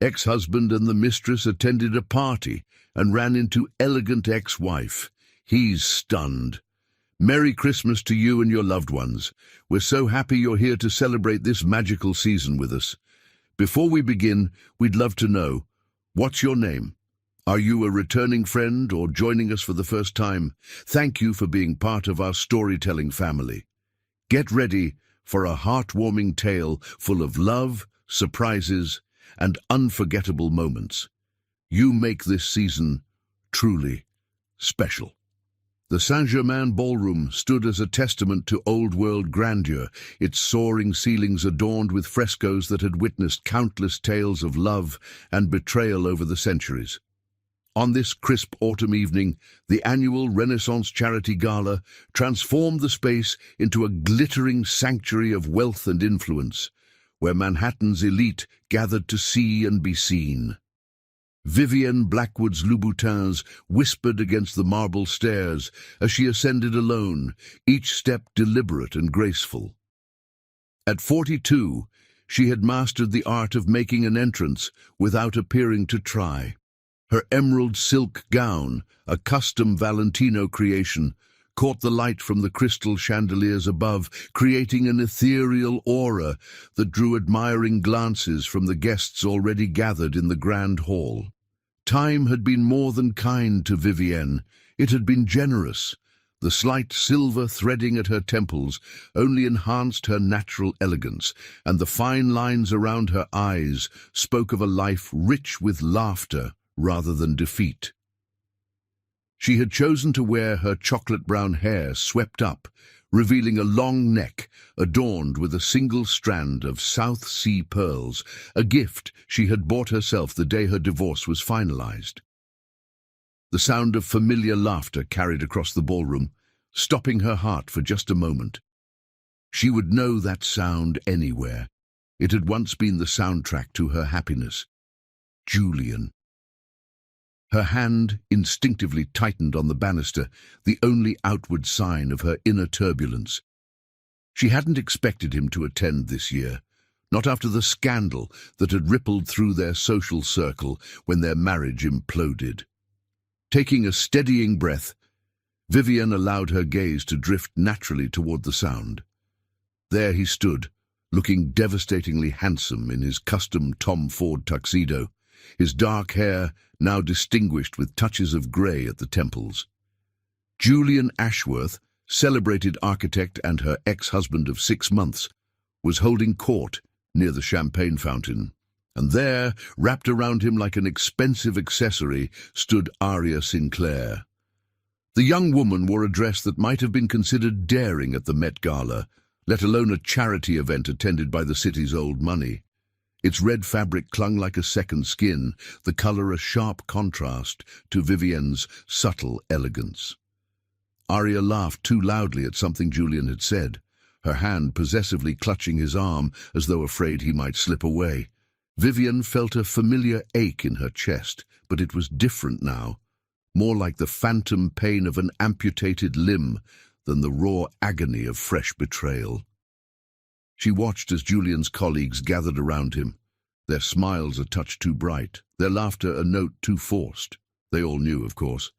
Ex-husband and the mistress attended a party and ran into elegant ex-wife. He's stunned. Merry Christmas to you and your loved ones. We're so happy you're here to celebrate this magical season with us. Before we begin, we'd love to know, what's your name? Are you a returning friend or joining us for the first time? Thank you for being part of our storytelling family. Get ready for a heartwarming tale full of love, surprises, and unforgettable moments. You make this season truly special. The Saint-Germain ballroom stood as a testament to old-world grandeur, its soaring ceilings adorned with frescoes that had witnessed countless tales of love and betrayal over the centuries. On this crisp autumn evening, the annual Renaissance Charity Gala transformed the space into a glittering sanctuary of wealth and influence, where Manhattan's elite gathered to see and be seen. Vivienne Blackwood's Louboutins whispered against the marble stairs as she ascended alone, each step deliberate and graceful. At 42, she had mastered the art of making an entrance without appearing to try. Her emerald silk gown, a custom Valentino creation, caught the light from the crystal chandeliers above, creating an ethereal aura that drew admiring glances from the guests already gathered in the grand hall. Time had been more than kind to Vivienne. It had been generous. The slight silver threading at her temples only enhanced her natural elegance, and the fine lines around her eyes spoke of a life rich with laughter rather than defeat. She had chosen to wear her chocolate-brown hair swept up, revealing a long neck adorned with a single strand of South Sea pearls, a gift she had bought herself the day her divorce was finalized. The sound of familiar laughter carried across the ballroom, stopping her heart for just a moment. She would know that sound anywhere. It had once been the soundtrack to her happiness. Julian. Her hand instinctively tightened on the banister, the only outward sign of her inner turbulence. She hadn't expected him to attend this year, not after the scandal that had rippled through their social circle when their marriage imploded. Taking a steadying breath, Vivienne allowed her gaze to drift naturally toward the sound. There he stood, looking devastatingly handsome in his custom Tom Ford tuxedo, his dark hair now distinguished with touches of grey at the temples. Julian Ashworth, celebrated architect and her ex-husband of 6 months, was holding court near the champagne fountain, and there, wrapped around him like an expensive accessory, stood Arya Sinclair. The young woman wore a dress that might have been considered daring at the Met Gala, let alone a charity event attended by the city's old money. Its red fabric clung like a second skin, the colour a sharp contrast to Vivienne's subtle elegance. Arya laughed too loudly at something Julian had said, her hand possessively clutching his arm as though afraid he might slip away. Vivienne felt a familiar ache in her chest, but it was different now, more like the phantom pain of an amputated limb than the raw agony of fresh betrayal. She watched as Julian's colleagues gathered around him, their smiles a touch too bright, their laughter a note too forced. They all knew, of course.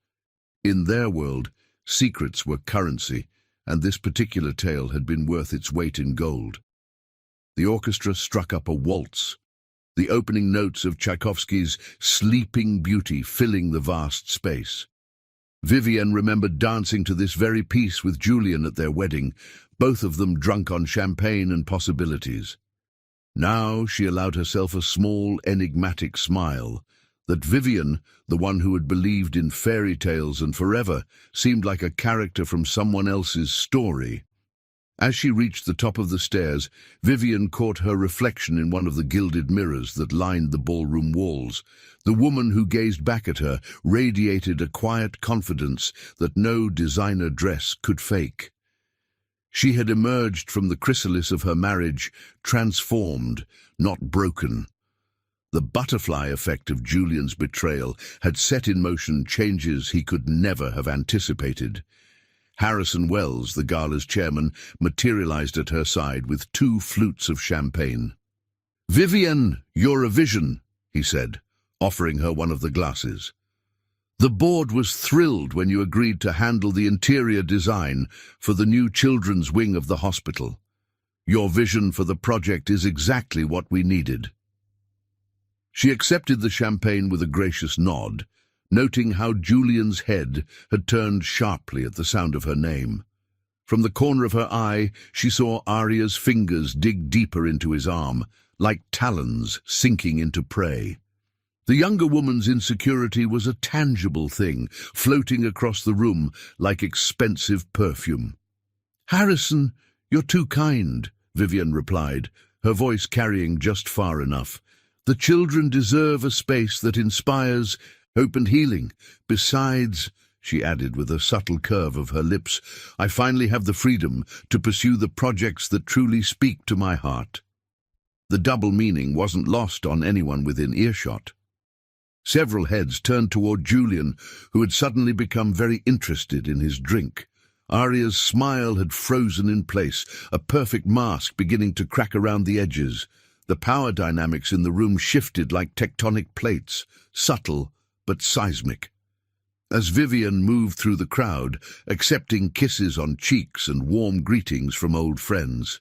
In their world, secrets were currency, and this particular tale had been worth its weight in gold. The orchestra struck up a waltz, the opening notes of Tchaikovsky's Sleeping Beauty filling the vast space. Vivienne remembered dancing to this very piece with Julian at their wedding, both of them drunk on champagne and possibilities. Now she allowed herself a small, enigmatic smile. That Vivienne, the one who had believed in fairy tales and forever, seemed like a character from someone else's story. As she reached the top of the stairs, Vivienne caught her reflection in one of the gilded mirrors that lined the ballroom walls. The woman who gazed back at her radiated a quiet confidence that no designer dress could fake. She had emerged from the chrysalis of her marriage, transformed, not broken. The butterfly effect of Julian's betrayal had set in motion changes he could never have anticipated. Harrison Wells, the gala's chairman, materialized at her side with 2 flutes of champagne. "Vivienne, you're a vision," he said, offering her one of the glasses. The board was thrilled when you agreed to handle the interior design for the new children's wing of the hospital. Your vision for the project is exactly what we needed. She accepted the champagne with a gracious nod, noting how Julian's head had turned sharply at the sound of her name. From the corner of her eye, she saw Arya's fingers dig deeper into his arm, like talons sinking into prey. The younger woman's insecurity was a tangible thing, floating across the room like expensive perfume. "Harrison, you're too kind," Vivian replied, her voice carrying just far enough. "The children deserve a space that inspires hope and healing. Besides," she added with a subtle curve of her lips, "I finally have the freedom to pursue the projects that truly speak to my heart." The double meaning wasn't lost on anyone within earshot. Several heads turned toward Julian, who had suddenly become very interested in his drink. Arya's smile had frozen in place, a perfect mask beginning to crack around the edges. The power dynamics in the room shifted like tectonic plates, subtle but seismic. As Vivian moved through the crowd, accepting kisses on cheeks and warm greetings from old friends,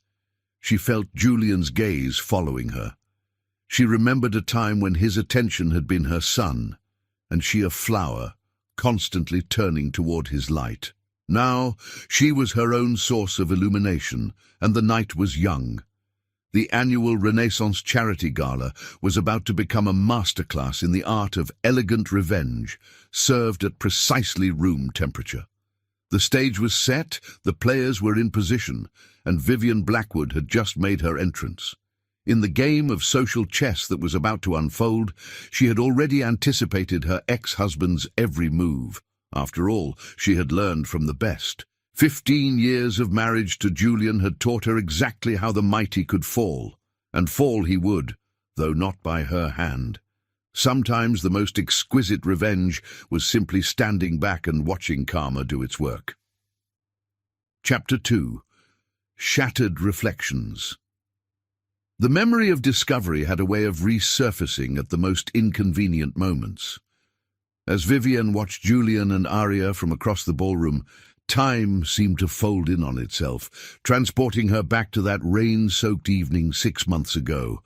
she felt Julian's gaze following her. She remembered a time when his attention had been her son, and she a flower, constantly turning toward his light. Now she was her own source of illumination, and the night was young. The annual Renaissance Charity Gala was about to become a masterclass in the art of elegant revenge, served at precisely room temperature. The stage was set, the players were in position, and Vivian Blackwood had just made her entrance. In the game of social chess that was about to unfold, she had already anticipated her ex-husband's every move. After all, she had learned from the best. 15 years of marriage to Julian had taught her exactly how the mighty could fall, and fall he would, though not by her hand. Sometimes the most exquisite revenge was simply standing back and watching karma do its work. Chapter 2. Shattered Reflections. The memory of discovery had a way of resurfacing at the most inconvenient moments. As Vivian watched Julian and Arya from across the ballroom, time seemed to fold in on itself, transporting her back to that rain-soaked evening 6 months ago,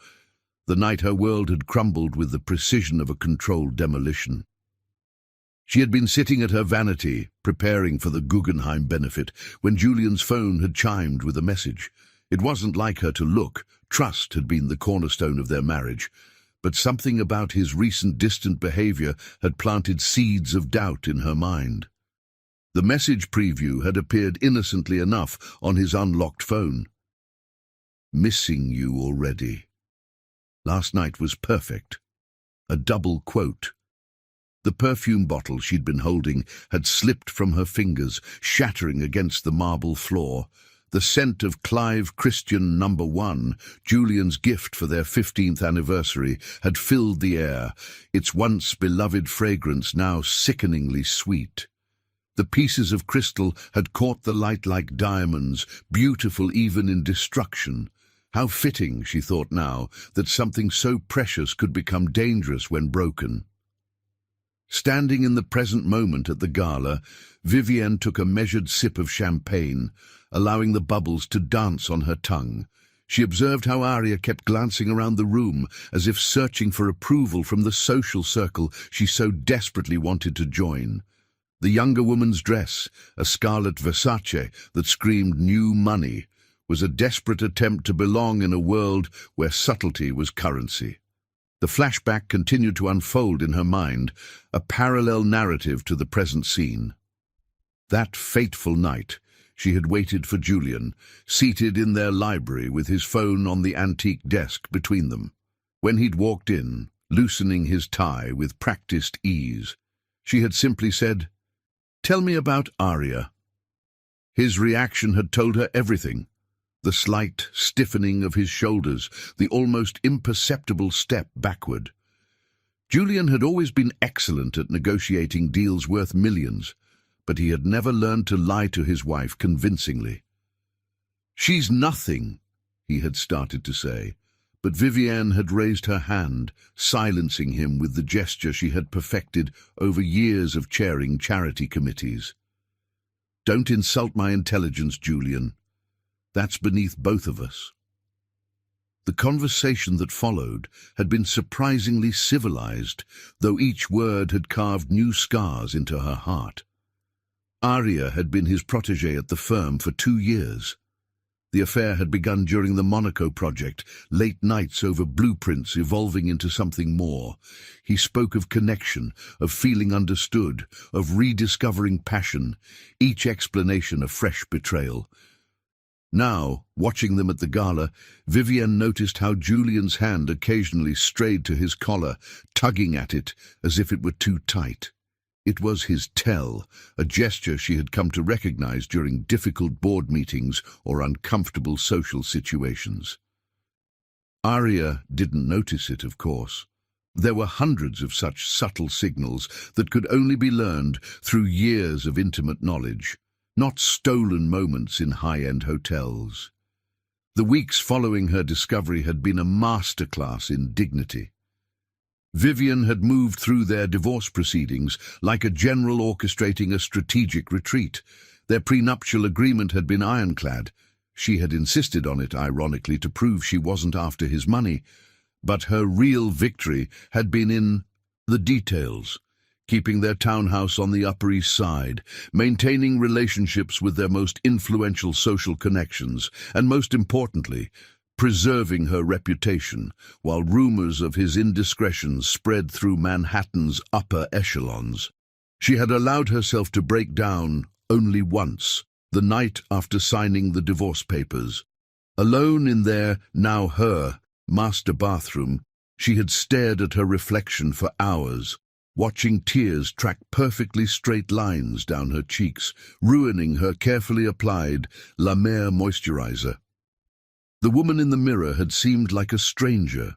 the night her world had crumbled with the precision of a controlled demolition. She had been sitting at her vanity, preparing for the Guggenheim benefit, when Julian's phone had chimed with a message. It wasn't like her to look. Trust had been the cornerstone of their marriage, but something about his recent distant behavior had planted seeds of doubt in her mind. The message preview had appeared innocently enough on his unlocked phone. "Missing you already. Last night was perfect." A double quote. The perfume bottle she'd been holding had slipped from her fingers, shattering against the marble floor. The scent of Clive Christian No. 1, Julian's gift for their 15th anniversary, had filled the air, its once beloved fragrance now sickeningly sweet. The pieces of crystal had caught the light like diamonds, beautiful even in destruction. How fitting, she thought now, that something so precious could become dangerous when broken. Standing in the present moment at the gala, Vivienne took a measured sip of champagne, allowing the bubbles to dance on her tongue. She observed how Arya kept glancing around the room, as if searching for approval from the social circle she so desperately wanted to join. The younger woman's dress, a scarlet Versace that screamed new money, was a desperate attempt to belong in a world where subtlety was currency. The flashback continued to unfold in her mind, a parallel narrative to the present scene. That fateful night, she had waited for Julian, seated in their library with his phone on the antique desk between them. When he'd walked in, loosening his tie with practiced ease, she had simply said, "Tell me about Arya." His reaction had told her everything. The slight stiffening of his shoulders, the almost imperceptible step backward. Julian had always been excellent at negotiating deals worth millions, but he had never learned to lie to his wife convincingly. "She's nothing," he had started to say, But Vivienne had raised her hand, silencing him with the gesture she had perfected over years of chairing charity committees. "Don't insult my intelligence, Julian. That's beneath both of us." The conversation that followed had been surprisingly civilized, though each word had carved new scars into her heart. Aria had been his protégée at the firm for 2 years. The affair had begun during the Monaco project, late nights over blueprints evolving into something more. He spoke of connection, of feeling understood, of rediscovering passion, each explanation a fresh betrayal. Now, watching them at the gala, Vivienne noticed how Julian's hand occasionally strayed to his collar, tugging at it as if it were too tight. It was his tell, a gesture she had come to recognize during difficult board meetings or uncomfortable social situations. Aria didn't notice it, of course. There were hundreds of such subtle signals that could only be learned through years of intimate knowledge, not stolen moments in high-end hotels. The weeks following her discovery had been a masterclass in dignity. Vivienne had moved through their divorce proceedings like a general orchestrating a strategic retreat. Their prenuptial agreement had been ironclad. She had insisted on it, ironically, to prove she wasn't after his money. But her real victory had been in the details, keeping their townhouse on the Upper East Side, maintaining relationships with their most influential social connections, and most importantly, preserving her reputation, while rumors of his indiscretions spread through Manhattan's upper echelons. She had allowed herself to break down only once, the night after signing the divorce papers. Alone in their, now her, master bathroom, she had stared at her reflection for hours, watching tears track perfectly straight lines down her cheeks, ruining her carefully applied La Mer moisturizer. The woman in the mirror had seemed like a stranger,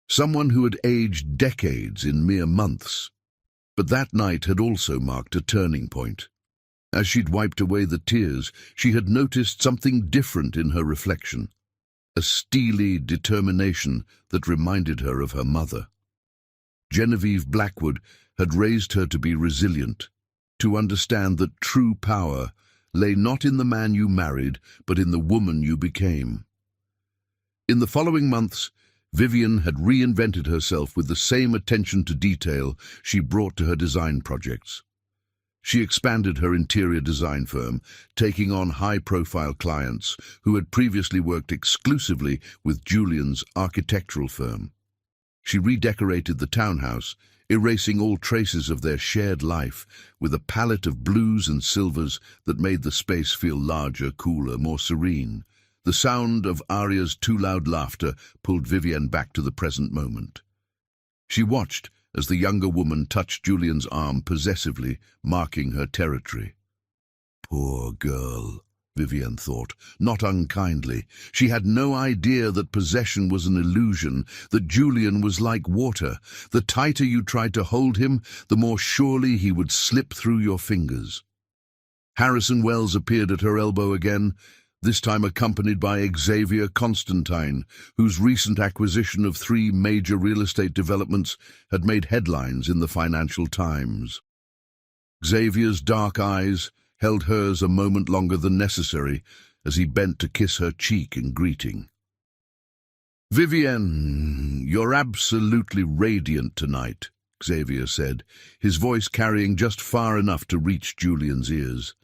someone who had aged decades in mere months. But that night had also marked a turning point. As she'd wiped away the tears, she had noticed something different in her reflection, a steely determination that reminded her of her mother. Genevieve Blackwood had raised her to be resilient, to understand that true power lay not in the man you married, but in the woman you became. In the following months, Vivienne had reinvented herself with the same attention to detail she brought to her design projects. She expanded her interior design firm, taking on high-profile clients who had previously worked exclusively with Julian's architectural firm. She redecorated the townhouse, erasing all traces of their shared life with a palette of blues and silvers that made the space feel larger, cooler, more serene. The sound of Aria's too loud laughter pulled Vivienne back to the present moment. She watched as the younger woman touched Julian's arm possessively, marking her territory. Poor girl, Vivienne thought, not unkindly. She had no idea that possession was an illusion, that Julian was like water. The tighter you tried to hold him, the more surely he would slip through your fingers. Harrison Wells appeared at her elbow again, this time accompanied by Xavier Constantine, whose recent acquisition of 3 major real estate developments had made headlines in the Financial Times. Xavier's dark eyes held hers a moment longer than necessary as he bent to kiss her cheek in greeting. "Vivienne, you're absolutely radiant tonight," Xavier said, his voice carrying just far enough to reach Julian's ears.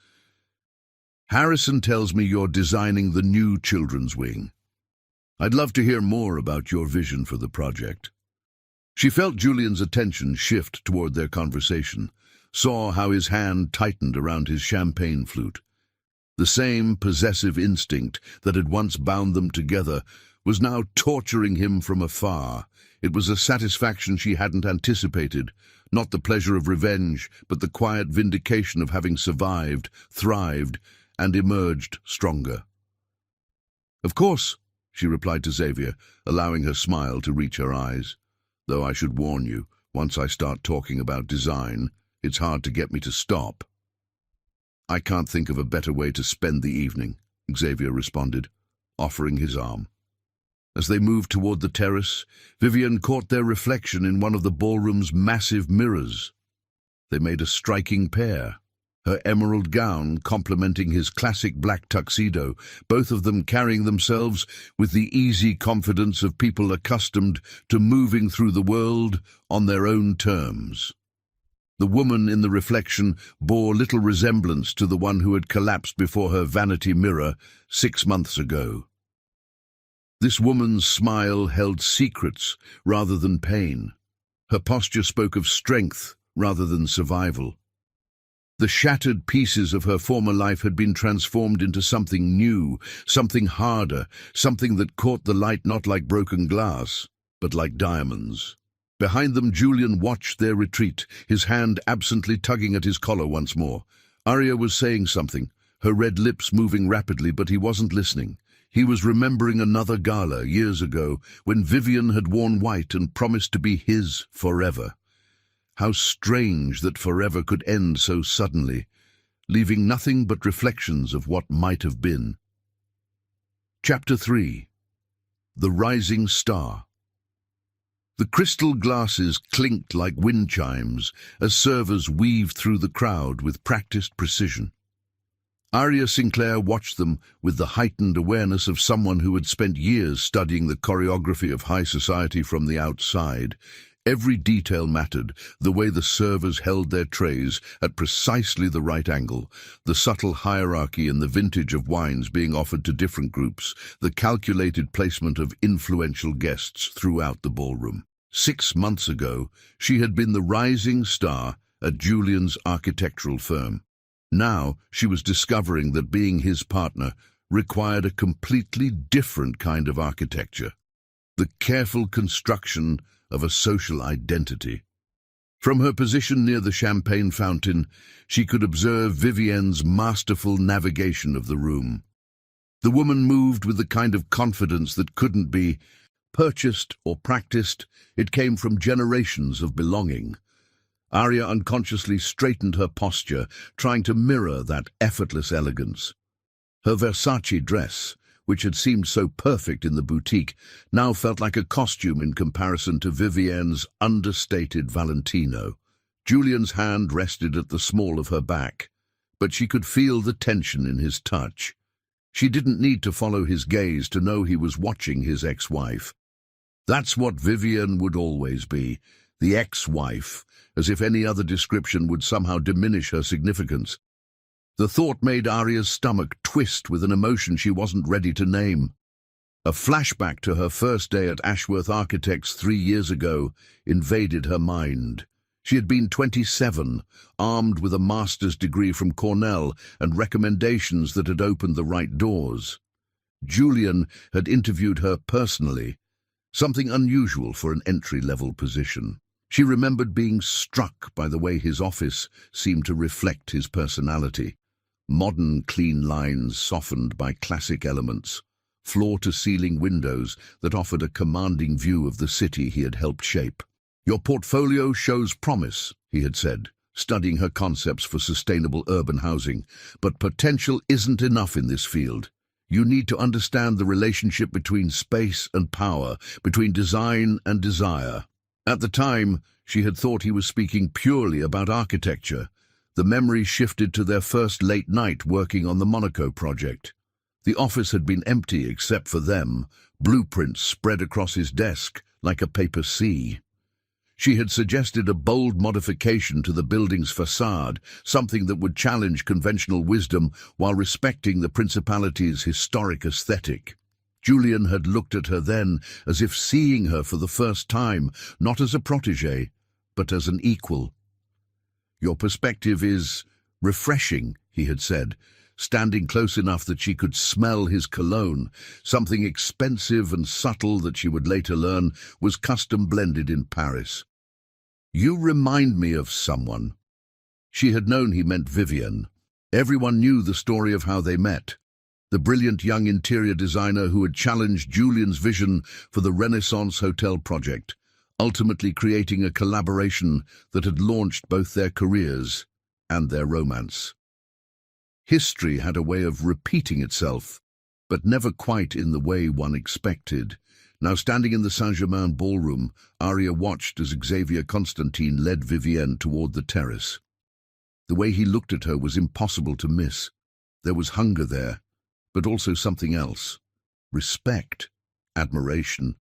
"Harrison tells me you're designing the new children's wing. I'd love to hear more about your vision for the project." She felt Julian's attention shift toward their conversation, saw how his hand tightened around his champagne flute. The same possessive instinct that had once bound them together was now torturing him from afar. It was a satisfaction she hadn't anticipated, not the pleasure of revenge, but the quiet vindication of having survived, thrived, and emerged stronger. "Of course," she replied to Xavier, allowing her smile to reach her eyes. "Though I should warn you, once I start talking about design, it's hard to get me to stop." "I can't think of a better way to spend the evening," Xavier responded, offering his arm. As they moved toward the terrace, Vivian caught their reflection in one of the ballroom's massive mirrors. They made a striking pair, her emerald gown complementing his classic black tuxedo, both of them carrying themselves with the easy confidence of people accustomed to moving through the world on their own terms. The woman in the reflection bore little resemblance to the one who had collapsed before her vanity mirror 6 months ago. This woman's smile held secrets rather than pain. Her posture spoke of strength rather than survival. The shattered pieces of her former life had been transformed into something new, something harder, something that caught the light not like broken glass, but like diamonds. Behind them, Julian watched their retreat, his hand absently tugging at his collar once more. Arya was saying something, her red lips moving rapidly, but he wasn't listening. He was remembering another gala years ago when Vivian had worn white and promised to be his forever. How strange that forever could end so suddenly, leaving nothing but reflections of what might have been. Chapter 3. The Rising Star. The crystal glasses clinked like wind chimes as servers weaved through the crowd with practiced precision. Arya Sinclair watched them with the heightened awareness of someone who had spent years studying the choreography of high society from the outside. Every detail mattered, the way the servers held their trays at precisely the right angle, the subtle hierarchy in the vintage of wines being offered to different groups, the calculated placement of influential guests throughout the ballroom. 6 months ago, she had been the rising star at Julian's architectural firm. Now she was discovering that being his partner required a completely different kind of architecture, the careful construction of a social identity. From her position near the champagne fountain, she could observe Vivienne's masterful navigation of the room. The woman moved with the kind of confidence that couldn't be purchased or practiced. It came from generations of belonging. Arya unconsciously straightened her posture, trying to mirror that effortless elegance. Her Versace dress, which had seemed so perfect in the boutique, now felt like a costume in comparison to Vivienne's understated Valentino. Julian's hand rested at the small of her back, but she could feel the tension in his touch. She didn't need to follow his gaze to know he was watching his ex-wife. That's what Vivienne would always be, the ex-wife, as if any other description would somehow diminish her significance. The thought made Arya's stomach twist with an emotion she wasn't ready to name. A flashback to her first day at Ashworth Architects 3 years ago invaded her mind. She had been 27, armed with a master's degree from Cornell and recommendations that had opened the right doors. Julian had interviewed her personally, something unusual for an entry-level position. She remembered being struck by the way his office seemed to reflect his personality. Modern, clean lines softened by classic elements, floor-to-ceiling windows that offered a commanding view of the city he had helped shape. "Your portfolio shows promise," he had said, studying her concepts for sustainable urban housing, "but potential isn't enough in this field. You need to understand the relationship between space and power, between design and desire." At the time, she had thought he was speaking purely about architecture. The memory shifted to their first late night working on the Monaco project. The office had been empty except for them, blueprints spread across his desk like a paper sea. She had suggested a bold modification to the building's facade, something that would challenge conventional wisdom while respecting the principality's historic aesthetic. Julian had looked at her then as if seeing her for the first time, not as a protégé, but as an equal. "Your perspective is refreshing," he had said, standing close enough that she could smell his cologne, something expensive and subtle that she would later learn was custom blended in Paris. "You remind me of someone." She had known he meant Vivienne. Everyone knew the story of how they met. The brilliant young interior designer who had challenged Julian's vision for the Renaissance Hotel project, ultimately creating a collaboration that had launched both their careers and their romance. History had a way of repeating itself, but never quite in the way one expected. Now standing in the Saint-Germain ballroom, Aria watched as Xavier Constantine led Vivienne toward the terrace. The way he looked at her was impossible to miss. There was hunger there, but also something else. Respect, admiration.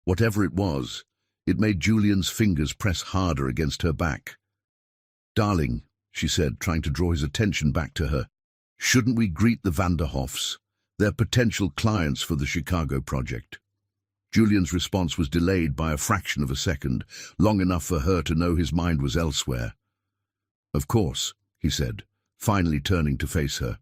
Whatever it was, it made Julian's fingers press harder against her back. "Darling," she said, trying to draw his attention back to her, "shouldn't we greet the Vanderhoffs? They're potential clients for the Chicago project." Julian's response was delayed by a fraction of a second, long enough for her to know his mind was elsewhere. "Of course," he said, finally turning to face her.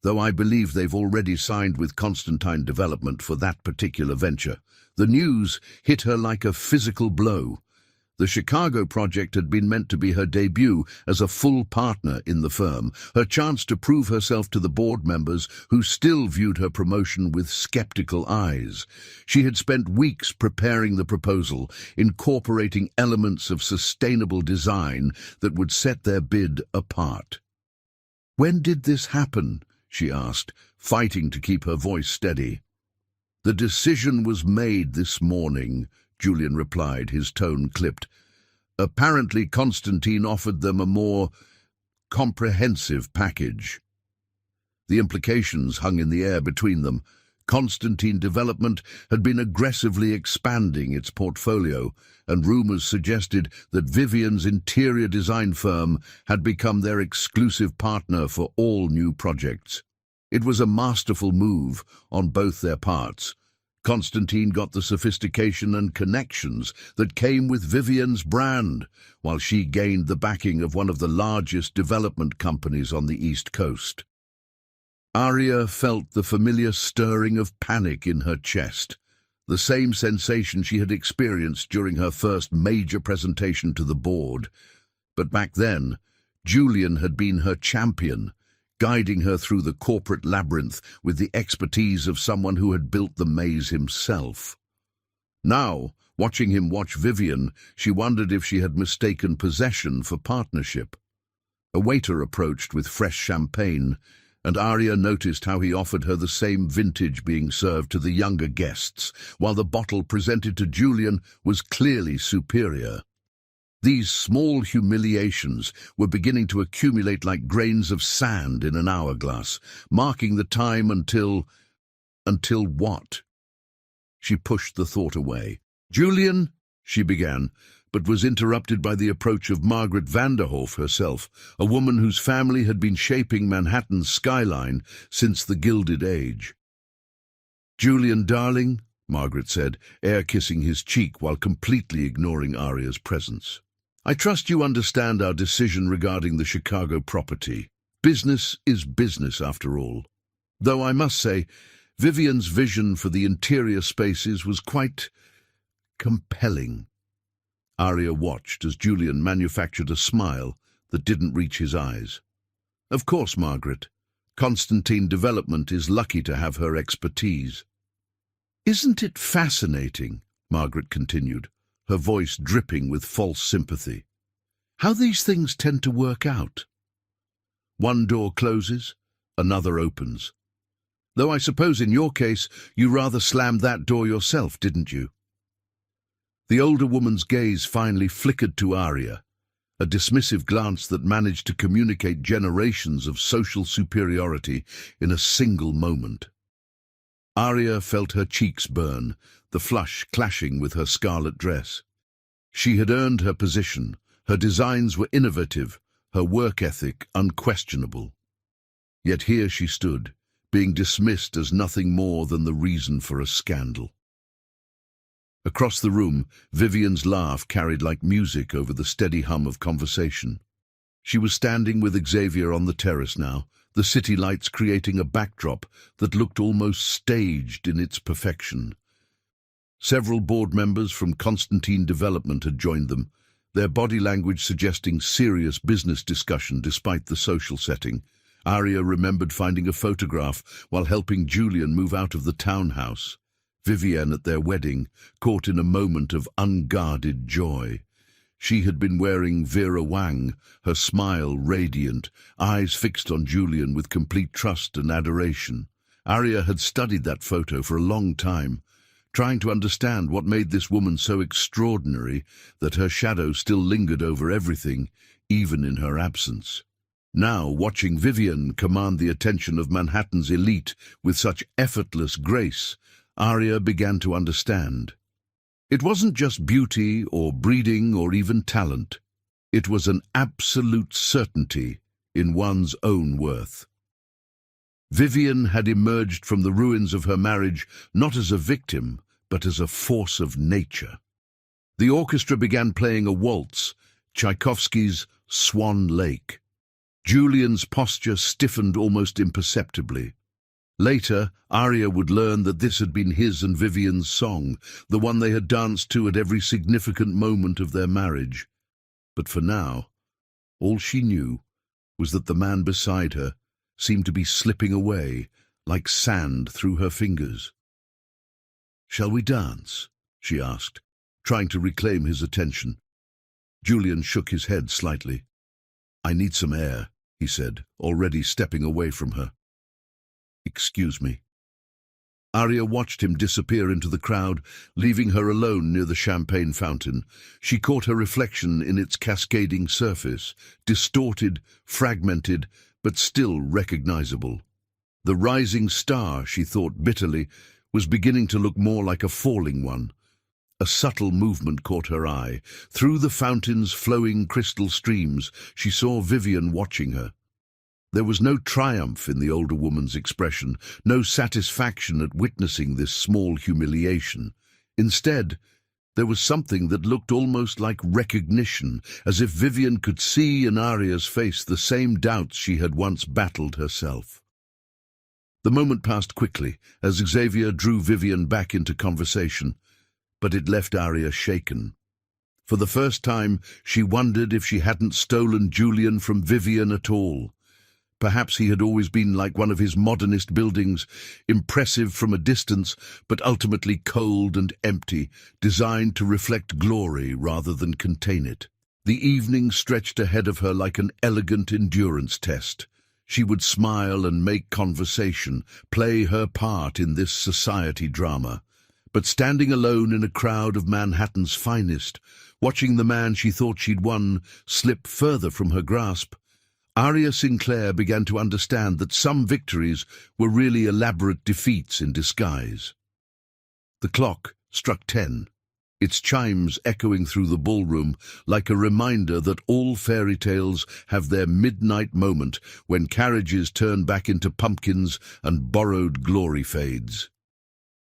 "Though I believe they've already signed with Constantine Development for that particular venture." The news hit her like a physical blow. The Chicago project had been meant to be her debut as a full partner in the firm, her chance to prove herself to the board members who still viewed her promotion with skeptical eyes. She had spent weeks preparing the proposal, incorporating elements of sustainable design that would set their bid apart. "When did this happen?" she asked, fighting to keep her voice steady. "The decision was made this morning," Julian replied, his tone clipped. "Apparently Constantine offered them a more comprehensive package." The implications hung in the air between them. Constantine Development had been aggressively expanding its portfolio, and rumors suggested that Vivienne's interior design firm had become their exclusive partner for all new projects. It was a masterful move on both their parts. Constantine got the sophistication and connections that came with Vivienne's brand, while she gained the backing of one of the largest development companies on the East Coast. Aria felt the familiar stirring of panic in her chest, the same sensation she had experienced during her first major presentation to the board. But back then, Julian had been her champion, guiding her through the corporate labyrinth with the expertise of someone who had built the maze himself. Now, watching him watch Vivienne, she wondered if she had mistaken possession for partnership. A waiter approached with fresh champagne, and Aria noticed how he offered her the same vintage being served to the younger guests, while the bottle presented to Julian was clearly superior. These small humiliations were beginning to accumulate like grains of sand in an hourglass, marking the time until what? She pushed the thought away. "Julian," she began, but was interrupted by the approach of Margaret Vanderhoff herself, a woman whose family had been shaping Manhattan's skyline since the Gilded Age. "Julian, darling," Margaret said, air-kissing his cheek while completely ignoring Aria's presence. "I trust you understand our decision regarding the Chicago property. Business is business, after all. Though I must say, Vivienne's vision for the interior spaces was quite compelling." Aria watched as Julian manufactured a smile that didn't reach his eyes. "Of course, Margaret. Constantine Development is lucky to have her expertise." "Isn't it fascinating," Margaret continued, her voice dripping with false sympathy, "how these things tend to work out? One door closes, another opens. Though I suppose in your case you rather slammed that door yourself, didn't you?" The older woman's gaze finally flickered to Aria, a dismissive glance that managed to communicate generations of social superiority in a single moment. Aria felt her cheeks burn, the flush clashing with her scarlet dress. She had earned her position, her designs were innovative, her work ethic unquestionable. Yet here she stood, being dismissed as nothing more than the reason for a scandal. Across the room, Vivienne's laugh carried like music over the steady hum of conversation. She was standing with Xavier on the terrace now, the city lights creating a backdrop that looked almost staged in its perfection. Several board members from Constantine Development had joined them, their body language suggesting serious business discussion despite the social setting. Aria remembered finding a photograph while helping Julian move out of the townhouse. Vivienne at their wedding, caught in a moment of unguarded joy. She had been wearing Vera Wang, her smile radiant, eyes fixed on Julian with complete trust and adoration. Aria had studied that photo for a long time, trying to understand what made this woman so extraordinary that her shadow still lingered over everything, even in her absence. Now, watching Vivian command the attention of Manhattan's elite with such effortless grace, Arya began to understand. It wasn't just beauty or breeding or even talent. It was an absolute certainty in one's own worth. Vivian had emerged from the ruins of her marriage not as a victim, but as a force of nature. The orchestra began playing a waltz, Tchaikovsky's Swan Lake. Julian's posture stiffened almost imperceptibly. Later, Arya would learn that this had been his and Vivian's song, the one they had danced to at every significant moment of their marriage. But for now, all she knew was that the man beside her seemed to be slipping away, like sand through her fingers. "Shall we dance?" she asked, trying to reclaim his attention. Julian shook his head slightly. "I need some air," he said, already stepping away from her. "Excuse me." Arya watched him disappear into the crowd, leaving her alone near the champagne fountain. She caught her reflection in its cascading surface, distorted, fragmented, but still recognizable. The rising star, she thought bitterly, was beginning to look more like a falling one. A subtle movement caught her eye. Through the fountain's flowing crystal streams, she saw Vivian watching her. There was no triumph in the older woman's expression, no satisfaction at witnessing this small humiliation. Instead, there was something that looked almost like recognition, as if Vivian could see in Arya's face the same doubts she had once battled herself. The moment passed quickly, as Xavier drew Vivian back into conversation, but it left Arya shaken. For the first time, she wondered if she hadn't stolen Julian from Vivian at all. Perhaps he had always been like one of his modernist buildings, impressive from a distance, but ultimately cold and empty, designed to reflect glory rather than contain it. The evening stretched ahead of her like an elegant endurance test. She would smile and make conversation, play her part in this society drama. But standing alone in a crowd of Manhattan's finest, watching the man she thought she'd won slip further from her grasp, Arya Sinclair began to understand that some victories were really elaborate defeats in disguise. The clock struck 10, its chimes echoing through the ballroom like a reminder that all fairy tales have their midnight moment when carriages turn back into pumpkins and borrowed glory fades.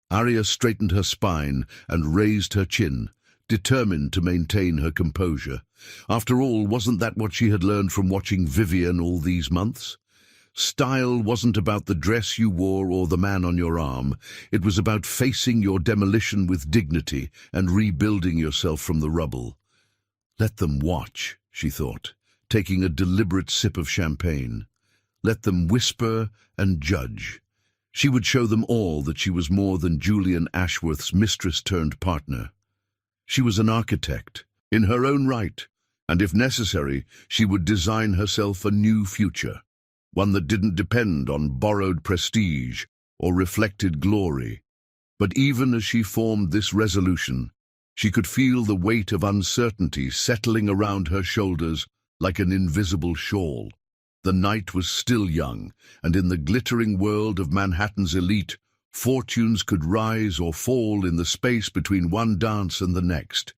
Arya straightened her spine and raised her chin, determined to maintain her composure. After all, wasn't that what she had learned from watching Vivian all these months? Style wasn't about the dress you wore or the man on your arm. It was about facing your demolition with dignity and rebuilding yourself from the rubble. Let them watch, she thought, taking a deliberate sip of champagne. Let them whisper and judge. She would show them all that she was more than Julian Ashworth's mistress-turned-partner. She was an architect, in her own right, and if necessary, she would design herself a new future, one that didn't depend on borrowed prestige or reflected glory. But even as she formed this resolution, she could feel the weight of uncertainty settling around her shoulders like an invisible shawl. The night was still young, and in the glittering world of Manhattan's elite, fortunes could rise or fall in the space between one dance and the next.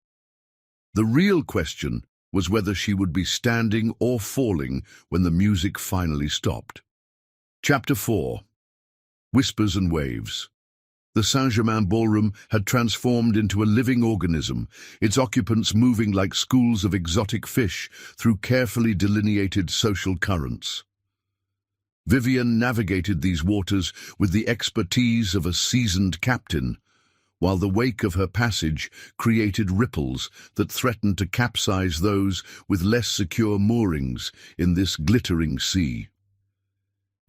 The real question was whether she would be standing or falling when the music finally stopped. Chapter 4. Whispers and Waves. The Saint-Germain ballroom had transformed into a living organism, its occupants moving like schools of exotic fish through carefully delineated social currents. Vivian navigated these waters with the expertise of a seasoned captain, while the wake of her passage created ripples that threatened to capsize those with less secure moorings in this glittering sea.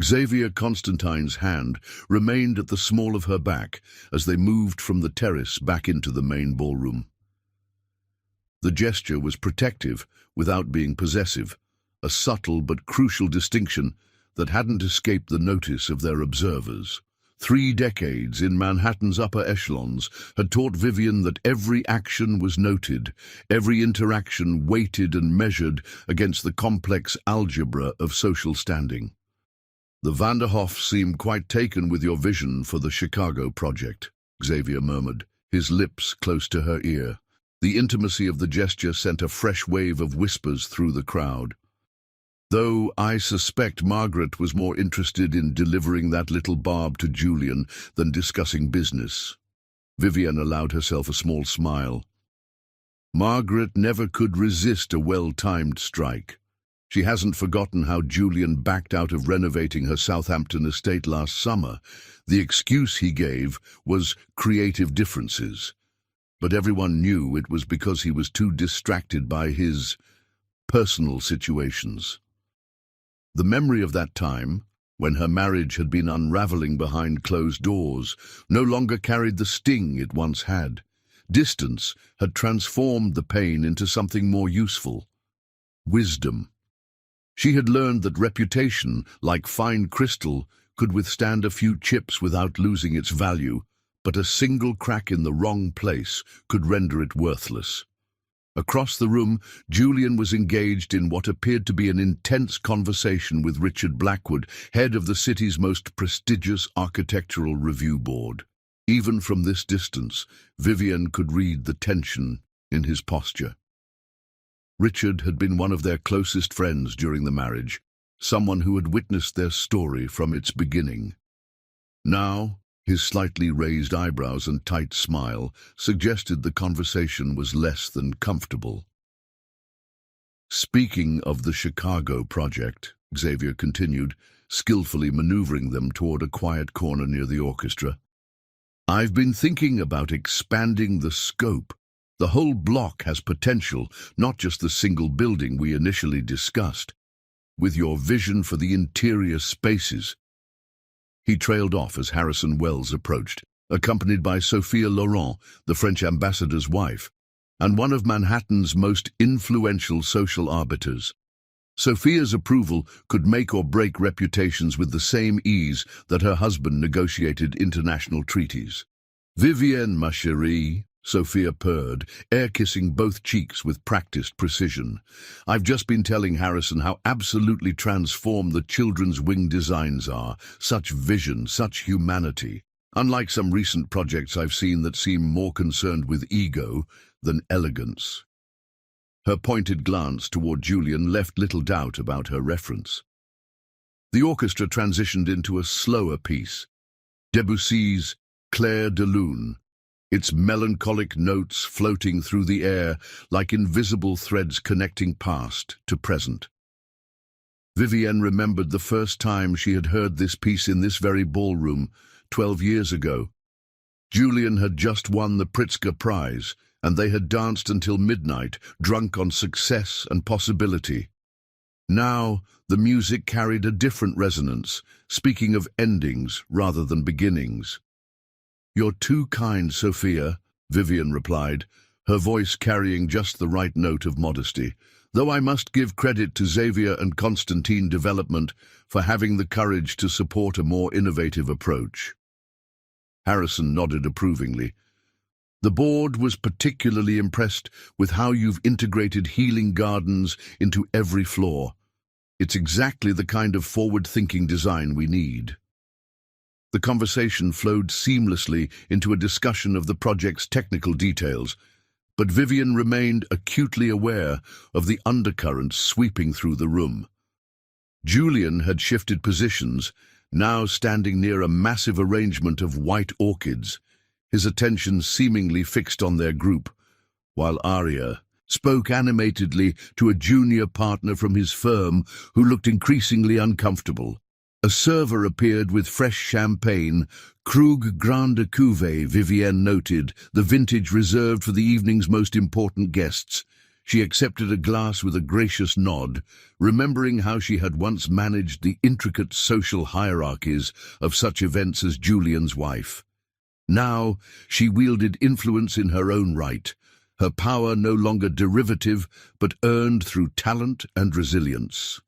Xavier Constantine's hand remained at the small of her back as they moved from the terrace back into the main ballroom. The gesture was protective without being possessive, a subtle but crucial distinction that hadn't escaped the notice of their observers. 3 decades in Manhattan's upper echelons had taught Vivian that every action was noted, every interaction weighted and measured against the complex algebra of social standing. "The Vanderhoff seem quite taken with your vision for the Chicago project," Xavier murmured, his lips close to her ear. The intimacy of the gesture sent a fresh wave of whispers through the crowd. "Though I suspect Margaret was more interested in delivering that little barb to Julian than discussing business." Vivian allowed herself a small smile. Margaret never could resist a well-timed strike. She hasn't forgotten how Julian backed out of renovating her Southampton estate last summer. The excuse he gave was creative differences. But everyone knew it was because he was too distracted by his personal situations. The memory of that time, when her marriage had been unraveling behind closed doors, no longer carried the sting it once had. Distance had transformed the pain into something more useful: wisdom. She had learned that reputation, like fine crystal, could withstand a few chips without losing its value, but a single crack in the wrong place could render it worthless. Across the room, Julian was engaged in what appeared to be an intense conversation with Richard Blackwood, head of the city's most prestigious architectural review board. Even from this distance, Vivian could read the tension in his posture. Richard had been one of their closest friends during the marriage, someone who had witnessed their story from its beginning. Now, his slightly raised eyebrows and tight smile suggested the conversation was less than comfortable. "Speaking of the Chicago project," Xavier continued, skillfully maneuvering them toward a quiet corner near the orchestra, "I've been thinking about expanding the scope. The whole block has potential, not just the single building we initially discussed. With your vision for the interior spaces—" He trailed off as Harrison Wells approached, accompanied by Sophia Laurent, the French ambassador's wife, and one of Manhattan's most influential social arbiters. Sophia's approval could make or break reputations with the same ease that her husband negotiated international treaties. "Vivienne, ma chérie," Sophia purred, air-kissing both cheeks with practiced precision. "I've just been telling Harrison how absolutely transformed the children's wing designs are. Such vision, such humanity. Unlike some recent projects I've seen that seem more concerned with ego than elegance." Her pointed glance toward Julian left little doubt about her reference. The orchestra transitioned into a slower piece, Debussy's Clair de Lune, its melancholic notes floating through the air like invisible threads connecting past to present. Vivienne remembered the first time she had heard this piece in this very ballroom, 12 years ago. Julian had just won the Pritzker Prize, and they had danced until midnight, drunk on success and possibility. Now, the music carried a different resonance, speaking of endings rather than beginnings. "You're too kind, Sophia," Vivian replied, her voice carrying just the right note of modesty, "though I must give credit to Xavier and Constantine Development for having the courage to support a more innovative approach." Harrison nodded approvingly. "The board was particularly impressed with how you've integrated healing gardens into every floor. It's exactly the kind of forward-thinking design we need." The conversation flowed seamlessly into a discussion of the project's technical details, but Vivian remained acutely aware of the undercurrents sweeping through the room. Julian had shifted positions, now standing near a massive arrangement of white orchids, his attention seemingly fixed on their group, while Aria spoke animatedly to a junior partner from his firm who looked increasingly uncomfortable. A server appeared with fresh champagne, Krug Grande Cuvée, Vivienne noted, the vintage reserved for the evening's most important guests. She accepted a glass with a gracious nod, remembering how she had once managed the intricate social hierarchies of such events as Julian's wife. Now, she wielded influence in her own right, her power no longer derivative, but earned through talent and resilience.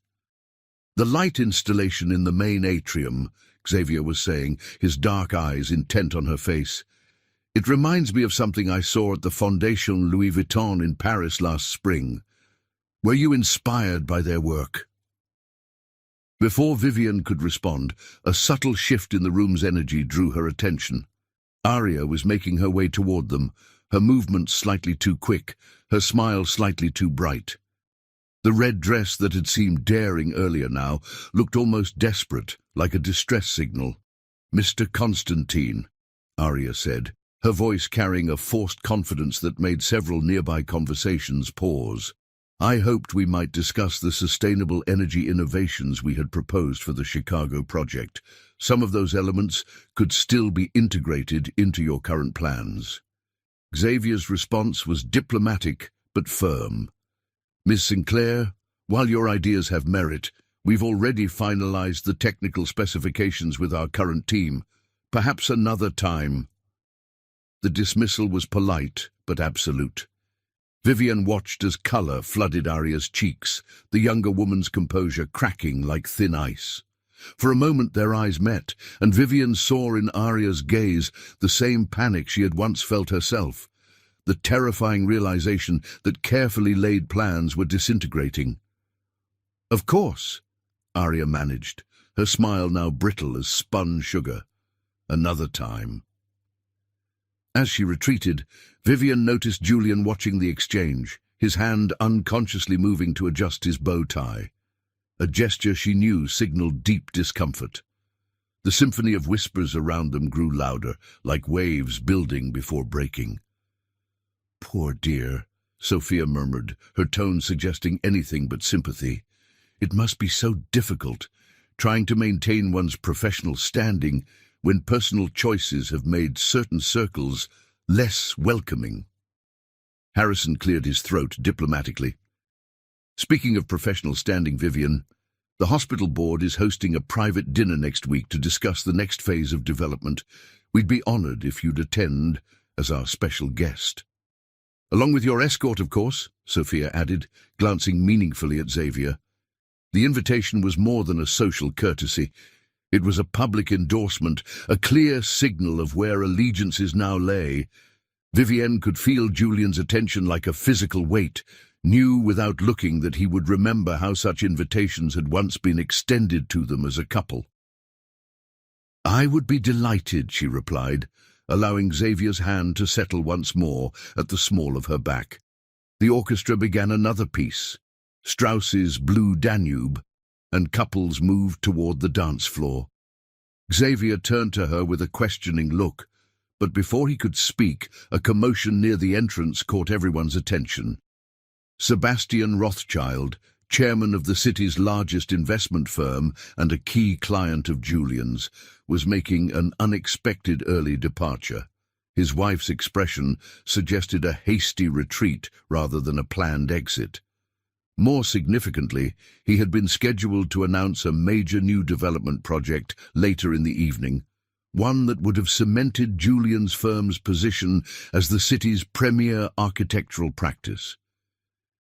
The light installation in the main atrium, Xavier was saying, his dark eyes intent on her face. "It reminds me of something I saw at the Fondation Louis Vuitton in Paris last spring. Were you inspired by their work?" Before Vivian could respond, a subtle shift in the room's energy drew her attention. Aria was making her way toward them, her movements slightly too quick, her smile slightly too bright. The red dress that had seemed daring earlier now looked almost desperate, like a distress signal. "Mr. Constantine," Aria said, her voice carrying a forced confidence that made several nearby conversations pause. "I hoped we might discuss the sustainable energy innovations we had proposed for the Chicago project. Some of those elements could still be integrated into your current plans." Xavier's response was diplomatic but firm. "Ms. Sinclair, while your ideas have merit, we've already finalized the technical specifications with our current team. Perhaps another time." The dismissal was polite but absolute. Vivian watched as color flooded Aria's cheeks, the younger woman's composure cracking like thin ice. For a moment their eyes met, and Vivian saw in Aria's gaze the same panic she had once felt herself, the terrifying realization that carefully laid plans were disintegrating. "Of course," Aria managed, her smile now brittle as spun sugar. "Another time." As she retreated, Vivian noticed Julian watching the exchange, his hand unconsciously moving to adjust his bow tie. A gesture she knew signaled deep discomfort. The symphony of whispers around them grew louder, like waves building before breaking. "Poor dear," Sophia murmured, her tone suggesting anything but sympathy. "It must be so difficult, trying to maintain one's professional standing when personal choices have made certain circles less welcoming." Harrison cleared his throat diplomatically. "Speaking of professional standing, Vivian, the hospital board is hosting a private dinner next week to discuss the next phase of development. We'd be honored if you'd attend as our special guest." "Along with your escort, of course," Sophia added, glancing meaningfully at Xavier. The invitation was more than a social courtesy. It was a public endorsement, a clear signal of where allegiances now lay. Vivienne could feel Julian's attention like a physical weight, knew without looking that he would remember how such invitations had once been extended to them as a couple. "I would be delighted," she replied, allowing Xavier's hand to settle once more at the small of her back. The orchestra began another piece, Strauss's Blue Danube, and couples moved toward the dance floor. Xavier turned to her with a questioning look, but before he could speak, a commotion near the entrance caught everyone's attention. Sebastian Rothschild, chairman of the city's largest investment firm and a key client of Julian's, was making an unexpected early departure. His wife's expression suggested a hasty retreat rather than a planned exit. More significantly, he had been scheduled to announce a major new development project later in the evening, one that would have cemented Julian's firm's position as the city's premier architectural practice.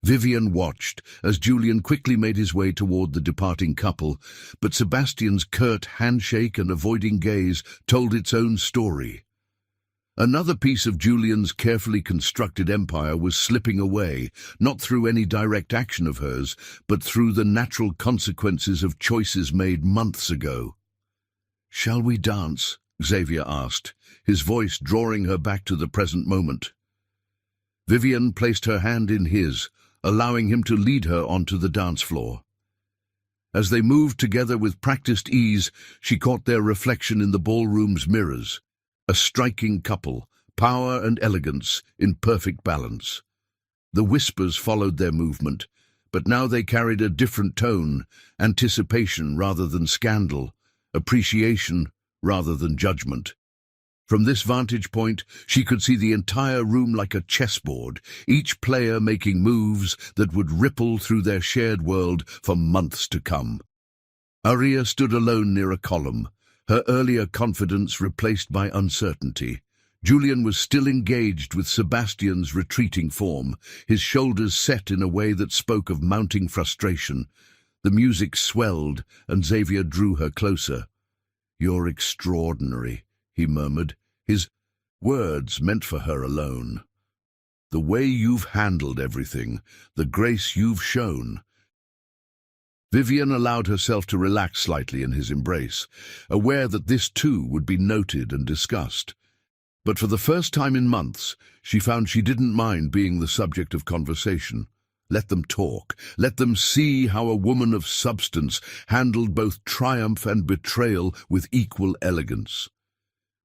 Vivian watched as Julian quickly made his way toward the departing couple, but Sebastian's curt handshake and avoiding gaze told its own story. Another piece of Julian's carefully constructed empire was slipping away, not through any direct action of hers, but through the natural consequences of choices made months ago. "Shall we dance?" Xavier asked, his voice drawing her back to the present moment. Vivian placed her hand in his, allowing him to lead her onto the dance floor. As they moved together with practiced ease, she caught their reflection in the ballroom's mirrors. A striking couple, power and elegance in perfect balance. The whispers followed their movement, but now they carried a different tone, anticipation rather than scandal, appreciation rather than judgment. From this vantage point, she could see the entire room like a chessboard, each player making moves that would ripple through their shared world for months to come. Aria stood alone near a column, her earlier confidence replaced by uncertainty. Julian was still engaged with Sebastian's retreating form, his shoulders set in a way that spoke of mounting frustration. The music swelled, and Xavier drew her closer. "You're extraordinary," he murmured, his words meant for her alone. "The way you've handled everything, the grace you've shown." Vivian allowed herself to relax slightly in his embrace, aware that this too would be noted and discussed. But for the first time in months, she found she didn't mind being the subject of conversation. Let them talk. Let them see how a woman of substance handled both triumph and betrayal with equal elegance.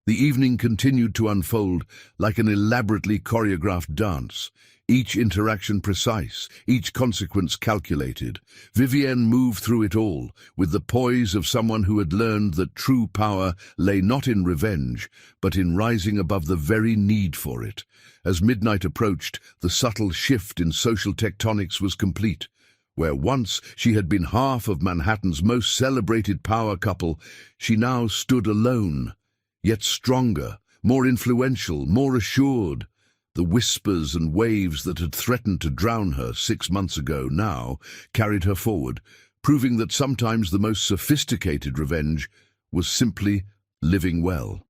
The evening continued to unfold like an elaborately choreographed dance, each interaction precise, each consequence calculated. Vivienne moved through it all, with the poise of someone who had learned that true power lay not in revenge, but in rising above the very need for it. As midnight approached, the subtle shift in social tectonics was complete. Where once she had been half of Manhattan's most celebrated power couple, she now stood alone, yet stronger, more influential, more assured. The whispers and waves that had threatened to drown her 6 months ago now carried her forward, proving that sometimes the most sophisticated revenge was simply living well.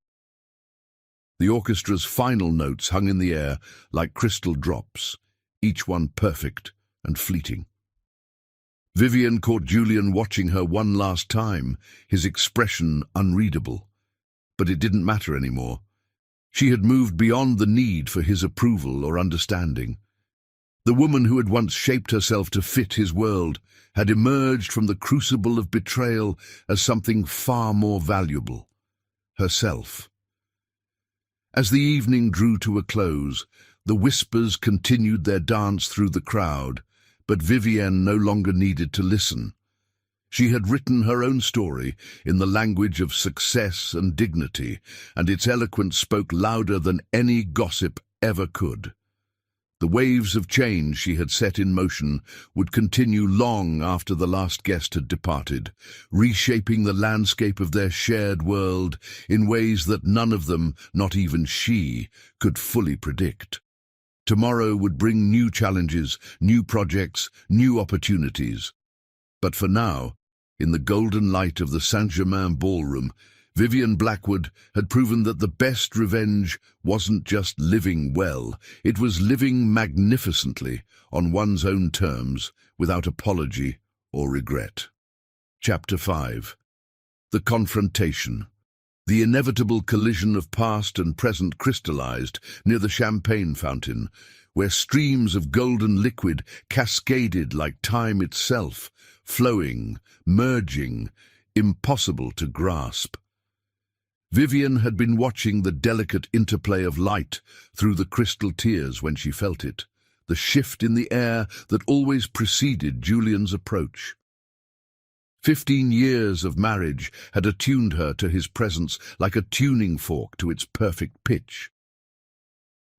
The orchestra's final notes hung in the air like crystal drops, each one perfect and fleeting. Vivian caught Julian watching her one last time, his expression unreadable. But it didn't matter anymore. She had moved beyond the need for his approval or understanding. The woman who had once shaped herself to fit his world had emerged from the crucible of betrayal as something far more valuable: herself. As the evening drew to a close, the whispers continued their dance through the crowd, but Vivienne no longer needed to listen. She had written her own story in the language of success and dignity, and its eloquence spoke louder than any gossip ever could. The waves of change she had set in motion would continue long after the last guest had departed, reshaping the landscape of their shared world in ways that none of them, not even she, could fully predict. Tomorrow would bring new challenges, new projects, new opportunities. But for now, in the golden light of the Saint-Germain ballroom, Vivian Blackwood had proven that the best revenge wasn't just living well, it was living magnificently on one's own terms, without apology or regret. Chapter 5. The Confrontation. The inevitable collision of past and present crystallized near the champagne fountain, where streams of golden liquid cascaded like time itself, flowing, merging, impossible to grasp. Vivian had been watching the delicate interplay of light through the crystal tears when she felt it, the shift in the air that always preceded Julian's approach. 15 years of marriage had attuned her to his presence like a tuning fork to its perfect pitch.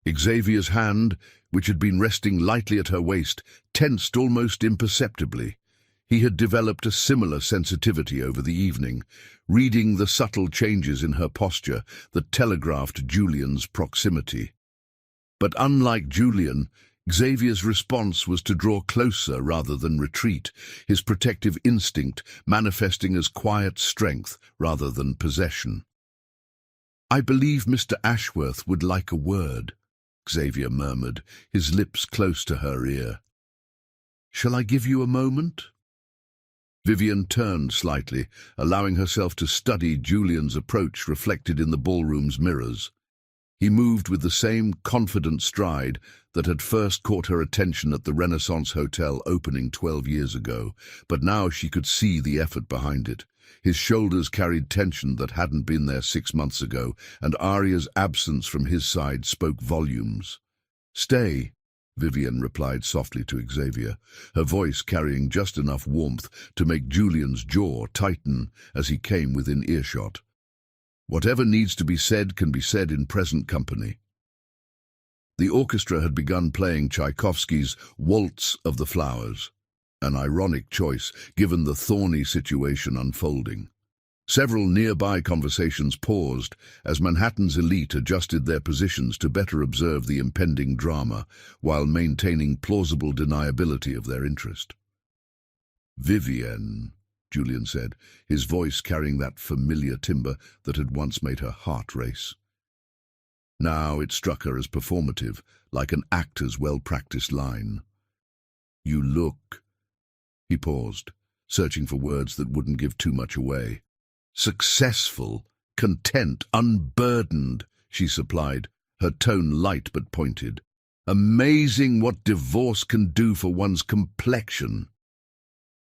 Xavier's hand, which had been resting lightly at her waist, tensed almost imperceptibly. He had developed a similar sensitivity over the evening, reading the subtle changes in her posture that telegraphed Julian's proximity. But unlike Julian, Xavier's response was to draw closer rather than retreat, his protective instinct manifesting as quiet strength rather than possession. "I believe Mr. Ashworth would like a word," Xavier murmured, his lips close to her ear. "Shall I give you a moment?" Vivian turned slightly, allowing herself to study Julian's approach reflected in the ballroom's mirrors. He moved with the same confident stride that had first caught her attention at the Renaissance Hotel opening 12 years ago, but now she could see the effort behind it. His shoulders carried tension that hadn't been there 6 months ago, and Aria's absence from his side spoke volumes. "Stay," Vivian replied softly to Xavier, her voice carrying just enough warmth to make Julian's jaw tighten as he came within earshot. "Whatever needs to be said can be said in present company." The orchestra had begun playing Tchaikovsky's Waltz of the Flowers, an ironic choice given the thorny situation unfolding. Several nearby conversations paused as Manhattan's elite adjusted their positions to better observe the impending drama while maintaining plausible deniability of their interest. "Vivienne," Julian said, his voice carrying that familiar timbre that had once made her heart race. Now it struck her as performative, like an actor's well-practiced line. "You look—" He paused, searching for words that wouldn't give too much away. "Successful, content, unburdened," she supplied, her tone light but pointed. "Amazing what divorce can do for one's complexion."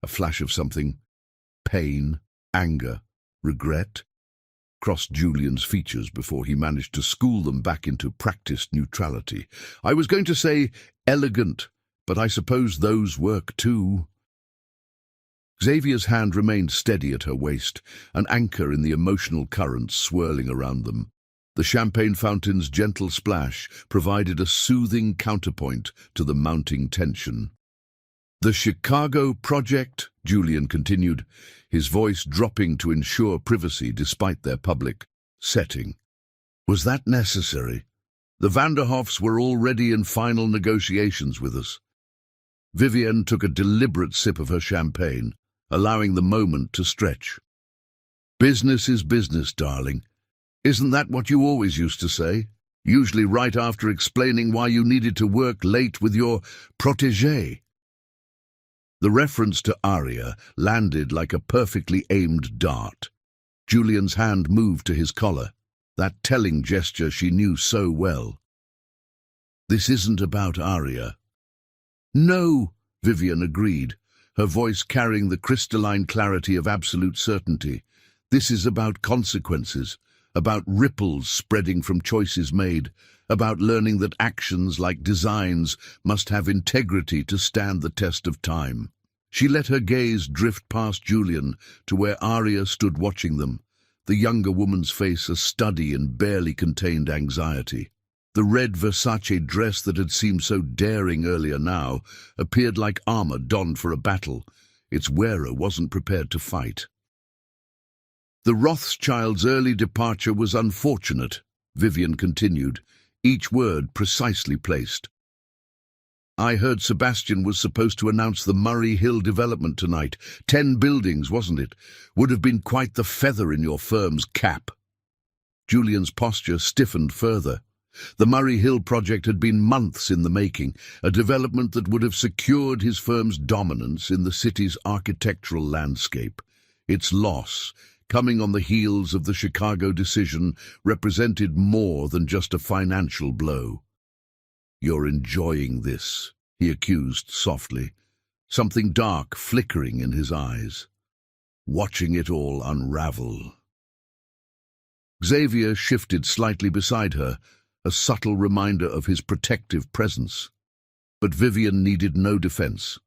A flash of something, pain, anger, regret, crossed Julian's features before he managed to school them back into practiced neutrality. "I was going to say elegant, but I suppose those work too." Xavier's hand remained steady at her waist, an anchor in the emotional currents swirling around them. The champagne fountain's gentle splash provided a soothing counterpoint to the mounting tension. "The Chicago project," Julian continued, his voice dropping to ensure privacy despite their public setting. "Was that necessary? The Vanderhoffs were already in final negotiations with us." Vivienne took a deliberate sip of her champagne, allowing the moment to stretch. "Business is business, darling. Isn't that what you always used to say? Usually right after explaining why you needed to work late with your protégé." The reference to Aria landed like a perfectly aimed dart. Julian's hand moved to his collar, that telling gesture she knew so well. "This isn't about Aria." "No," Vivienne agreed, her voice carrying the crystalline clarity of absolute certainty. "This is about consequences, about ripples spreading from choices made, about learning that actions, like designs, must have integrity to stand the test of time." She let her gaze drift past Julian to where Aria stood watching them, the younger woman's face a study in barely contained anxiety. The red Versace dress that had seemed so daring earlier now appeared like armor donned for a battle. Its wearer wasn't prepared to fight. "The Rothschilds' early departure was unfortunate," Vivienne continued, each word precisely placed. "I heard Sebastian was supposed to announce the Murray Hill development tonight. 10 buildings, wasn't it? Would have been quite the feather in your firm's cap." Julian's posture stiffened further. The Murray Hill project had been months in the making, a development that would have secured his firm's dominance in the city's architectural landscape. Its loss, coming on the heels of the Chicago decision, represented more than just a financial blow. "You're enjoying this," he accused softly, something dark flickering in his eyes. "Watching it all unravel." Xavier shifted slightly beside her, a subtle reminder of his protective presence. But Vivienne needed no defense.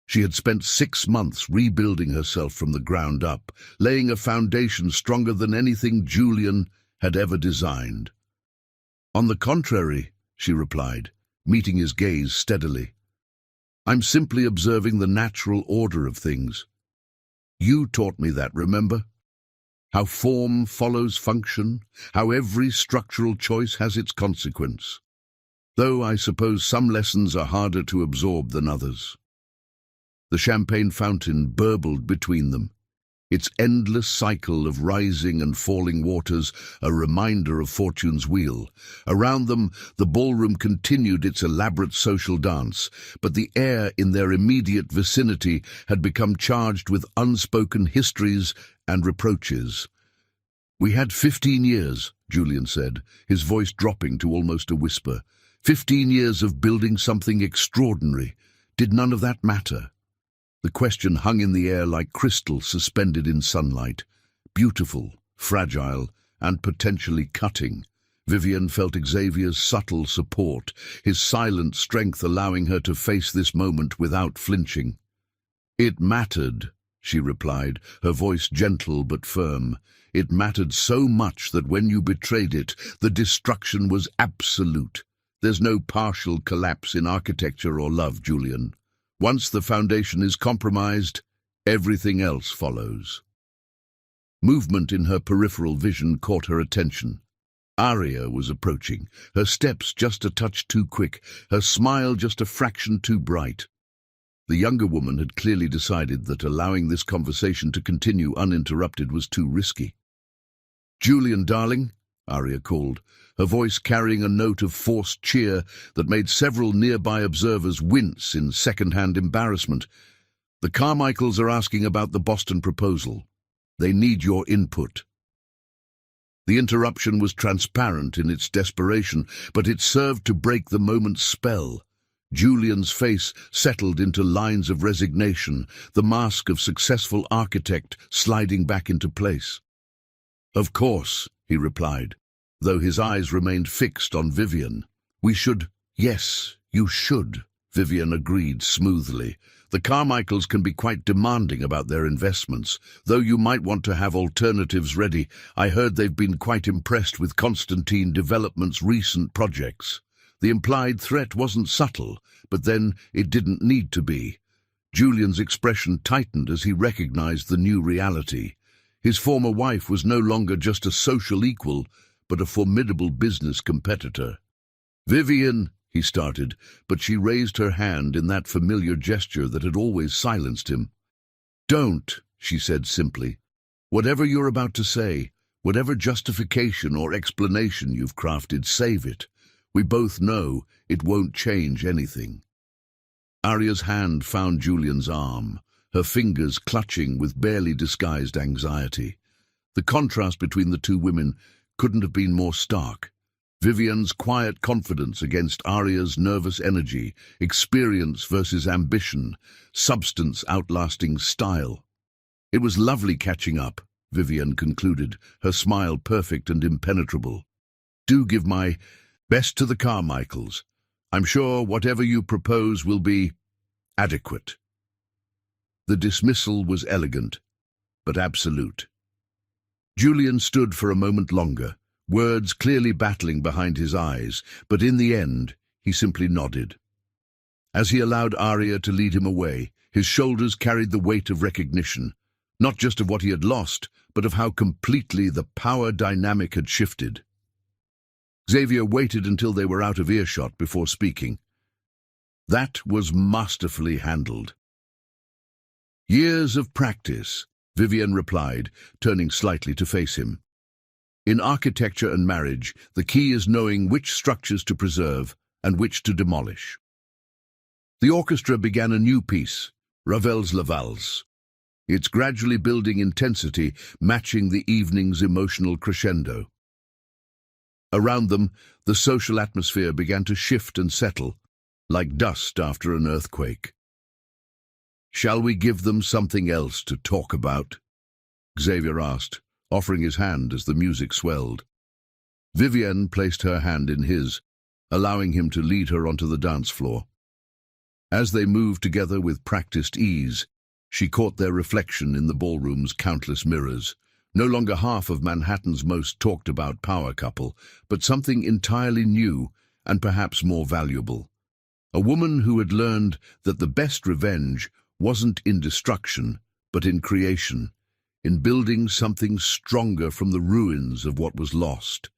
She had spent 6 months rebuilding herself from the ground up, laying a foundation stronger than anything Julian had ever designed. "On the contrary," she replied, meeting his gaze steadily. "I'm simply observing the natural order of things. You taught me that, remember? How form follows function, how every structural choice has its consequence. Though I suppose some lessons are harder to absorb than others." The champagne fountain burbled between them, its endless cycle of rising and falling waters a reminder of fortune's wheel. Around them, the ballroom continued its elaborate social dance, but the air in their immediate vicinity had become charged with unspoken histories and reproaches. "We had 15 years, Julian said, his voice dropping to almost a whisper. 15 years of building something extraordinary. Did none of that matter?" The question hung in the air like crystal suspended in sunlight. Beautiful, fragile, and potentially cutting. Vivienne felt Xavier's subtle support, his silent strength allowing her to face this moment without flinching. "It mattered," she replied, her voice gentle but firm. "It mattered so much that when you betrayed it, the destruction was absolute. There's no partial collapse in architecture or love, Julian. Once the foundation is compromised, everything else follows." Movement in her peripheral vision caught her attention. Aria was approaching, her steps just a touch too quick, her smile just a fraction too bright. The younger woman had clearly decided that allowing this conversation to continue uninterrupted was too risky. "Julian, darling," Arya called, her voice carrying a note of forced cheer that made several nearby observers wince in second-hand embarrassment. "The Carmichaels are asking about the Boston proposal. They need your input." The interruption was transparent in its desperation, but it served to break the moment's spell. Julian's face settled into lines of resignation, the mask of successful architect sliding back into place. "Of course," he replied, though his eyes remained fixed on Vivian. "We should—" "Yes, you should," Vivian agreed smoothly. "The Carmichaels can be quite demanding about their investments, though you might want to have alternatives ready. I heard they've been quite impressed with Constantine Development's recent projects." The implied threat wasn't subtle, but then it didn't need to be. Julian's expression tightened as he recognized the new reality. His former wife was no longer just a social equal, but a formidable business competitor. "Vivian," he started, but she raised her hand in that familiar gesture that had always silenced him. "Don't," she said simply. "Whatever you're about to say, whatever justification or explanation you've crafted, save it. We both know it won't change anything." Arya's hand found Julian's arm, her fingers clutching with barely disguised anxiety. The contrast between the two women couldn't have been more stark. Vivian's quiet confidence against Arya's nervous energy, experience versus ambition, substance outlasting style. "It was lovely catching up," Vivian concluded, her smile perfect and impenetrable. "Do give my best to the Carmichaels. I'm sure whatever you propose will be adequate." The dismissal was elegant, but absolute. Julian stood for a moment longer, words clearly battling behind his eyes, but in the end, he simply nodded. As he allowed Arya to lead him away, his shoulders carried the weight of recognition, not just of what he had lost, but of how completely the power dynamic had shifted. Xavier waited until they were out of earshot before speaking. "That was masterfully handled." "Years of practice," Vivian replied, turning slightly to face him. "In architecture and marriage, the key is knowing which structures to preserve and which to demolish." The orchestra began a new piece, Ravel's La Valse. Its gradually building intensity matching the evening's emotional crescendo. Around them, the social atmosphere began to shift and settle, like dust after an earthquake. "Shall we give them something else to talk about?" Xavier asked, offering his hand as the music swelled. Vivienne placed her hand in his, allowing him to lead her onto the dance floor. As they moved together with practiced ease, she caught their reflection in the ballroom's countless mirrors. No longer half of Manhattan's most talked-about power couple, but something entirely new and perhaps more valuable. A woman who had learned that the best revenge wasn't in destruction, but in creation, in building something stronger from the ruins of what was lost.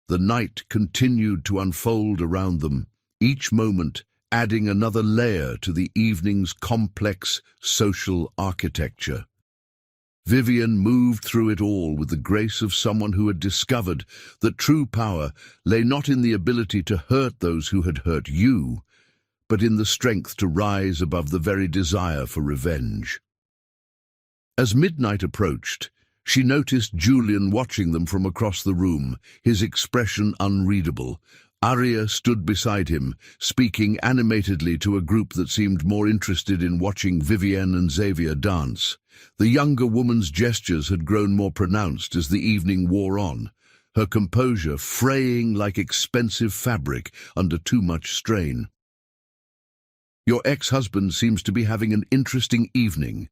The night continued to unfold around them, each moment adding another layer to the evening's complex social architecture. Vivian moved through it all with the grace of someone who had discovered that true power lay not in the ability to hurt those who had hurt you, but in the strength to rise above the very desire for revenge. As midnight approached, she noticed Julian watching them from across the room, his expression unreadable. Arya stood beside him, speaking animatedly to a group that seemed more interested in watching Vivienne and Xavier dance. The younger woman's gestures had grown more pronounced as the evening wore on, her composure fraying like expensive fabric under too much strain. "Your ex-husband seems to be having an interesting evening,"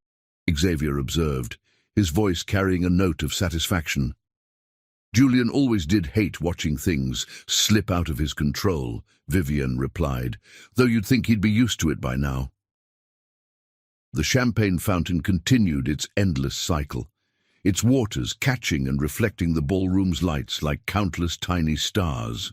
Xavier observed, his voice carrying a note of satisfaction. "Julian always did hate watching things slip out of his control," Vivian replied, "though you'd think he'd be used to it by now." The champagne fountain continued its endless cycle, its waters catching and reflecting the ballroom's lights like countless tiny stars.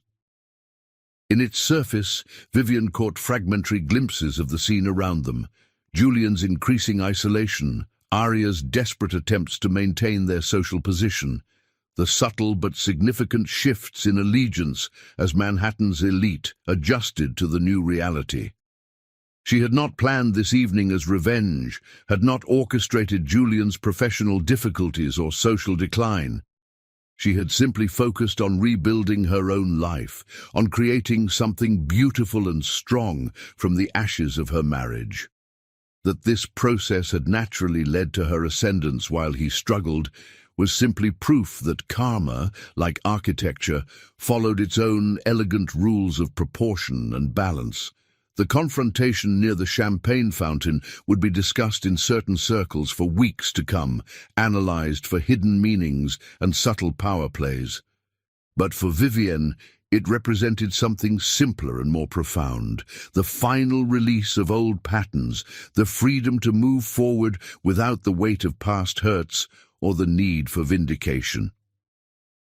In its surface, Vivian caught fragmentary glimpses of the scene around them, Julian's increasing isolation, Aria's desperate attempts to maintain their social position, the subtle but significant shifts in allegiance as Manhattan's elite adjusted to the new reality. She had not planned this evening as revenge, had not orchestrated Julian's professional difficulties or social decline. She had simply focused on rebuilding her own life, on creating something beautiful and strong from the ashes of her marriage. That this process had naturally led to her ascendance while he struggled was simply proof that karma, like architecture, followed its own elegant rules of proportion and balance. The confrontation near the champagne fountain would be discussed in certain circles for weeks to come, analyzed for hidden meanings and subtle power plays. But for Vivienne, it represented something simpler and more profound, the final release of old patterns, the freedom to move forward without the weight of past hurts or the need for vindication.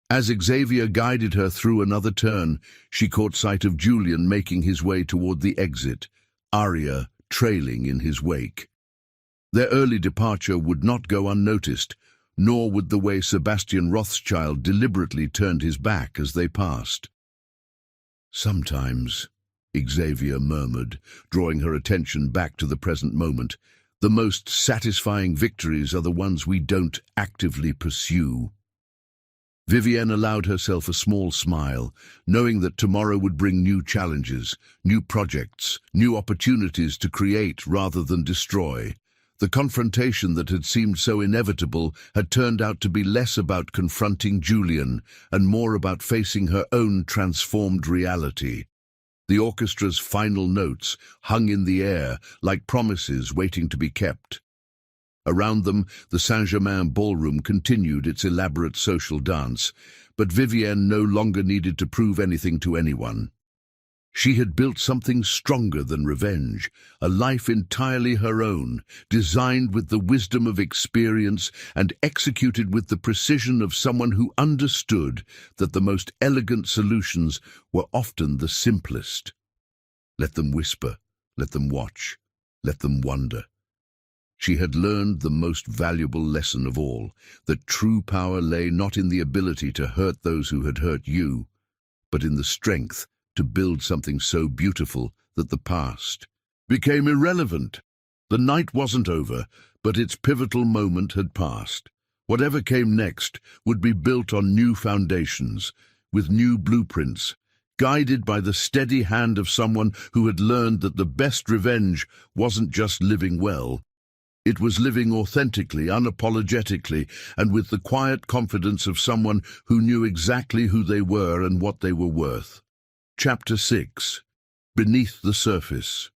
As Xavier guided her through another turn, she caught sight of Julian making his way toward the exit, Aria trailing in his wake. Their early departure would not go unnoticed, nor would the way Sebastian Rothschild deliberately turned his back as they passed. "Sometimes," Xavier murmured, drawing her attention back to the present moment, "the most satisfying victories are the ones we don't actively pursue." Vivienne allowed herself a small smile, knowing that tomorrow would bring new challenges, new projects, new opportunities to create rather than destroy. The confrontation that had seemed so inevitable had turned out to be less about confronting Julian and more about facing her own transformed reality. The orchestra's final notes hung in the air like promises waiting to be kept. Around them, the Saint-Germain ballroom continued its elaborate social dance, but Vivienne no longer needed to prove anything to anyone. She had built something stronger than revenge, a life entirely her own, designed with the wisdom of experience and executed with the precision of someone who understood that the most elegant solutions were often the simplest. Let them whisper, let them watch, let them wonder. She had learned the most valuable lesson of all, that true power lay not in the ability to hurt those who had hurt you, but in the strength to build something so beautiful that the past became irrelevant. The night wasn't over, but its pivotal moment had passed. Whatever came next would be built on new foundations, with new blueprints, guided by the steady hand of someone who had learned that the best revenge wasn't just living well. It was living authentically, unapologetically, and with the quiet confidence of someone who knew exactly who they were and what they were worth. Chapter 6. Beneath the Surface.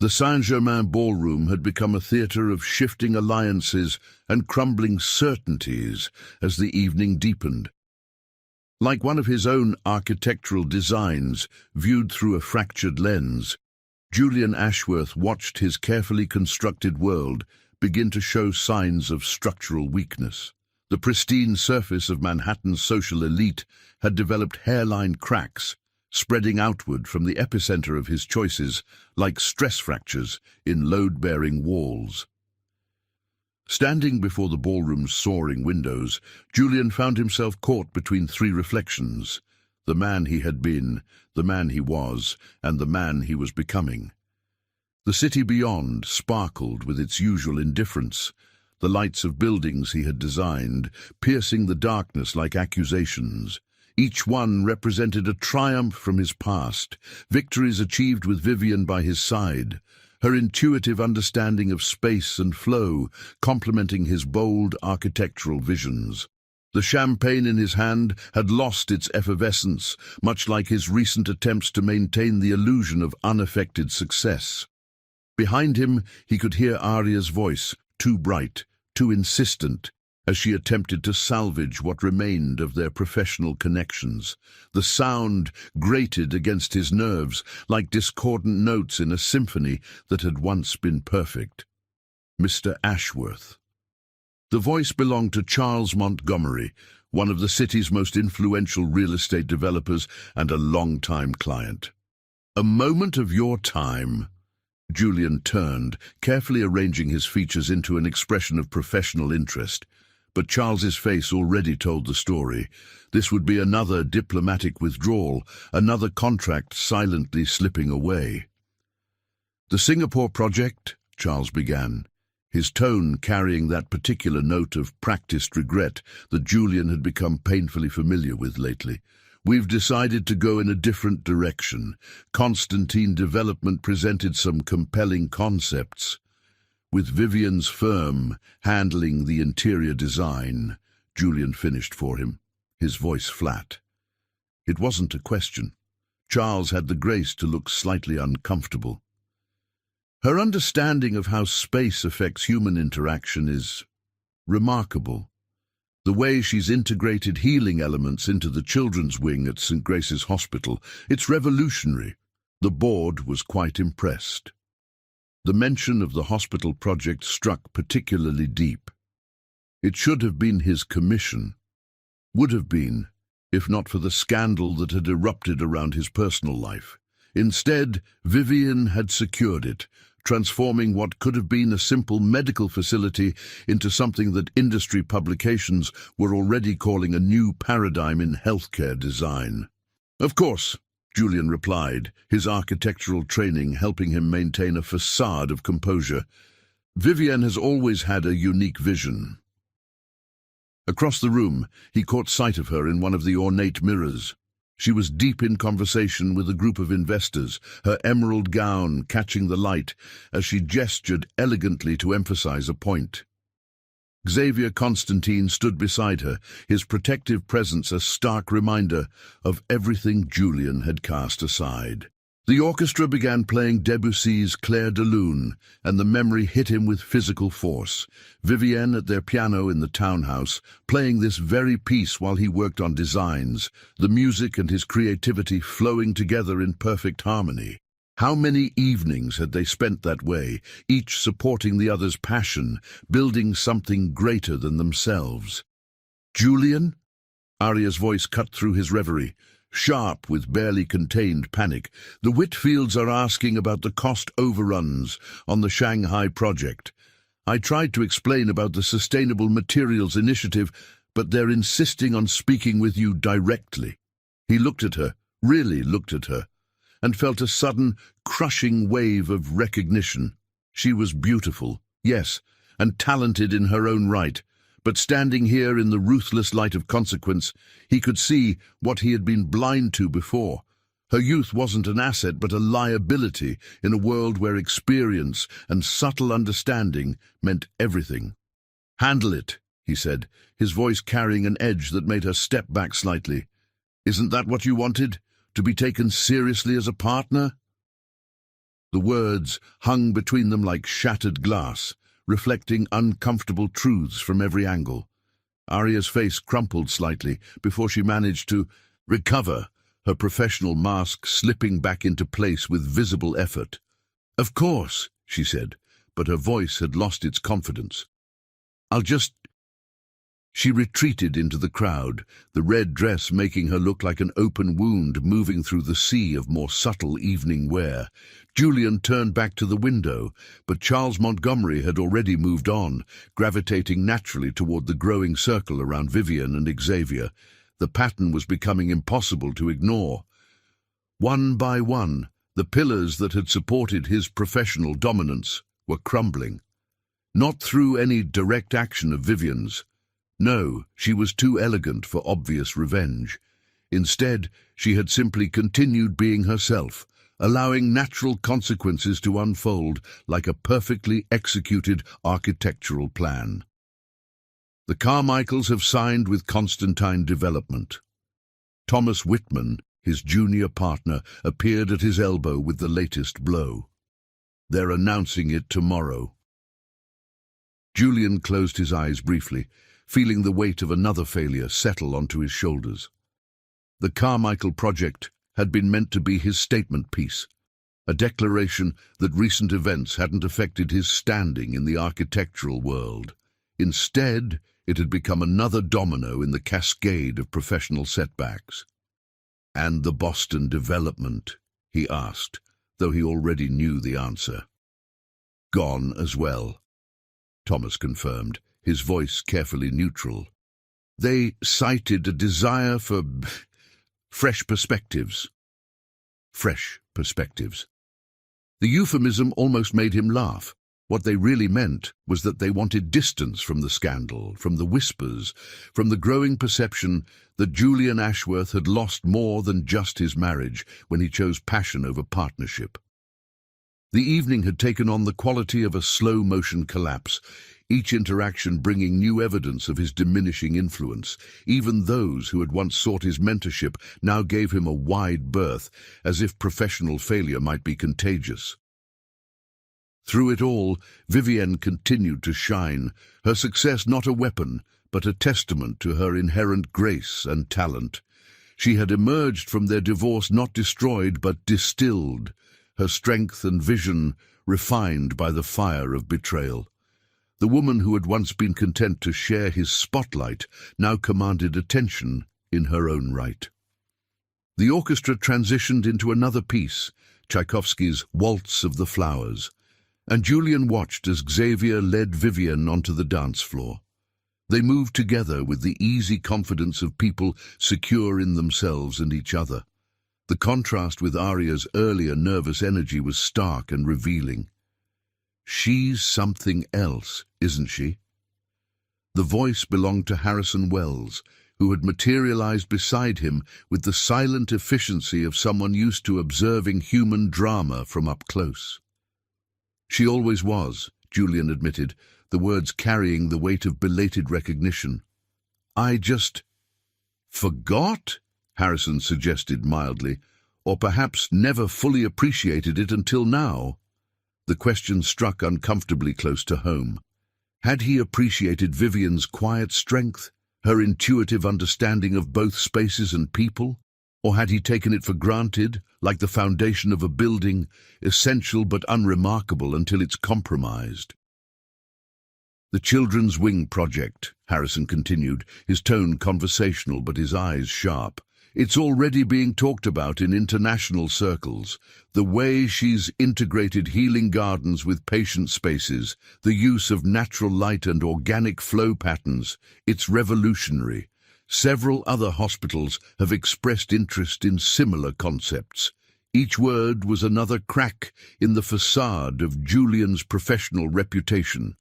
The Saint-Germain ballroom had become a theatre of shifting alliances and crumbling certainties as the evening deepened. Like one of his own architectural designs, viewed through a fractured lens, Julian Ashworth watched his carefully constructed world begin to show signs of structural weakness. The pristine surface of Manhattan's social elite had developed hairline cracks, spreading outward from the epicenter of his choices like stress fractures in load-bearing walls. Standing before the ballroom's soaring windows, Julian found himself caught between three reflections: the man he had been, the man he was, and the man he was becoming. The city beyond sparkled with its usual indifference, the lights of buildings he had designed piercing the darkness like accusations. Each one represented a triumph from his past, victories achieved with Vivienne by his side, her intuitive understanding of space and flow complementing his bold architectural visions. The champagne in his hand had lost its effervescence, much like his recent attempts to maintain the illusion of unaffected success. Behind him, he could hear Aria's voice, too bright, too insistent, as she attempted to salvage what remained of their professional connections. The sound grated against his nerves, like discordant notes in a symphony that had once been perfect. Mr. Ashworth. The voice belonged to Charles Montgomery, one of the city's most influential real estate developers and a long-time client. "A moment of your time," Julian turned, carefully arranging his features into an expression of professional interest. But Charles's face already told the story. This would be another diplomatic withdrawal, another contract silently slipping away. "The Singapore project," Charles began, his tone carrying that particular note of practiced regret that Julian had become painfully familiar with lately. "We've decided to go in a different direction. Constantine Development presented some compelling concepts. With Vivian's firm handling the interior design," Julian finished for him, his voice flat. It wasn't a question. Charles had the grace to look slightly uncomfortable. "Her understanding of how space affects human interaction is remarkable. The way she's integrated healing elements into the children's wing at St. Grace's Hospital, it's revolutionary." The board was quite impressed. The mention of the hospital project struck particularly deep. It should have been his commission. Would have been, if not for the scandal that had erupted around his personal life. Instead, Vivian had secured it, transforming what could have been a simple medical facility into something that industry publications were already calling a new paradigm in healthcare design. "Of course," Julian replied, his architectural training helping him maintain a facade of composure. "Vivian has always had a unique vision." Across the room, he caught sight of her in one of the ornate mirrors. She was deep in conversation with a group of investors, her emerald gown catching the light as she gestured elegantly to emphasize a point. Xavier Constantine stood beside her, his protective presence a stark reminder of everything Julian had cast aside. The orchestra began playing Debussy's Clair de Lune, and the memory hit him with physical force. Vivienne at their piano in the townhouse, playing this very piece while he worked on designs, the music and his creativity flowing together in perfect harmony. How many evenings had they spent that way, each supporting the other's passion, building something greater than themselves? "Julian?" Arya's voice cut through his reverie, sharp with barely contained panic. "The Whitfields are asking about the cost overruns on the Shanghai project. I tried to explain about the Sustainable Materials Initiative, but they're insisting on speaking with you directly." He looked at her, really looked at her, and felt a sudden, crushing wave of recognition. She was beautiful, yes, and talented in her own right, but standing here in the ruthless light of consequence, he could see what he had been blind to before. Her youth wasn't an asset but a liability in a world where experience and subtle understanding meant everything. "Handle it," he said, his voice carrying an edge that made her step back slightly. "Isn't that what you wanted? To be taken seriously as a partner?" The words hung between them like shattered glass, reflecting uncomfortable truths from every angle. Arya's face crumpled slightly before she managed to recover, her professional mask slipping back into place with visible effort. "Of course," she said, but her voice had lost its confidence. "I'll just—" She retreated into the crowd, the red dress making her look like an open wound moving through the sea of more subtle evening wear. Julian turned back to the window, but Charles Montgomery had already moved on, gravitating naturally toward the growing circle around Vivian and Xavier. The pattern was becoming impossible to ignore. One by one, the pillars that had supported his professional dominance were crumbling. Not through any direct action of Vivian's. No, she was too elegant for obvious revenge. Instead, she had simply continued being herself, allowing natural consequences to unfold like a perfectly executed architectural plan. The Carmichaels have signed with Constantine Development. Thomas Whitman, his junior partner, appeared at his elbow with the latest blow. They're announcing it tomorrow. Julian closed his eyes briefly, feeling the weight of another failure settle onto his shoulders. The Carmichael project had been meant to be his statement piece, a declaration that recent events hadn't affected his standing in the architectural world. Instead, it had become another domino in the cascade of professional setbacks. "And the Boston development?" he asked, though he already knew the answer. Gone as well, Thomas confirmed, his voice carefully neutral. They cited a desire for fresh perspectives. Fresh perspectives. The euphemism almost made him laugh. What they really meant was that they wanted distance from the scandal, from the whispers, from the growing perception that Julian Ashworth had lost more than just his marriage when he chose passion over partnership. The evening had taken on the quality of a slow-motion collapse, each interaction bringing new evidence of his diminishing influence. Even those who had once sought his mentorship now gave him a wide berth, as if professional failure might be contagious. Through it all, Vivienne continued to shine, her success not a weapon, but a testament to her inherent grace and talent. She had emerged from their divorce not destroyed, but distilled, her strength and vision refined by the fire of betrayal. The woman who had once been content to share his spotlight now commanded attention in her own right. The orchestra transitioned into another piece, Tchaikovsky's Waltz of the Flowers, and Julian watched as Xavier led Vivienne onto the dance floor. They moved together with the easy confidence of people secure in themselves and each other. The contrast with Aria's earlier nervous energy was stark and revealing. "She's something else, isn't she?" The voice belonged to Harrison Wells, who had materialized beside him with the silent efficiency of someone used to observing human drama from up close. "She always was," Julian admitted, the words carrying the weight of belated recognition. "I just forgot?" Harrison suggested mildly, "or perhaps never fully appreciated it until now." The question struck uncomfortably close to home. Had he appreciated Vivienne's quiet strength, her intuitive understanding of both spaces and people? Or had he taken it for granted, like the foundation of a building, essential but unremarkable until it's compromised? "The Children's Wing Project," Harrison continued, his tone conversational but his eyes sharp. "It's already being talked about in international circles. The way she's integrated healing gardens with patient spaces, the use of natural light and organic flow patterns, it's revolutionary. Several other hospitals have expressed interest in similar concepts." Each word was another crack in the facade of Julian's professional reputation.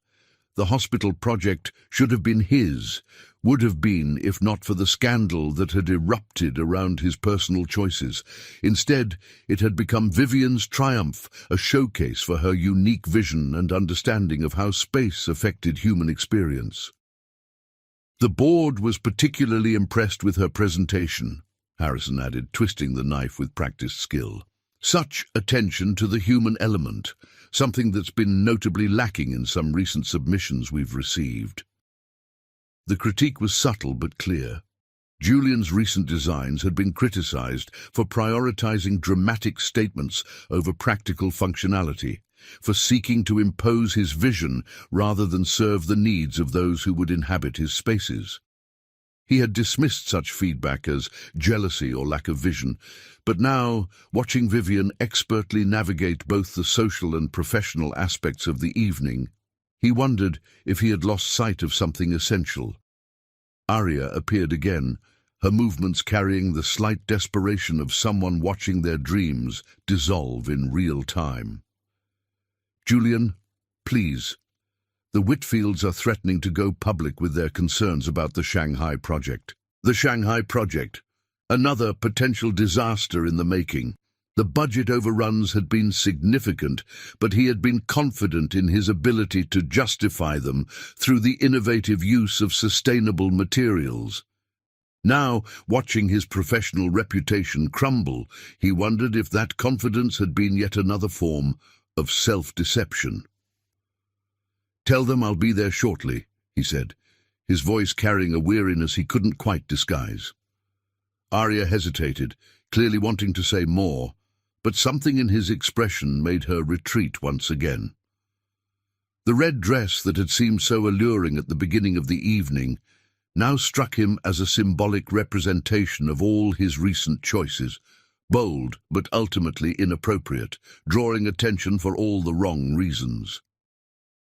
The hospital project should have been his, would have been if not for the scandal that had erupted around his personal choices. Instead, it had become Vivienne's triumph, a showcase for her unique vision and understanding of how space affected human experience. "The board was particularly impressed with her presentation," Harrison added, twisting the knife with practiced skill. "Such attention to the human element, something that's been notably lacking in some recent submissions we've received." The critique was subtle but clear. Julian's recent designs had been criticized for prioritizing dramatic statements over practical functionality, for seeking to impose his vision rather than serve the needs of those who would inhabit his spaces. He had dismissed such feedback as jealousy or lack of vision, but now, watching Vivienne expertly navigate both the social and professional aspects of the evening, he wondered if he had lost sight of something essential. Aria appeared again, her movements carrying the slight desperation of someone watching their dreams dissolve in real time. "Julian, please. The Whitfields are threatening to go public with their concerns about the Shanghai project." The Shanghai project, another potential disaster in the making. The budget overruns had been significant, but he had been confident in his ability to justify them through the innovative use of sustainable materials. Now, watching his professional reputation crumble, he wondered if that confidence had been yet another form of self-deception. "Tell them I'll be there shortly," he said, his voice carrying a weariness he couldn't quite disguise. Aria hesitated, clearly wanting to say more, but something in his expression made her retreat once again. The red dress that had seemed so alluring at the beginning of the evening now struck him as a symbolic representation of all his recent choices, bold but ultimately inappropriate, drawing attention for all the wrong reasons.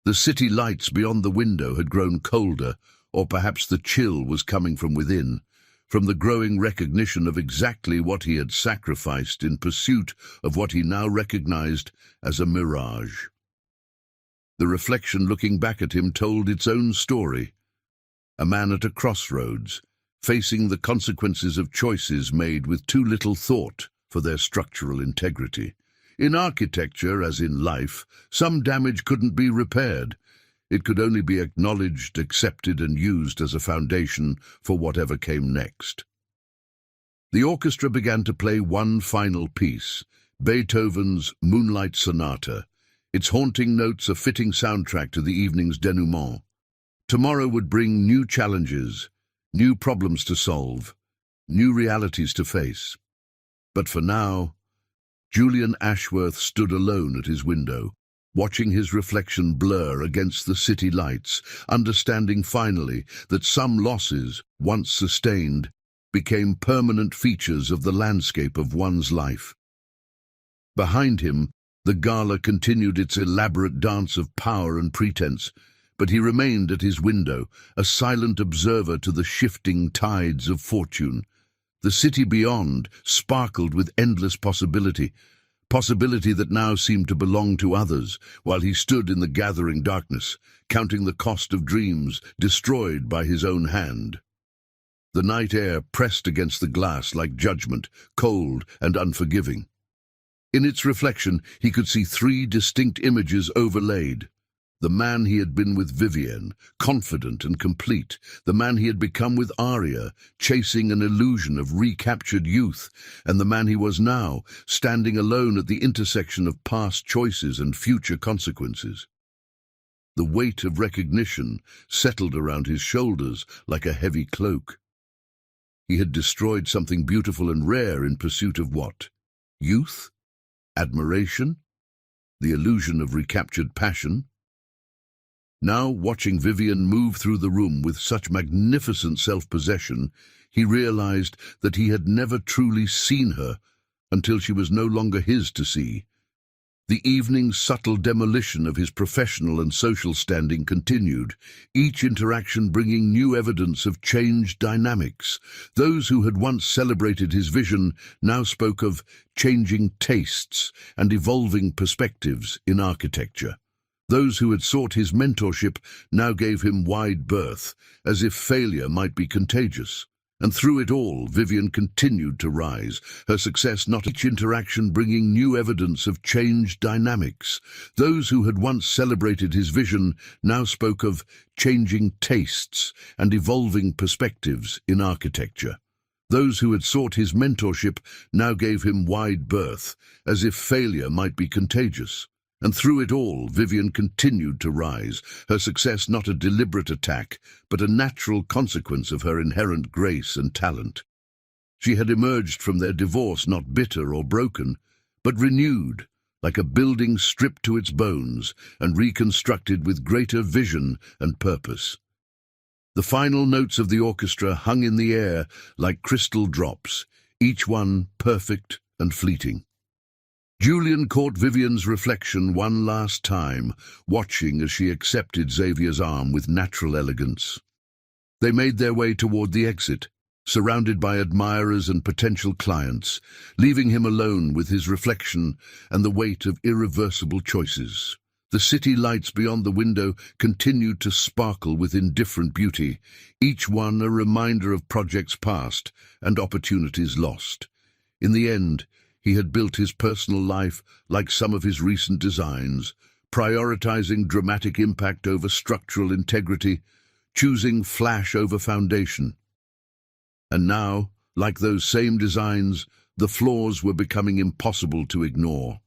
The city lights beyond the window had grown colder, or perhaps the chill was coming from within, from the growing recognition of exactly what he had sacrificed in pursuit of what he now recognized as a mirage. The reflection looking back at him told its own story. A man at a crossroads, facing the consequences of choices made with too little thought for their structural integrity. In architecture, as in life, some damage couldn't be repaired. It could only be acknowledged, accepted, and used as a foundation for whatever came next. The orchestra began to play one final piece, Beethoven's Moonlight Sonata, its haunting notes a fitting soundtrack to the evening's denouement. Tomorrow would bring new challenges, new problems to solve, new realities to face. But for now, Julian Ashworth stood alone at his window, watching his reflection blur against the city lights, understanding finally that some losses, once sustained, became permanent features of the landscape of one's life. Behind him, the gala continued its elaborate dance of power and pretense, but he remained at his window, a silent observer to the shifting tides of fortune. The city beyond sparkled with endless possibility that now seemed to belong to others, while he stood in the gathering darkness, counting the cost of dreams destroyed by his own hand. The night air pressed against the glass like judgment, cold and unforgiving. In its reflection, he could see three distinct images overlaid. The man he had been with Vivienne, confident and complete. The man he had become with Aria, chasing an illusion of recaptured youth. And the man he was now, standing alone at the intersection of past choices and future consequences. The weight of recognition settled around his shoulders like a heavy cloak. He had destroyed something beautiful and rare in pursuit of what? Youth? Admiration? The illusion of recaptured passion? Now, watching Vivienne move through the room with such magnificent self-possession, he realized that he had never truly seen her until she was no longer his to see. The evening's subtle demolition of his professional and social standing continued, each interaction bringing new evidence of changed dynamics. Those who had once celebrated his vision now spoke of changing tastes and evolving perspectives in architecture. Those who had sought his mentorship now gave him wide berth, as if failure might be contagious. And through it all, Vivienne continued to rise, her success not each interaction bringing new evidence of changed dynamics. Those who had once celebrated his vision now spoke of changing tastes and evolving perspectives in architecture. Those who had sought his mentorship now gave him wide berth, as if failure might be contagious. And through it all, Vivienne continued to rise, her success not a deliberate attack, but a natural consequence of her inherent grace and talent. She had emerged from their divorce not bitter or broken, but renewed, like a building stripped to its bones and reconstructed with greater vision and purpose. The final notes of the orchestra hung in the air like crystal drops, each one perfect and fleeting. Julian caught Vivienne's reflection one last time, watching as she accepted Xavier's arm with natural elegance. They made their way toward the exit, surrounded by admirers and potential clients, leaving him alone with his reflection and the weight of irreversible choices. The city lights beyond the window continued to sparkle with indifferent beauty, each one a reminder of projects past and opportunities lost. In the end, he had built his personal life like some of his recent designs, prioritizing dramatic impact over structural integrity, choosing flash over foundation. And now, like those same designs, the flaws were becoming impossible to ignore.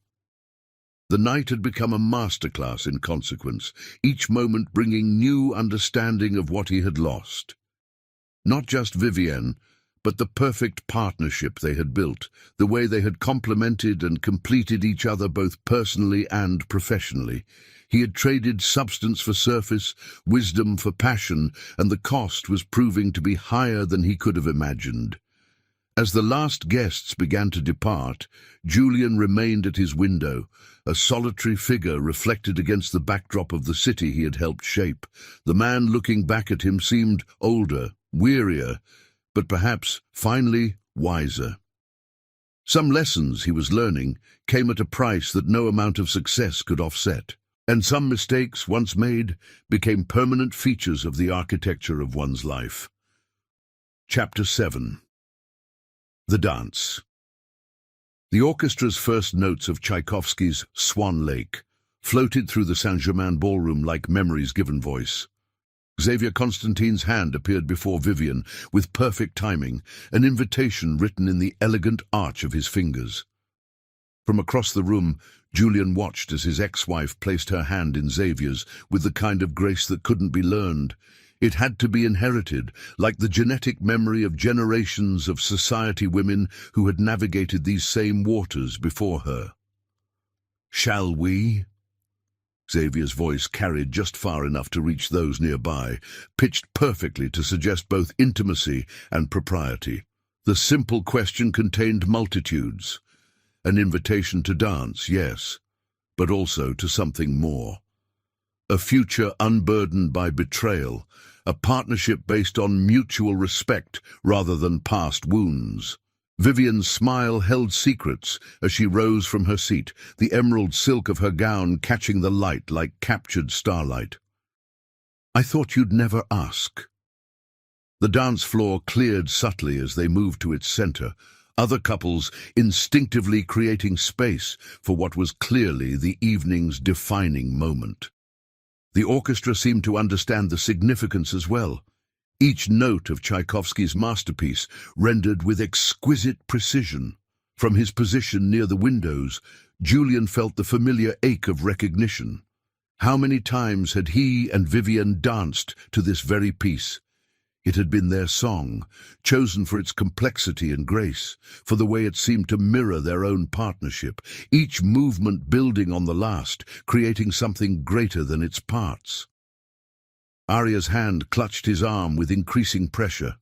The night had become a masterclass in consequence, each moment bringing new understanding of what he had lost. Not just Vivienne, but the perfect partnership they had built, the way they had complemented and completed each other both personally and professionally. He had traded substance for surface, wisdom for passion, and the cost was proving to be higher than he could have imagined. As the last guests began to depart, Julian remained at his window, a solitary figure reflected against the backdrop of the city he had helped shape. The man looking back at him seemed older, wearier, but perhaps, finally, wiser. Some lessons he was learning came at a price that no amount of success could offset, and some mistakes, once made, became permanent features of the architecture of one's life. Chapter 7. The Dance. The orchestra's first notes of Tchaikovsky's Swan Lake floated through the Saint-Germain ballroom like memories given voice. Xavier Constantine's hand appeared before Vivian with perfect timing, an invitation written in the elegant arch of his fingers. From across the room, Julian watched as his ex-wife placed her hand in Xavier's with the kind of grace that couldn't be learned. It had to be inherited, like the genetic memory of generations of society women who had navigated these same waters before her. "Shall we?" Xavier's voice carried just far enough to reach those nearby, pitched perfectly to suggest both intimacy and propriety. The simple question contained multitudes. An invitation to dance, yes, but also to something more. A future unburdened by betrayal, a partnership based on mutual respect rather than past wounds. Vivian's smile held secrets as she rose from her seat, the emerald silk of her gown catching the light like captured starlight. "I thought you'd never ask." The dance floor cleared subtly as they moved to its center, other couples instinctively creating space for what was clearly the evening's defining moment. The orchestra seemed to understand the significance as well. Each note of Tchaikovsky's masterpiece rendered with exquisite precision. From his position near the windows, Julian felt the familiar ache of recognition. How many times had he and Vivian danced to this very piece? It had been their song, chosen for its complexity and grace, for the way it seemed to mirror their own partnership, each movement building on the last, creating something greater than its parts. Aria's hand clutched his arm with increasing pressure.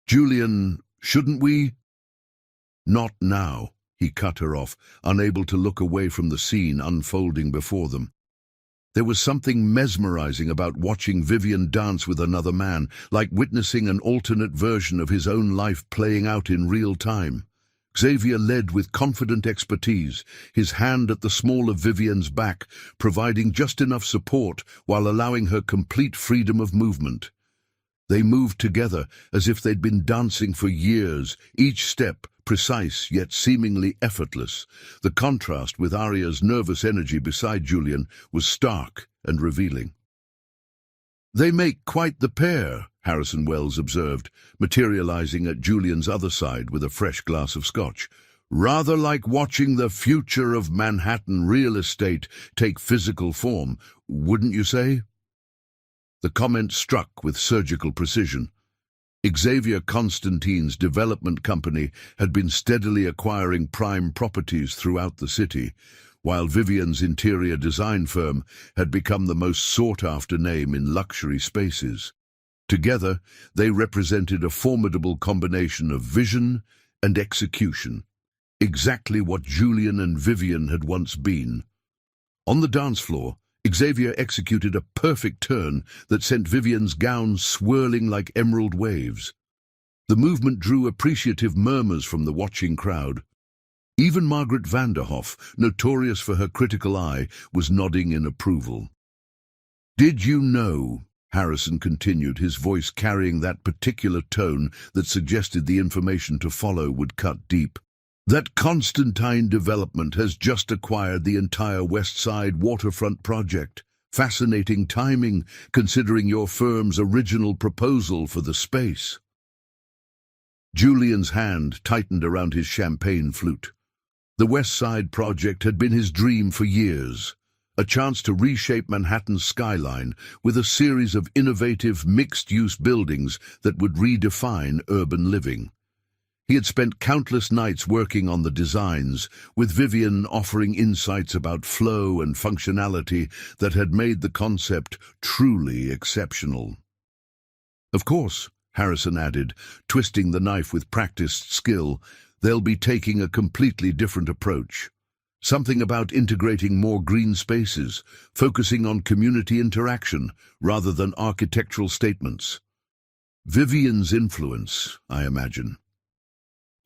"Julian, shouldn't we?" "Not now," he cut her off, unable to look away from the scene unfolding before them. There was something mesmerizing about watching Vivian dance with another man, like witnessing an alternate version of his own life playing out in real time. Xavier led with confident expertise, his hand at the small of Vivian's back, providing just enough support while allowing her complete freedom of movement. They moved together as if they'd been dancing for years, each step precise yet seemingly effortless. The contrast with Aria's nervous energy beside Julian was stark and revealing. "They make quite the pair," Harrison Wells observed, materializing at Julian's other side with a fresh glass of scotch. "Rather like watching the future of Manhattan real estate take physical form, wouldn't you say?" The comment struck with surgical precision. Xavier Constantine's development company had been steadily acquiring prime properties throughout the city, while Vivian's interior design firm had become the most sought-after name in luxury spaces. Together, they represented a formidable combination of vision and execution, exactly what Julian and Vivian had once been. On the dance floor, Xavier executed a perfect turn that sent Vivian's gown swirling like emerald waves. The movement drew appreciative murmurs from the watching crowd. Even Margaret Vanderhoff, notorious for her critical eye, was nodding in approval. "Did you know," Harrison continued, his voice carrying that particular tone that suggested the information to follow would cut deep, "that Constantine Development has just acquired the entire West Side waterfront project? Fascinating timing, considering your firm's original proposal for the space." Julian's hand tightened around his champagne flute. The West Side project had been his dream for years, a chance to reshape Manhattan's skyline with a series of innovative mixed-use buildings that would redefine urban living. He had spent countless nights working on the designs, with Vivian offering insights about flow and functionality that had made the concept truly exceptional. Of course, Harrison added, twisting the knife with practiced skill. They'll be taking a completely different approach. Something about integrating more green spaces, focusing on community interaction rather than architectural statements. Vivian's influence, I imagine.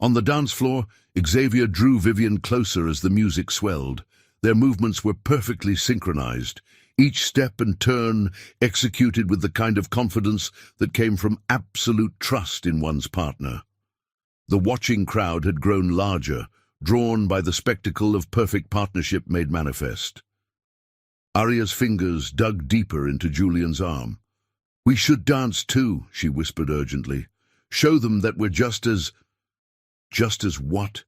On the dance floor, Xavier drew Vivian closer as the music swelled. Their movements were perfectly synchronized, each step and turn executed with the kind of confidence that came from absolute trust in one's partner. The watching crowd had grown larger, drawn by the spectacle of perfect partnership made manifest. Aria's fingers dug deeper into Julian's arm. "We should dance too," she whispered urgently. "Show them that we're just as—" "Just as what?"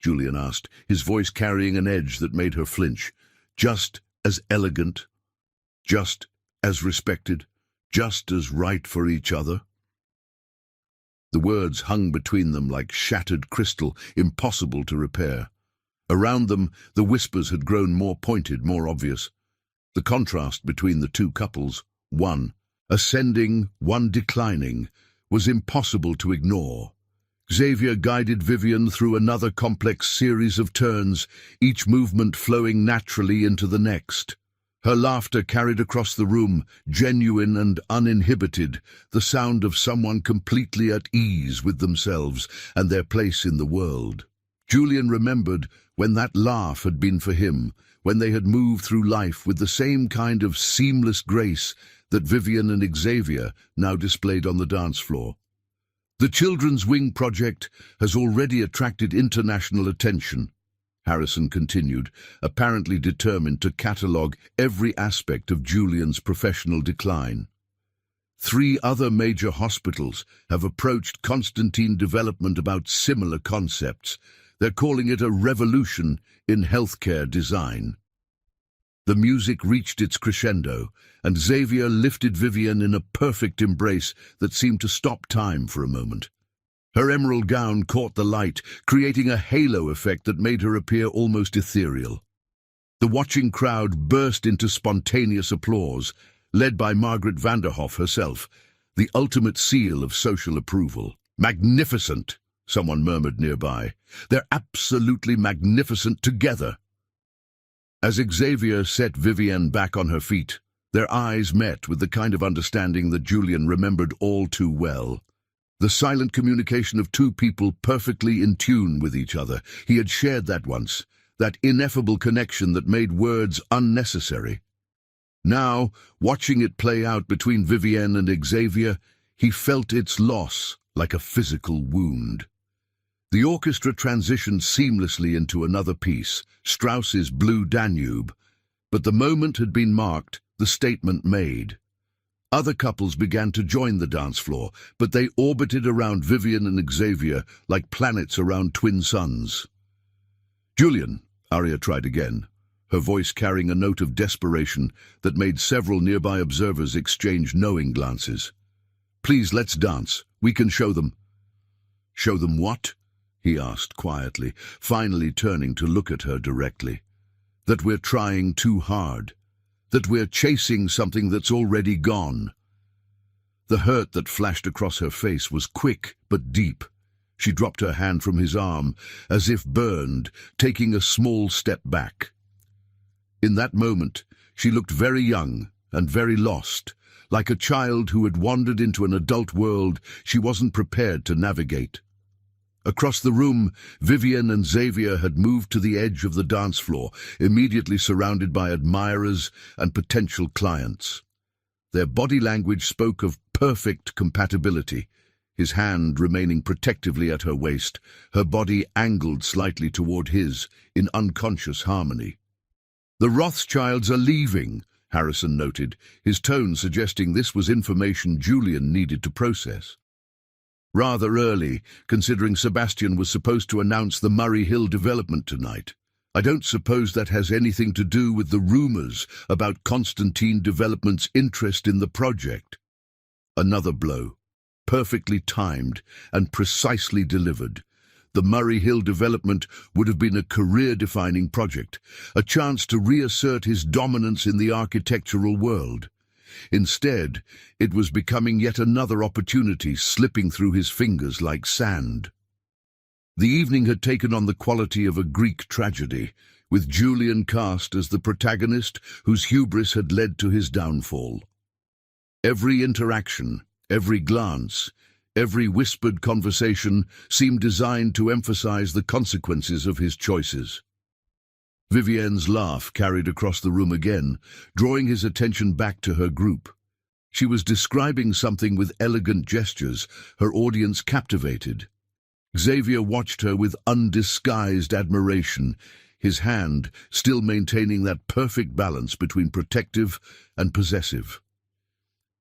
Julian asked, his voice carrying an edge that made her flinch. "Just as elegant, just as respected, just as right for each other." The words hung between them like shattered crystal, impossible to repair. Around them, the whispers had grown more pointed, more obvious. The contrast between the two couples, one ascending, one declining, was impossible to ignore. Xavier guided Vivian through another complex series of turns, each movement flowing naturally into the next. Her laughter carried across the room, genuine and uninhibited, the sound of someone completely at ease with themselves and their place in the world. Julian remembered when that laugh had been for him, when they had moved through life with the same kind of seamless grace that Vivian and Xavier now displayed on the dance floor. The Children's Wing project has already attracted international attention, Harrison continued, apparently determined to catalogue every aspect of Julian's professional decline. 3 other major hospitals have approached Constantine Development about similar concepts. They're calling it a revolution in healthcare design. The music reached its crescendo, and Xavier lifted Vivian in a perfect embrace that seemed to stop time for a moment. Her emerald gown caught the light, creating a halo effect that made her appear almost ethereal. The watching crowd burst into spontaneous applause, led by Margaret Vanderhoff herself, the ultimate seal of social approval. "Magnificent," someone murmured nearby. "They're absolutely magnificent together." As Xavier set Vivienne back on her feet, their eyes met with the kind of understanding that Julian remembered all too well. The silent communication of 2 people perfectly in tune with each other. He had shared that once, that ineffable connection that made words unnecessary. Now, watching it play out between Vivienne and Xavier, he felt its loss like a physical wound. The orchestra transitioned seamlessly into another piece, Strauss's Blue Danube, but the moment had been marked, the statement made. Other couples began to join the dance floor, but they orbited around Vivian and Xavier like planets around twin suns. "Julian," Aria tried again, her voice carrying a note of desperation that made several nearby observers exchange knowing glances. "Please, let's dance. We can show them." "Show them what?" he asked quietly, finally turning to look at her directly. "That we're trying too hard. That we're chasing something that's already gone." The hurt that flashed across her face was quick but deep. She dropped her hand from his arm, as if burned, taking a small step back. In that moment, she looked very young and very lost, like a child who had wandered into an adult world she wasn't prepared to navigate. Across the room, Vivian and Xavier had moved to the edge of the dance floor, immediately surrounded by admirers and potential clients. Their body language spoke of perfect compatibility, his hand remaining protectively at her waist, her body angled slightly toward his, in unconscious harmony. "The Rothschilds are leaving," Harrison noted, his tone suggesting this was information Julian needed to process. "Rather early, considering Sebastian was supposed to announce the Murray Hill development tonight. I don't suppose that has anything to do with the rumors about Constantine Development's interest in the project." Another blow, perfectly timed and precisely delivered. The Murray Hill development would have been a career-defining project, a chance to reassert his dominance in the architectural world. Instead, it was becoming yet another opportunity slipping through his fingers like sand. The evening had taken on the quality of a Greek tragedy, with Julian cast as the protagonist whose hubris had led to his downfall. Every interaction, every glance, every whispered conversation seemed designed to emphasize the consequences of his choices. Vivienne's laugh carried across the room again, drawing his attention back to her group. She was describing something with elegant gestures, her audience captivated. Xavier watched her with undisguised admiration, his hand still maintaining that perfect balance between protective and possessive.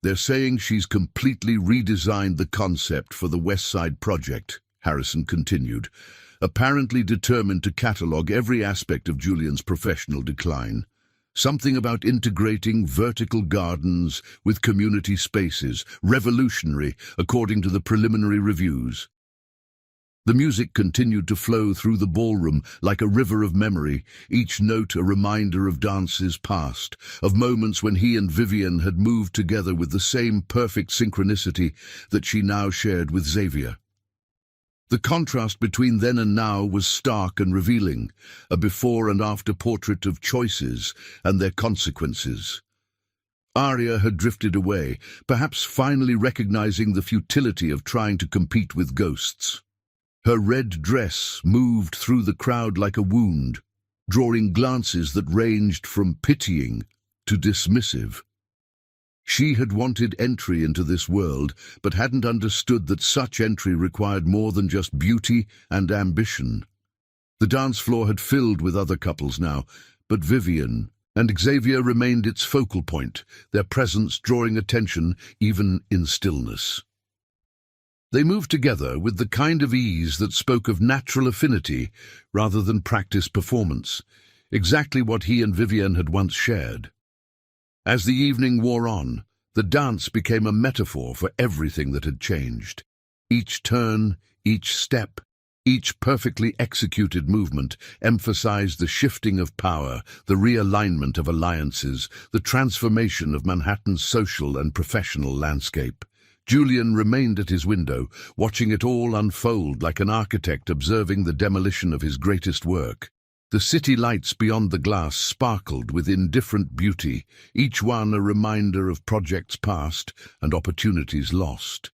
"They're saying she's completely redesigned the concept for the West Side project," Harrison continued, apparently determined to catalogue every aspect of Julian's professional decline. Something about integrating vertical gardens with community spaces, revolutionary according to the preliminary reviews. The music continued to flow through the ballroom like a river of memory, each note a reminder of dances past, of moments when he and Vivienne had moved together with the same perfect synchronicity that she now shared with Xavier. The contrast between then and now was stark and revealing, a before and after portrait of choices and their consequences. Arya had drifted away, perhaps finally recognizing the futility of trying to compete with ghosts. Her red dress moved through the crowd like a wound, drawing glances that ranged from pitying to dismissive. She had wanted entry into this world, but hadn't understood that such entry required more than just beauty and ambition. The dance floor had filled with other couples now, but Vivienne and Xavier remained its focal point, their presence drawing attention even in stillness. They moved together with the kind of ease that spoke of natural affinity rather than practiced performance, exactly what he and Vivienne had once shared. As the evening wore on, the dance became a metaphor for everything that had changed. Each turn, each step, each perfectly executed movement emphasized the shifting of power, the realignment of alliances, the transformation of Manhattan's social and professional landscape. Julian remained at his window, watching it all unfold like an architect observing the demolition of his greatest work. The city lights beyond the glass sparkled with indifferent beauty, each one a reminder of projects past and opportunities lost.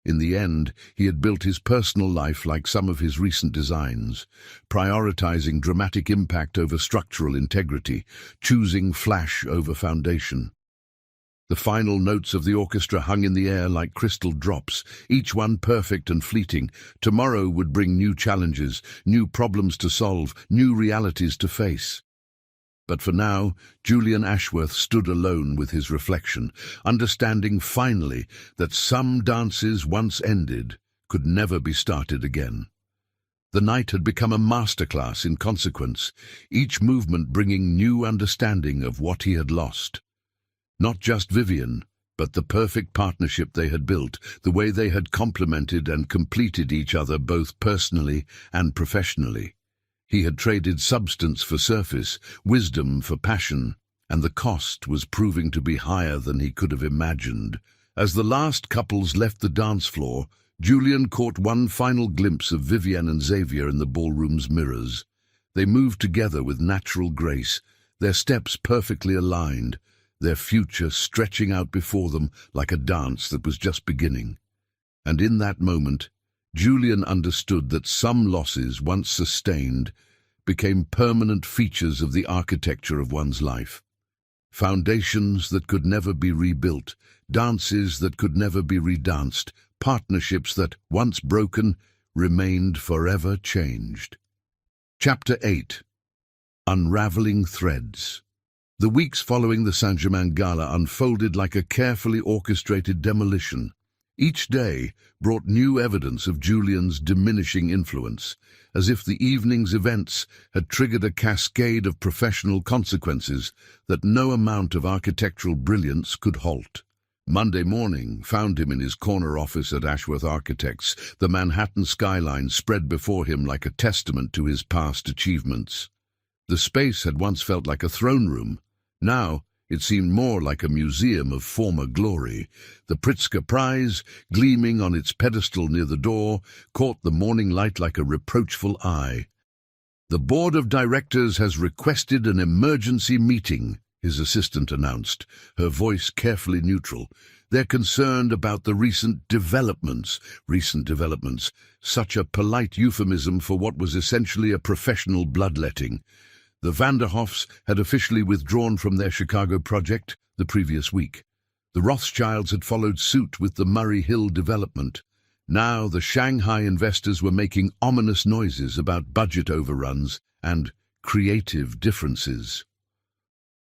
In the end, he had built his personal life like some of his recent designs, prioritizing dramatic impact over structural integrity, choosing flash over foundation. The final notes of the orchestra hung in the air like crystal drops, each one perfect and fleeting. Tomorrow would bring new challenges, new problems to solve, new realities to face. But for now, Julian Ashworth stood alone with his reflection, understanding finally that some dances once ended could never be started again. The night had become a masterclass in consequence, each movement bringing new understanding of what he had lost. Not just Vivienne, but the perfect partnership they had built, the way they had complemented and completed each other both personally and professionally. He had traded substance for surface, wisdom for passion, and the cost was proving to be higher than he could have imagined. As the last couples left the dance floor, Julian caught one final glimpse of Vivienne and Xavier in the ballroom's mirrors. They moved together with natural grace, their steps perfectly aligned, their future stretching out before them like a dance that was just beginning. And in that moment, Julian understood that some losses, once sustained, became permanent features of the architecture of one's life. Foundations that could never be rebuilt, dances that could never be redanced, partnerships that, once broken, remained forever changed. Chapter 8. Unraveling Threads. The weeks following the Saint-Germain Gala unfolded like a carefully orchestrated demolition. Each day brought new evidence of Julian's diminishing influence, as if the evening's events had triggered a cascade of professional consequences that no amount of architectural brilliance could halt. Monday morning found him in his corner office at Ashworth Architects, the Manhattan skyline spread before him like a testament to his past achievements. The space had once felt like a throne room. Now It seemed more like a museum of former glory. The Pritzker Prize, gleaming on its pedestal near the door, caught the morning light like a reproachful eye. "The board of directors has requested an emergency meeting," his assistant announced, her voice carefully neutral. "They're concerned about the recent developments. Recent developments, such a polite euphemism for what was essentially a professional bloodletting. The Vanderhoffs had officially withdrawn from their Chicago project the previous week. The Rothschilds had followed suit with the Murray Hill development. Now the Shanghai investors were making ominous noises about budget overruns and creative differences.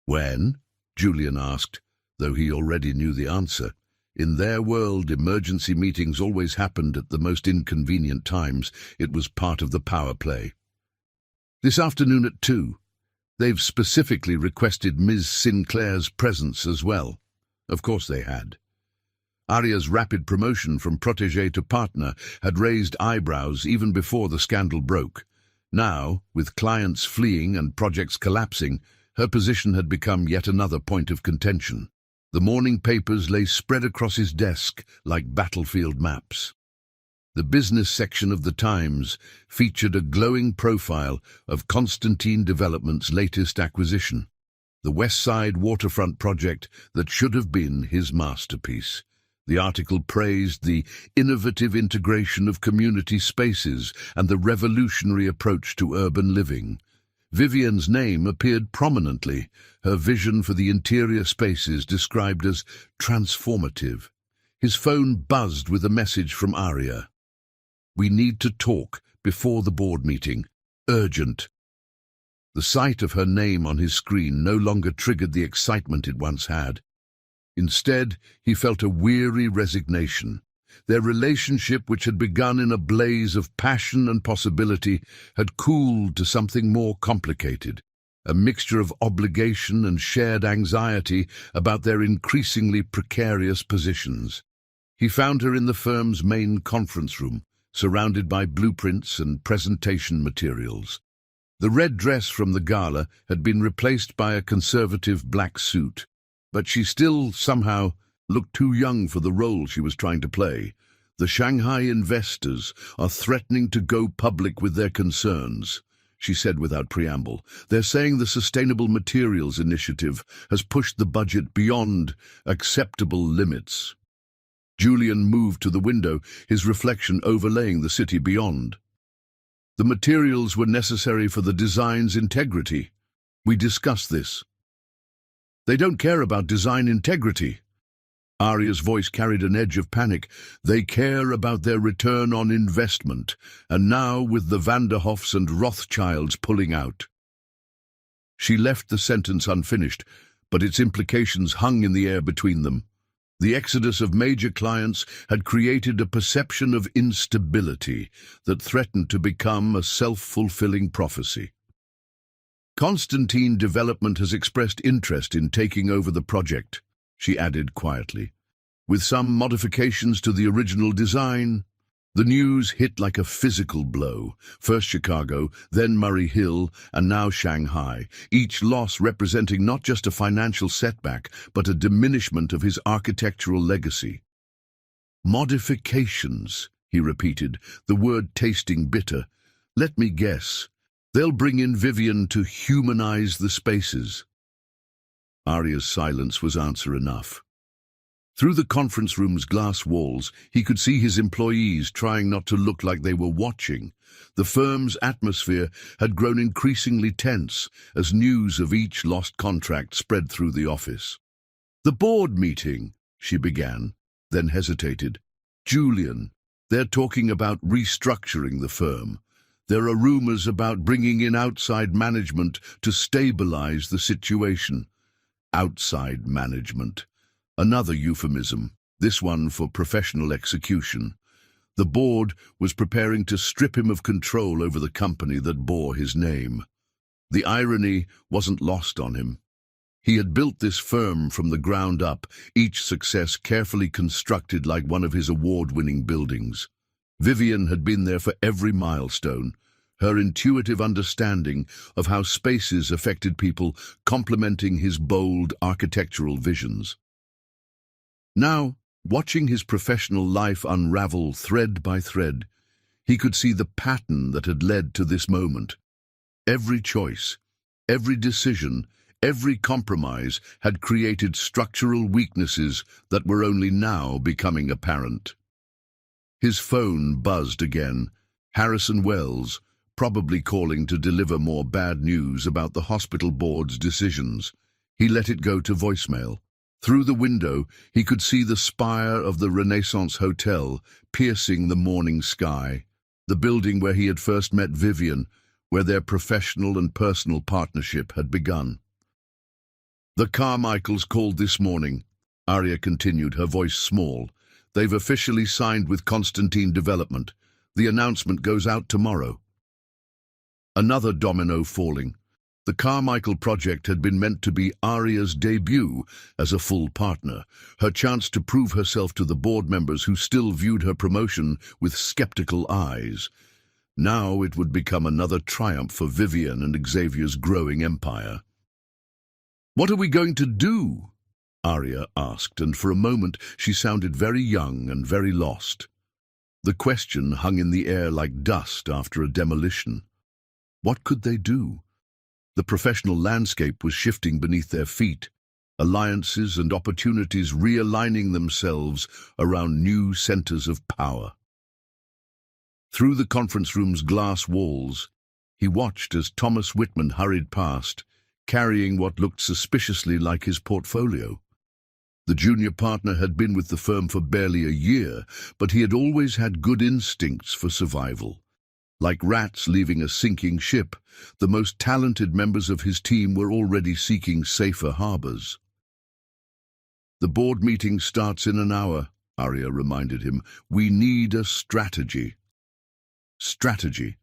"When?" Julian asked, though he already knew the answer. In their world, emergency meetings always happened at the most inconvenient times. It was part of the power play. "This afternoon at 2. They've specifically requested Ms. Sinclair's presence as well." Of course they had. Arya's rapid promotion from protégé to partner had raised eyebrows even before the scandal broke. Now, with clients fleeing and projects collapsing, her position had become yet another point of contention. The morning papers lay spread across his desk like battlefield maps. The business section of the Times featured a glowing profile of Constantine Development's latest acquisition, the West Side waterfront project that should have been his masterpiece. The article praised the innovative integration of community spaces and the revolutionary approach to urban living. Vivian's name appeared prominently, her vision for the interior spaces described as transformative. His phone buzzed with a message from Arya. "We need to talk before the board meeting. Urgent." The sight of her name on his screen no longer triggered the excitement it once had. Instead, he felt a weary resignation. Their relationship, which had begun in a blaze of passion and possibility, had cooled to something more complicated, a mixture of obligation and shared anxiety about their increasingly precarious positions. He found her in the firm's main conference room, surrounded by blueprints and presentation materials. The red dress from the gala had been replaced by a conservative black suit, but she still, somehow, looked too young for the role she was trying to play. "The Shanghai investors are threatening to go public with their concerns," she said without preamble. "They're saying the Sustainable Materials Initiative has pushed the budget beyond acceptable limits." Julian moved to the window, his reflection overlaying the city beyond. "The materials were necessary for the design's integrity. We discussed this." "They don't care about design integrity." Arya's voice carried an edge of panic. "They care about their return on investment, and now with the Vanderhoffs and Rothschilds pulling out." She left the sentence unfinished, but its implications hung in the air between them. The exodus of major clients had created a perception of instability that threatened to become a self-fulfilling prophecy. "Constantine Development has expressed interest in taking over the project," she added quietly, "with some modifications to the original design." The news hit like a physical blow. First Chicago, then Murray Hill, and now Shanghai, each loss representing not just a financial setback, but a diminishment of his architectural legacy. "Modifications," he repeated, the word tasting bitter. "Let me guess. They'll bring in Vivian to humanize the spaces." Arya's silence was answer enough. Through the conference room's glass walls, he could see his employees trying not to look like they were watching. The firm's atmosphere had grown increasingly tense as news of each lost contract spread through the office. "The board meeting," she began, then hesitated. "Julian, they're talking about restructuring the firm. There are rumors about bringing in outside management to stabilize the situation." Outside management. Another euphemism, this one for professional execution. The board was preparing to strip him of control over the company that bore his name. The irony wasn't lost on him. He had built this firm from the ground up, each success carefully constructed like one of his award-winning buildings. Vivian had been there for every milestone, her intuitive understanding of how spaces affected people complementing his bold architectural visions. Now, watching his professional life unravel thread by thread, he could see the pattern that had led to this moment. Every choice, every decision, every compromise had created structural weaknesses that were only now becoming apparent. His phone buzzed again. Harrison Wells, probably calling to deliver more bad news about the hospital board's decisions. He let it go to voicemail. Through the window, he could see the spire of the Renaissance Hotel piercing the morning sky, the building where he had first met Vivian, where their professional and personal partnership had begun. "The Carmichaels called this morning," Arya continued, her voice small. "They've officially signed with Constantine Development. The announcement goes out tomorrow." Another domino falling. The Carmichael project had been meant to be Arya's debut as a full partner, her chance to prove herself to the board members who still viewed her promotion with skeptical eyes. Now it would become another triumph for Vivian and Xavier's growing empire. "What are we going to do?" Arya asked, and for a moment she sounded very young and very lost. The question hung in the air like dust after a demolition. What could they do? The professional landscape was shifting beneath their feet, alliances and opportunities realigning themselves around new centers of power. Through the conference room's glass walls, he watched as Thomas Whitman hurried past, carrying what looked suspiciously like his portfolio. The junior partner had been with the firm for barely a year, but he had always had good instincts for survival. Like rats leaving a sinking ship, the most talented members of his team were already seeking safer harbors. "The board meeting starts in an hour," Arya reminded him. "We need a strategy." Strategy,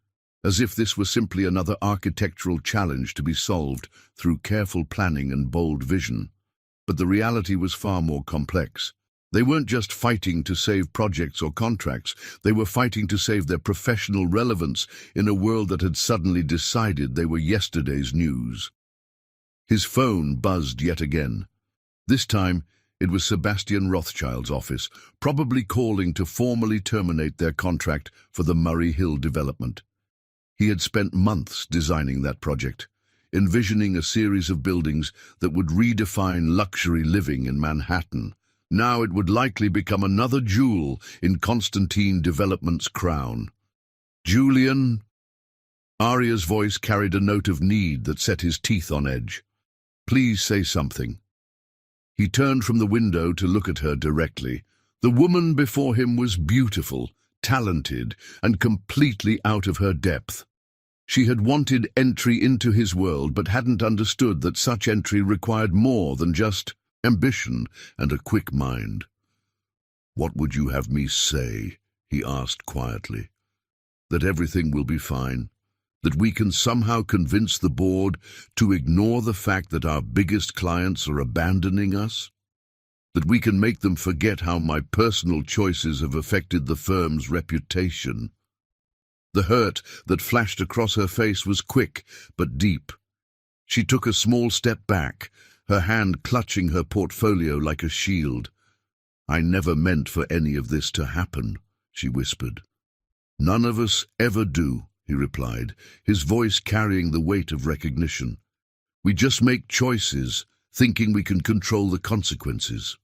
as if this were simply another architectural challenge to be solved through careful planning and bold vision. But the reality was far more complex. They weren't just fighting to save projects or contracts, they were fighting to save their professional relevance in a world that had suddenly decided they were yesterday's news. His phone buzzed yet again. This time, it was Sebastian Rothschild's office, probably calling to formally terminate their contract for the Murray Hill development. He had spent months designing that project, envisioning a series of buildings that would redefine luxury living in Manhattan. Now it would likely become another jewel in Constantine Development's crown. "Julian?" Arya's voice carried a note of need that set his teeth on edge. "Please say something." He turned from the window to look at her directly. The woman before him was beautiful, talented, and completely out of her depth. She had wanted entry into his world, but hadn't understood that such entry required more than just ambition and a quick mind. "What would you have me say?" he asked quietly. "That everything will be fine? That we can somehow convince the board to ignore the fact that our biggest clients are abandoning us? That we can make them forget how my personal choices have affected the firm's reputation?" The hurt that flashed across her face was quick but deep. She took a small step back, her hand clutching her portfolio like a shield. "I never meant for any of this to happen," she whispered. "None of us ever do," he replied, his voice carrying the weight of recognition. "We just make choices, thinking we can control the consequences."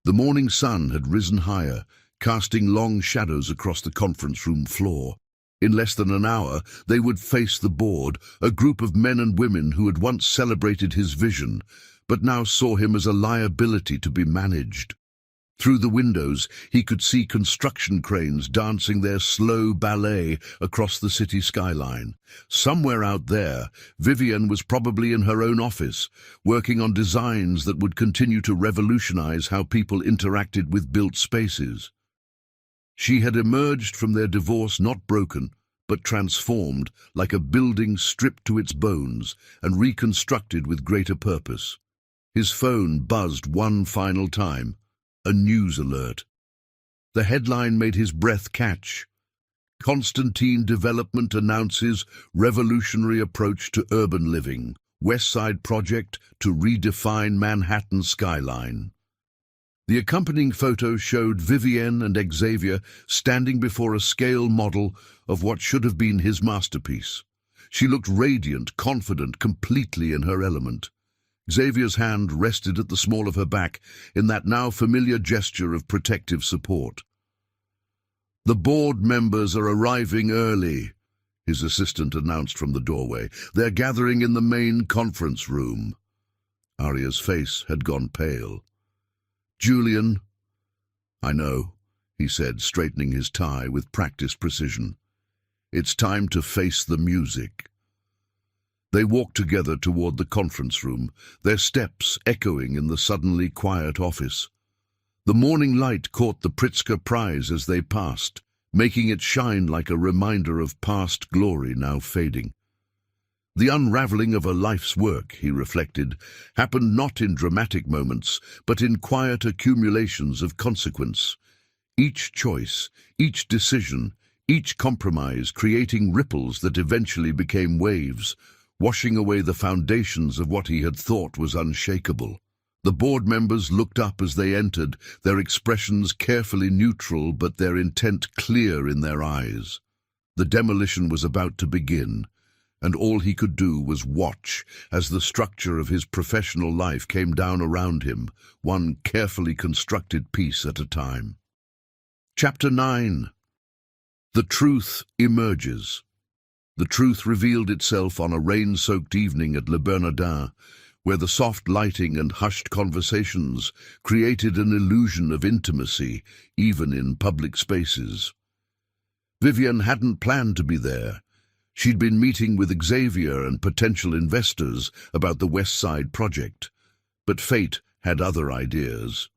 The morning sun had risen higher, casting long shadows across the conference room floor. In less than an hour, they would face the board, a group of men and women who had once celebrated his vision, but now saw him as a liability to be managed. Through the windows, he could see construction cranes dancing their slow ballet across the city skyline. Somewhere out there, Vivian was probably in her own office, working on designs that would continue to revolutionize how people interacted with built spaces. She had emerged from their divorce not broken, but transformed, like a building stripped to its bones and reconstructed with greater purpose. His phone buzzed one final time, a news alert. The headline made his breath catch. Constantine Development announces revolutionary approach to urban living. West Side Project to redefine Manhattan skyline. The accompanying photo showed Vivienne and Xavier standing before a scale model of what should have been his masterpiece. She looked radiant, confident, completely in her element. Xavier's hand rested at the small of her back in that now familiar gesture of protective support. "The board members are arriving early," his assistant announced from the doorway. "They're gathering in the main conference room." Arya's face had gone pale. "Julian." "I know," he said, straightening his tie with practiced precision. "It's time to face the music." They walked together toward the conference room, their steps echoing in the suddenly quiet office. The morning light caught the Pritzker Prize as they passed, making it shine like a reminder of past glory now fading. The unraveling of a life's work, he reflected, happened not in dramatic moments, but in quiet accumulations of consequence. Each choice, each decision, each compromise creating ripples that eventually became waves, washing away the foundations of what he had thought was unshakable. The board members looked up as they entered, their expressions carefully neutral but their intent clear in their eyes. The demolition was about to begin, and all he could do was watch as the structure of his professional life came down around him, one carefully constructed piece at a time. Chapter 9. The truth emerges. The truth revealed itself on a rain-soaked evening at Le Bernardin, where the soft lighting and hushed conversations created an illusion of intimacy, even in public spaces. Vivienne hadn't planned to be there. She'd been meeting with Xavier and potential investors about the West Side project, but fate had other ideas.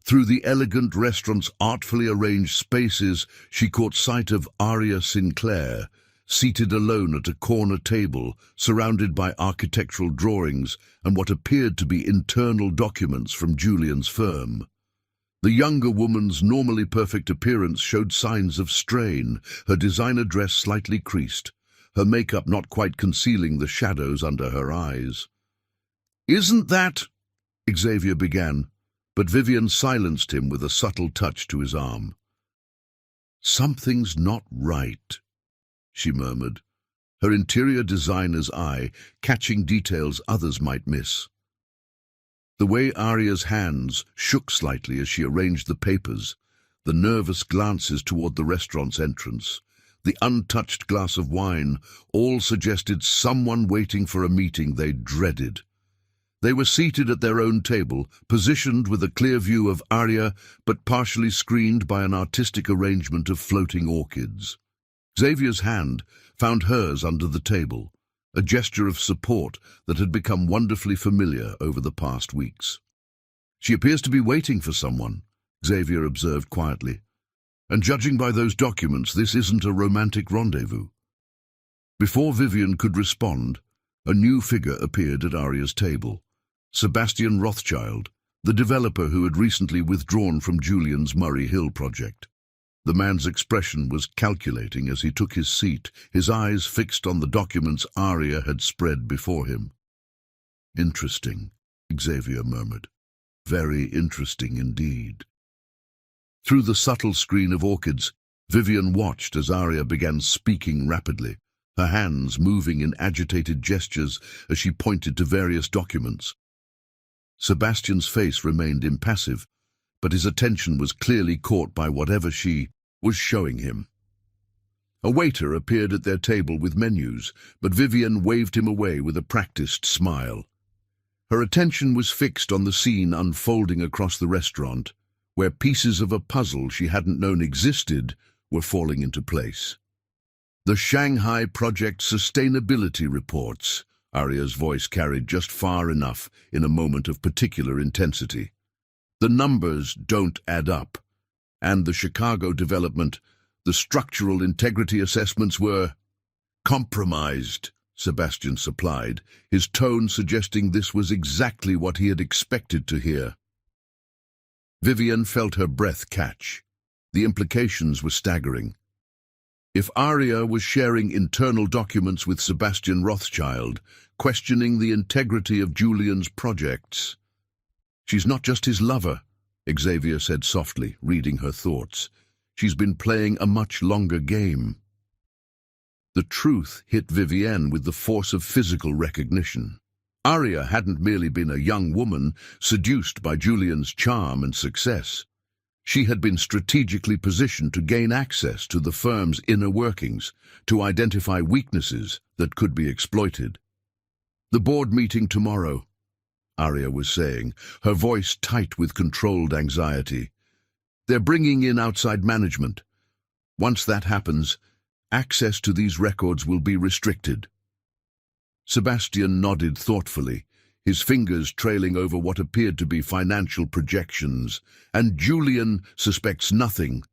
Through the elegant restaurant's artfully arranged spaces, she caught sight of Arya Sinclair, seated alone at a corner table, surrounded by architectural drawings and what appeared to be internal documents from Julian's firm. The younger woman's normally perfect appearance showed signs of strain, her designer dress slightly creased, her makeup not quite concealing the shadows under her eyes. "Isn't that—" Xavier began, but Vivienne silenced him with a subtle touch to his arm. "Something's not right," she murmured, her interior designer's eye catching details others might miss. The way Arya's hands shook slightly as she arranged the papers, the nervous glances toward the restaurant's entrance, the untouched glass of wine, all suggested someone waiting for a meeting they dreaded. They were seated at their own table, positioned with a clear view of Arya, but partially screened by an artistic arrangement of floating orchids. Xavier's hand found hers under the table, a gesture of support that had become wonderfully familiar over the past weeks. "She appears to be waiting for someone," Xavier observed quietly. "And judging by those documents, this isn't a romantic rendezvous." Before Vivienne could respond, a new figure appeared at Arya's table. Sebastian Rothschild, the developer who had recently withdrawn from Julian's Murray Hill project. The man's expression was calculating as he took his seat, his eyes fixed on the documents Arya had spread before him. "Interesting," Xavier murmured. "Very interesting indeed." Through the subtle screen of orchids, Vivienne watched as Arya began speaking rapidly, her hands moving in agitated gestures as she pointed to various documents. Sebastian's face remained impassive, but his attention was clearly caught by whatever she was showing him. A waiter appeared at their table with menus, but Vivienne waved him away with a practiced smile. Her attention was fixed on the scene unfolding across the restaurant, where pieces of a puzzle she hadn't known existed were falling into place. "The Shanghai Project Sustainability Reports," Arya's voice carried just far enough in a moment of particular intensity. "The numbers don't add up. And the Chicago development, the structural integrity assessments were compromised," Sebastian supplied, his tone suggesting this was exactly what he had expected to hear. Vivienne felt her breath catch. The implications were staggering. If Arya was sharing internal documents with Sebastian Rothschild, questioning the integrity of Julian's projects. She's not just his lover, Xavier said softly, reading her thoughts. She's been playing a much longer game. The truth hit Vivienne with the force of physical recognition. Arya hadn't merely been a young woman seduced by Julian's charm and success. She had been strategically positioned to gain access to the firm's inner workings, to identify weaknesses that could be exploited. "The board meeting tomorrow," Arya was saying, her voice tight with controlled anxiety. "They're bringing in outside management. Once that happens, access to these records will be restricted." Sebastian nodded thoughtfully, his fingers trailing over what appeared to be financial projections. "And Julian suspects nothing.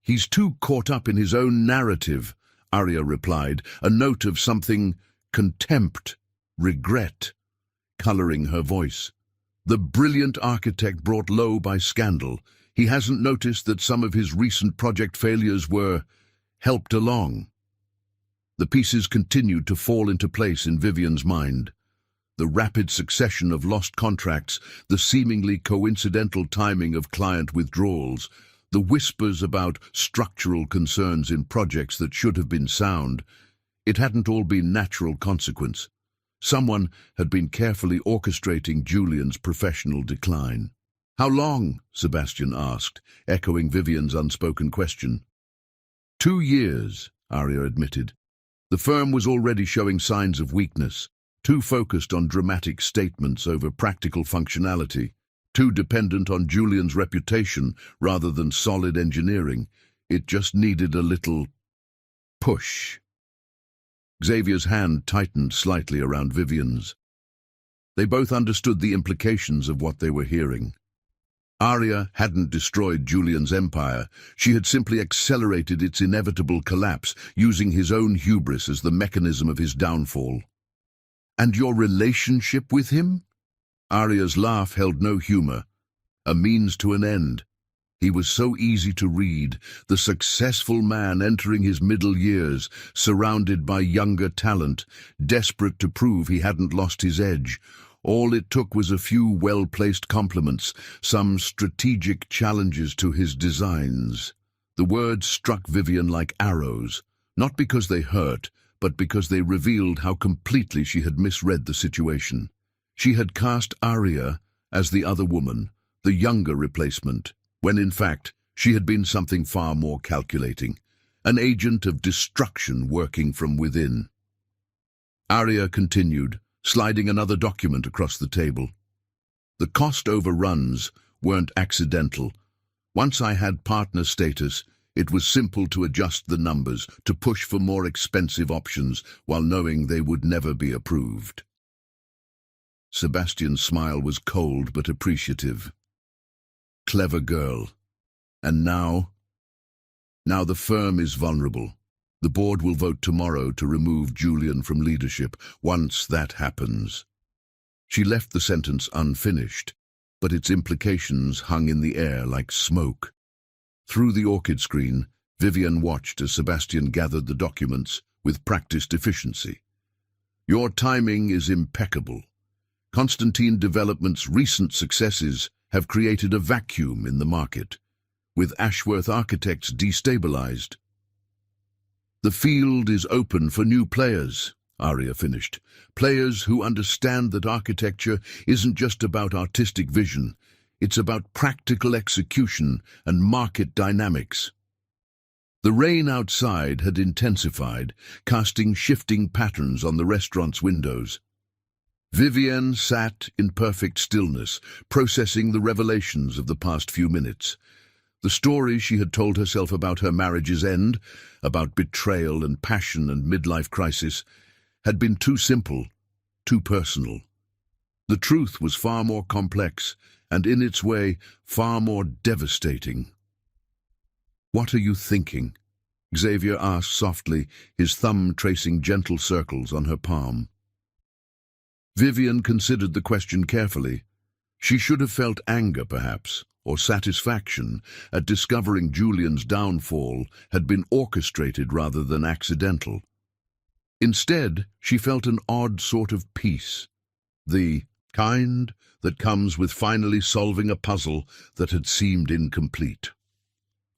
He's too caught up in his own narrative," Arya replied, a note of something contempt, regret, coloring her voice. "The brilliant architect brought low by scandal. He hasn't noticed that some of his recent project failures were helped along." The pieces continued to fall into place in Vivienne's mind. The rapid succession of lost contracts, the seemingly coincidental timing of client withdrawals, the whispers about structural concerns in projects that should have been sound. It hadn't all been natural consequence. Someone had been carefully orchestrating Julian's professional decline. "How long?" Sebastian asked, echoing Vivienne's unspoken question. 2 years, Arya admitted. The firm was already showing signs of weakness, too focused on dramatic statements over practical functionality, too dependent on Julian's reputation rather than solid engineering. It just needed a little push. Xavier's hand tightened slightly around Vivienne's. They both understood the implications of what they were hearing. Arya hadn't destroyed Julian's empire. She had simply accelerated its inevitable collapse, using his own hubris as the mechanism of his downfall. "And your relationship with him?" Arya's laugh held no humor. A means to an end. He was so easy to read, the successful man entering his middle years, surrounded by younger talent, desperate to prove he hadn't lost his edge. All it took was a few well-placed compliments, some strategic challenges to his designs. The words struck Vivienne like arrows, not because they hurt, but because they revealed how completely she had misread the situation. She had cast Arya as the other woman, the younger replacement, when in fact she had been something far more calculating, an agent of destruction working from within. Arya continued, sliding another document across the table. "The cost overruns weren't accidental. Once I had partner status, it was simple to adjust the numbers, to push for more expensive options while knowing they would never be approved." Sebastian's smile was cold but appreciative. Clever girl. And now? Now the firm is vulnerable. The board will vote tomorrow to remove Julian from leadership. Once that happens. She left the sentence unfinished, but its implications hung in the air like smoke. Through the orchid screen, Vivienne watched as Sebastian gathered the documents with practiced efficiency. "Your timing is impeccable. Constantine Development's recent successes have created a vacuum in the market, with Ashworth Architects destabilized. The field is open for new players," Arya finished. "Players who understand that architecture isn't just about artistic vision, it's about practical execution and market dynamics." The rain outside had intensified, casting shifting patterns on the restaurant's windows. Vivienne sat in perfect stillness, processing the revelations of the past few minutes. The story she had told herself about her marriage's end, about betrayal and passion and midlife crisis, had been too simple, too personal. The truth was far more complex, and in its way, far more devastating. "What are you thinking?" Xavier asked softly, his thumb tracing gentle circles on her palm. Vivienne considered the question carefully. She should have felt anger, perhaps, or satisfaction at discovering Julian's downfall had been orchestrated rather than accidental. Instead, she felt an odd sort of peace, the kind that comes with finally solving a puzzle that had seemed incomplete.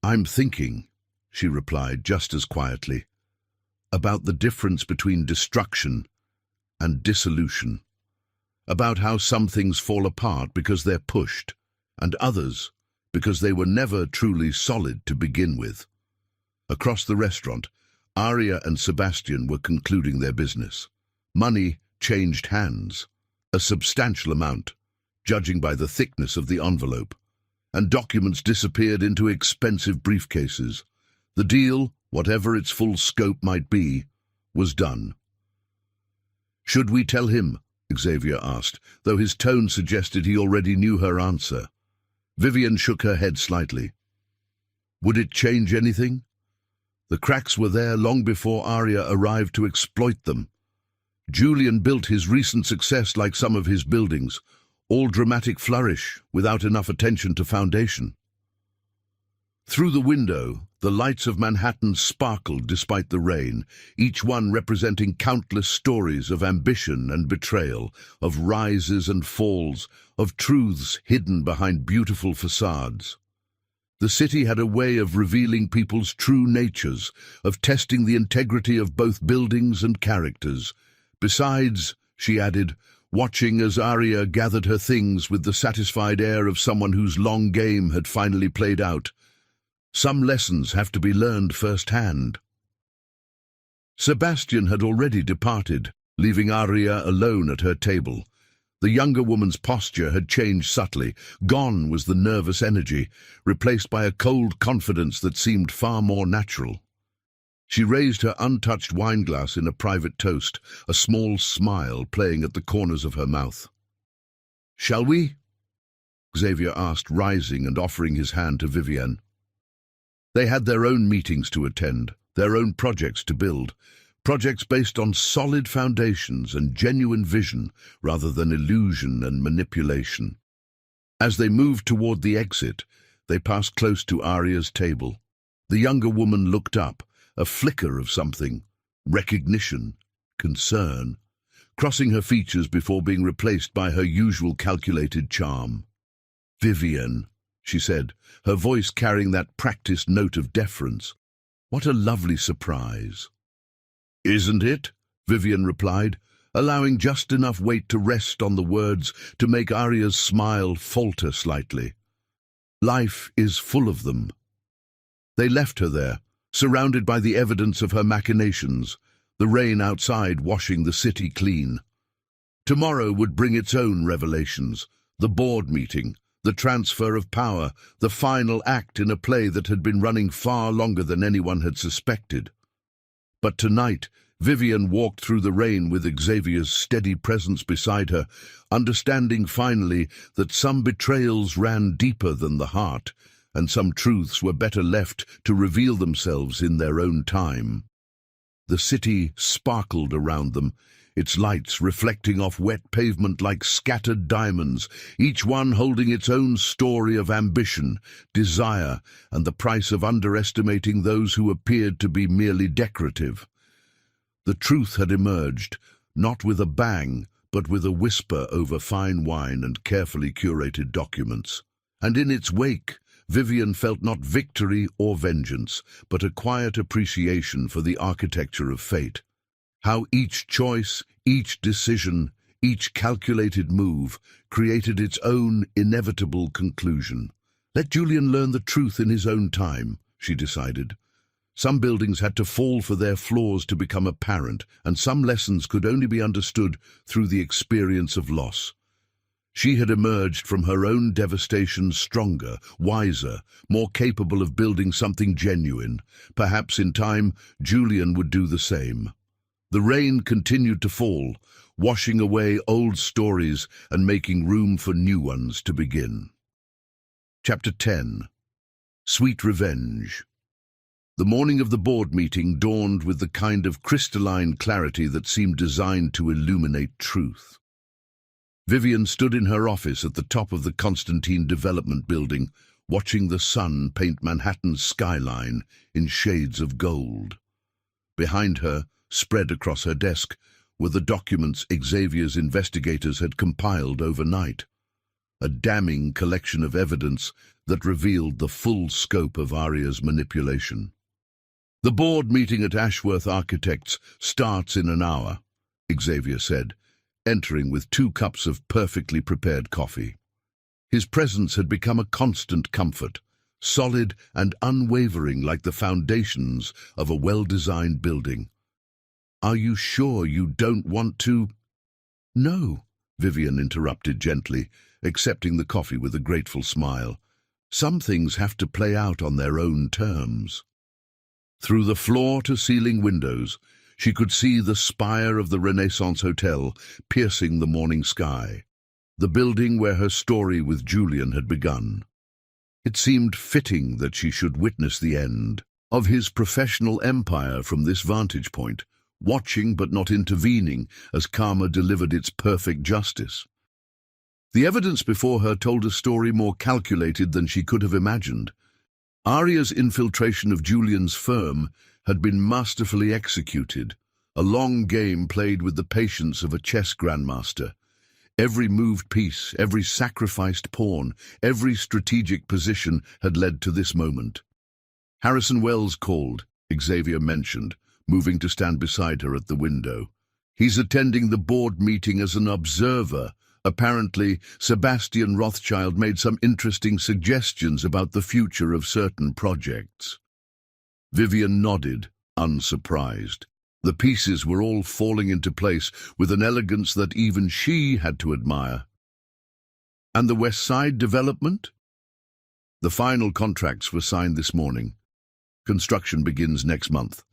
"I'm thinking," she replied just as quietly, "about the difference between destruction and dissolution, about how some things fall apart because they're pushed, and others because they were never truly solid to begin with." Across the restaurant, Arya and Sebastian were concluding their business. Money changed hands, a substantial amount, judging by the thickness of the envelope, and documents disappeared into expensive briefcases. The deal, whatever its full scope might be, was done. "Should we tell him?" Xavier asked, though his tone suggested he already knew her answer. Vivian shook her head slightly. Would it change anything? The cracks were there long before Arya arrived to exploit them. Julian built his recent success like some of his buildings, all dramatic flourish without enough attention to foundation. Through the window, the lights of Manhattan sparkled despite the rain, each one representing countless stories of ambition and betrayal, of rises and falls, of truths hidden behind beautiful facades. The city had a way of revealing people's true natures, of testing the integrity of both buildings and characters. Besides, she added, watching as Arya gathered her things with the satisfied air of someone whose long game had finally played out, some lessons have to be learned firsthand. Sebastian had already departed, leaving Arya alone at her table. The younger woman's posture had changed subtly. Gone was the nervous energy, replaced by a cold confidence that seemed far more natural. She raised her untouched wineglass in a private toast, a small smile playing at the corners of her mouth. "Shall we?" Xavier asked, rising and offering his hand to Vivienne. They had their own meetings to attend, their own projects to build, projects based on solid foundations and genuine vision rather than illusion and manipulation. As they moved toward the exit, they passed close to Arya's table. The younger woman looked up, a flicker of something, recognition, concern, crossing her features before being replaced by her usual calculated charm. "Vivienne," she said, her voice carrying that practiced note of deference. "What a lovely surprise." "Isn't it?" Vivian replied, allowing just enough weight to rest on the words to make Arya's smile falter slightly. "Life is full of them." They left her there, surrounded by the evidence of her machinations, the rain outside washing the city clean. Tomorrow would bring its own revelations, the board meeting, the transfer of power, the final act in a play that had been running far longer than anyone had suspected. But tonight, Vivian walked through the rain with Xavier's steady presence beside her, understanding finally that some betrayals ran deeper than the heart, and some truths were better left to reveal themselves in their own time. The city sparkled around them, its lights reflecting off wet pavement like scattered diamonds, each one holding its own story of ambition, desire, and the price of underestimating those who appeared to be merely decorative. The truth had emerged, not with a bang, but with a whisper over fine wine and carefully curated documents. And in its wake, Vivian felt not victory or vengeance, but a quiet appreciation for the architecture of fate. How each choice, each decision, each calculated move created its own inevitable conclusion. Let Julian learn the truth in his own time, she decided. Some buildings had to fall for their flaws to become apparent, and some lessons could only be understood through the experience of loss. She had emerged from her own devastation stronger, wiser, more capable of building something genuine. Perhaps in time, Julian would do the same. The rain continued to fall, washing away old stories and making room for new ones to begin. Chapter 10. Sweet Revenge. The morning of the board meeting dawned with the kind of crystalline clarity that seemed designed to illuminate truth. Vivian stood in her office at the top of the Constantine Development Building, watching the sun paint Manhattan's skyline in shades of gold. Behind her, spread across her desk, were the documents Xavier's investigators had compiled overnight. A damning collection of evidence that revealed the full scope of Aria's manipulation. "The board meeting at Ashworth Architects starts in an hour," Xavier said, entering with 2 cups of perfectly prepared coffee. His presence had become a constant comfort, solid and unwavering like the foundations of a well-designed building. "Are you sure you don't want to—" "No," Vivian interrupted gently, accepting the coffee with a grateful smile. "Some things have to play out on their own terms." Through the floor-to-ceiling windows, she could see the spire of the Renaissance Hotel piercing the morning sky, the building where her story with Julian had begun. It seemed fitting that she should witness the end of his professional empire from this vantage point, watching but not intervening as karma delivered its perfect justice. The evidence before her told a story more calculated than she could have imagined. Aria's infiltration of Julian's firm had been masterfully executed, a long game played with the patience of a chess grandmaster. Every moved piece, every sacrificed pawn, every strategic position had led to this moment. Harrison Wells called, Xavier mentioned, moving to stand beside her at the window. "He's attending the board meeting as an observer. Apparently, Sebastian Rothschild made some interesting suggestions about the future of certain projects." Vivian nodded, unsurprised. The pieces were all falling into place with an elegance that even she had to admire. "And the West Side development?" "The final contracts were signed this morning. Construction begins next month."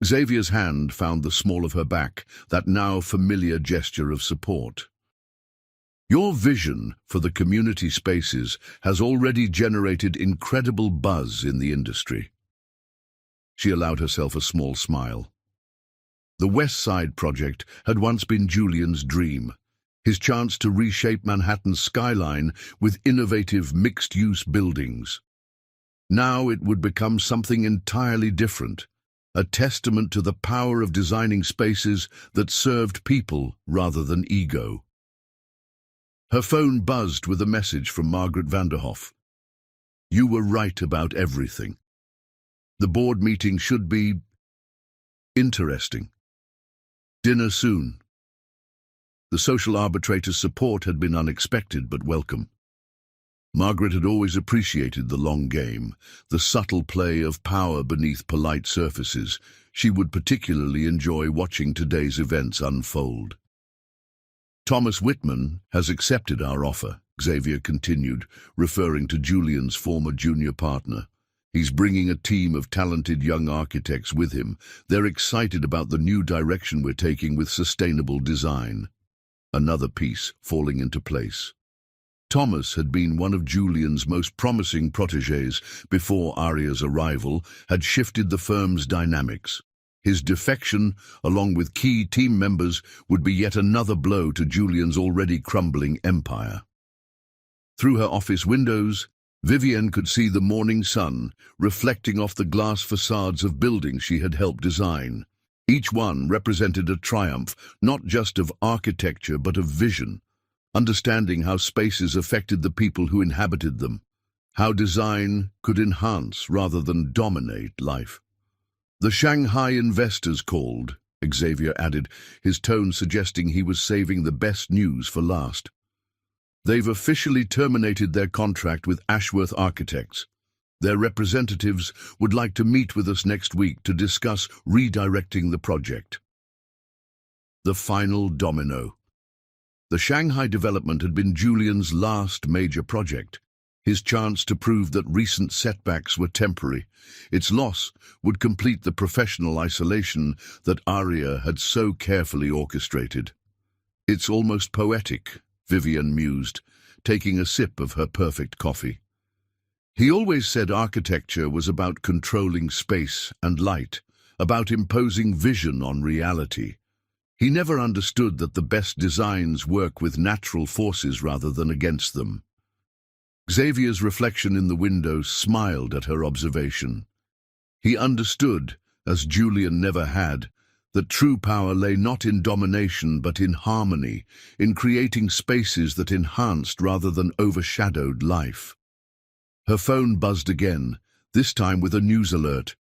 Xavier's hand found the small of her back, that now familiar gesture of support. "Your vision for the community spaces has already generated incredible buzz in the industry." She allowed herself a small smile. The West Side project had once been Julian's dream, his chance to reshape Manhattan's skyline with innovative mixed-use buildings. Now it would become something entirely different, a testament to the power of designing spaces that served people rather than ego. Her phone buzzed with a message from Margaret Vanderhoff. "You were right about everything. The board meeting should be interesting. Dinner soon." The social arbitrator's support had been unexpected but welcome. Margaret had always appreciated the long game, the subtle play of power beneath polite surfaces. She would particularly enjoy watching today's events unfold. "Thomas Whitman has accepted our offer," Xavier continued, referring to Julian's former junior partner. "He's bringing a team of talented young architects with him. They're excited about the new direction we're taking with sustainable design." Another piece falling into place. Thomas had been one of Julian's most promising protégés before Aria's arrival, had shifted the firm's dynamics. His defection, along with key team members, would be yet another blow to Julian's already crumbling empire. Through her office windows, Vivian could see the morning sun reflecting off the glass facades of buildings she had helped design. Each one represented a triumph, not just of architecture but of vision, understanding how spaces affected the people who inhabited them, how design could enhance rather than dominate life. "The Shanghai investors called," Xavier added, his tone suggesting he was saving the best news for last. "They've officially terminated their contract with Ashworth Architects. Their representatives would like to meet with us next week to discuss redirecting the project." The final domino. The Shanghai development had been Julian's last major project, his chance to prove that recent setbacks were temporary. Its loss would complete the professional isolation that Aria had so carefully orchestrated. "It's almost poetic," Vivian mused, taking a sip of her perfect coffee. "He always said architecture was about controlling space and light, about imposing vision on reality. He never understood that the best designs work with natural forces rather than against them. Xavier's reflection in the window smiled at her observation. He understood, as Julian never had, that true power lay not in domination but in harmony, in creating spaces that enhanced rather than overshadowed life. Her phone buzzed again, this time with a news alert.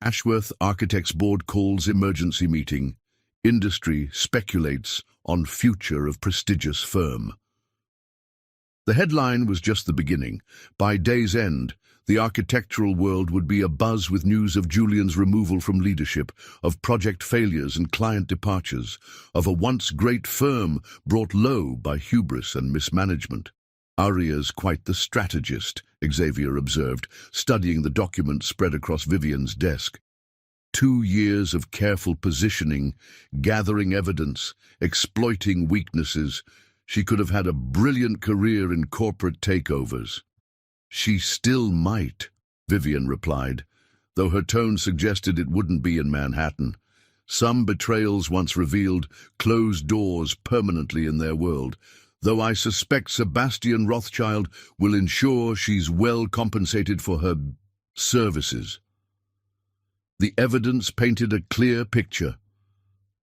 Ashworth Architects Board calls emergency meeting. Industry speculates on future of prestigious firm. The headline was just the beginning. By day's end, the architectural world would be abuzz with news of Julian's removal from leadership, of project failures and client departures, of a once great firm brought low by hubris and mismanagement. Aria's quite the strategist, Xavier observed, studying the document spread across Vivian's desk. 2 years of careful positioning, gathering evidence, exploiting weaknesses. She could have had a brilliant career in corporate takeovers. She still might, Vivian replied, though her tone suggested it wouldn't be in Manhattan. Some betrayals once revealed closed doors permanently in their world, though I suspect Sebastian Rothschild will ensure she's well compensated for her services. The evidence painted a clear picture.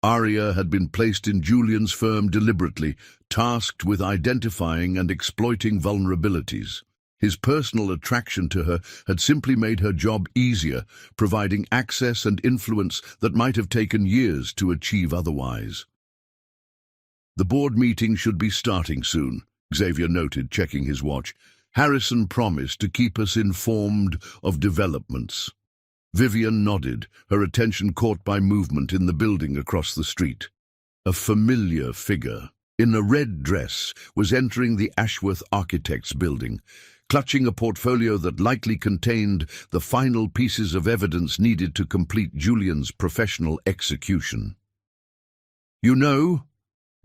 Aria had been placed in Julian's firm deliberately, tasked with identifying and exploiting vulnerabilities. His personal attraction to her had simply made her job easier, providing access and influence that might have taken years to achieve otherwise. The board meeting should be starting soon, Xavier noted, checking his watch. Harrison promised to keep us informed of developments. Vivian nodded, her attention caught by movement in the building across the street. A familiar figure, in a red dress, was entering the Ashworth Architects building, clutching a portfolio that likely contained the final pieces of evidence needed to complete Julian's professional execution. "You know,"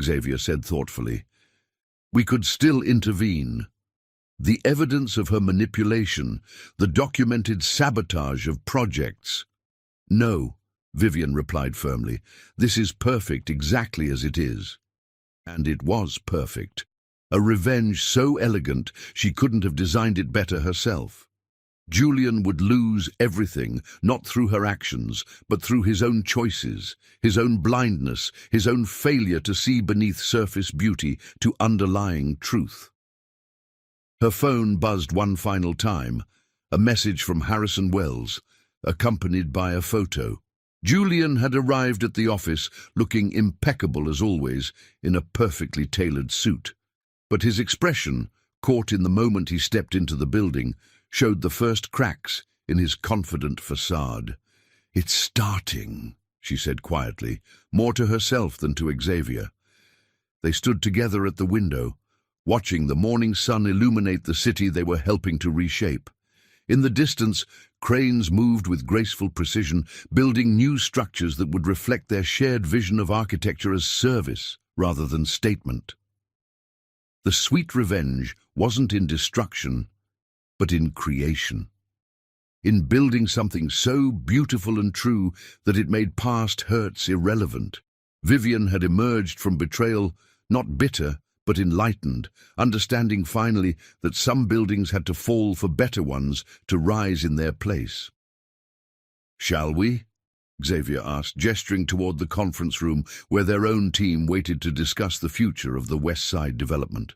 Xavier said thoughtfully, "we could still intervene. The evidence of her manipulation, the documented sabotage of projects." "No," Vivian replied firmly, "this is perfect exactly as it is." And it was perfect. A revenge so elegant she couldn't have designed it better herself. Julian would lose everything, not through her actions, but through his own choices, his own blindness, his own failure to see beneath surface beauty to underlying truth. Her phone buzzed one final time, a message from Harrison Wells, accompanied by a photo. Julian had arrived at the office looking impeccable as always, in a perfectly tailored suit. But his expression, caught in the moment he stepped into the building, showed the first cracks in his confident facade. "It's starting," she said quietly, more to herself than to Xavier. They stood together at the window, watching the morning sun illuminate the city they were helping to reshape. In the distance, cranes moved with graceful precision, building new structures that would reflect their shared vision of architecture as service rather than statement. The sweet revenge wasn't in destruction, but in creation. In building something so beautiful and true that it made past hurts irrelevant. Vivian had emerged from betrayal, not bitter, but enlightened, understanding finally that some buildings had to fall for better ones to rise in their place. "Shall we?" Xavier asked, gesturing toward the conference room where their own team waited to discuss the future of the West Side development.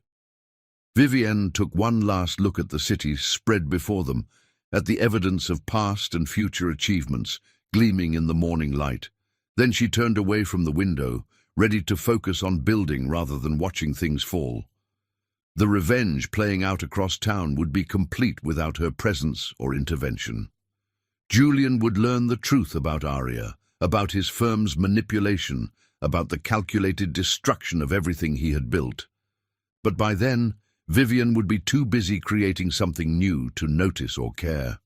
Vivienne took one last look at the city spread before them, at the evidence of past and future achievements gleaming in the morning light. Then she turned away from the window, ready to focus on building rather than watching things fall. The revenge playing out across town would be complete without her presence or intervention. Julian would learn the truth about Aria, about his firm's manipulation, about the calculated destruction of everything he had built. But by then, Vivian would be too busy creating something new to notice or care.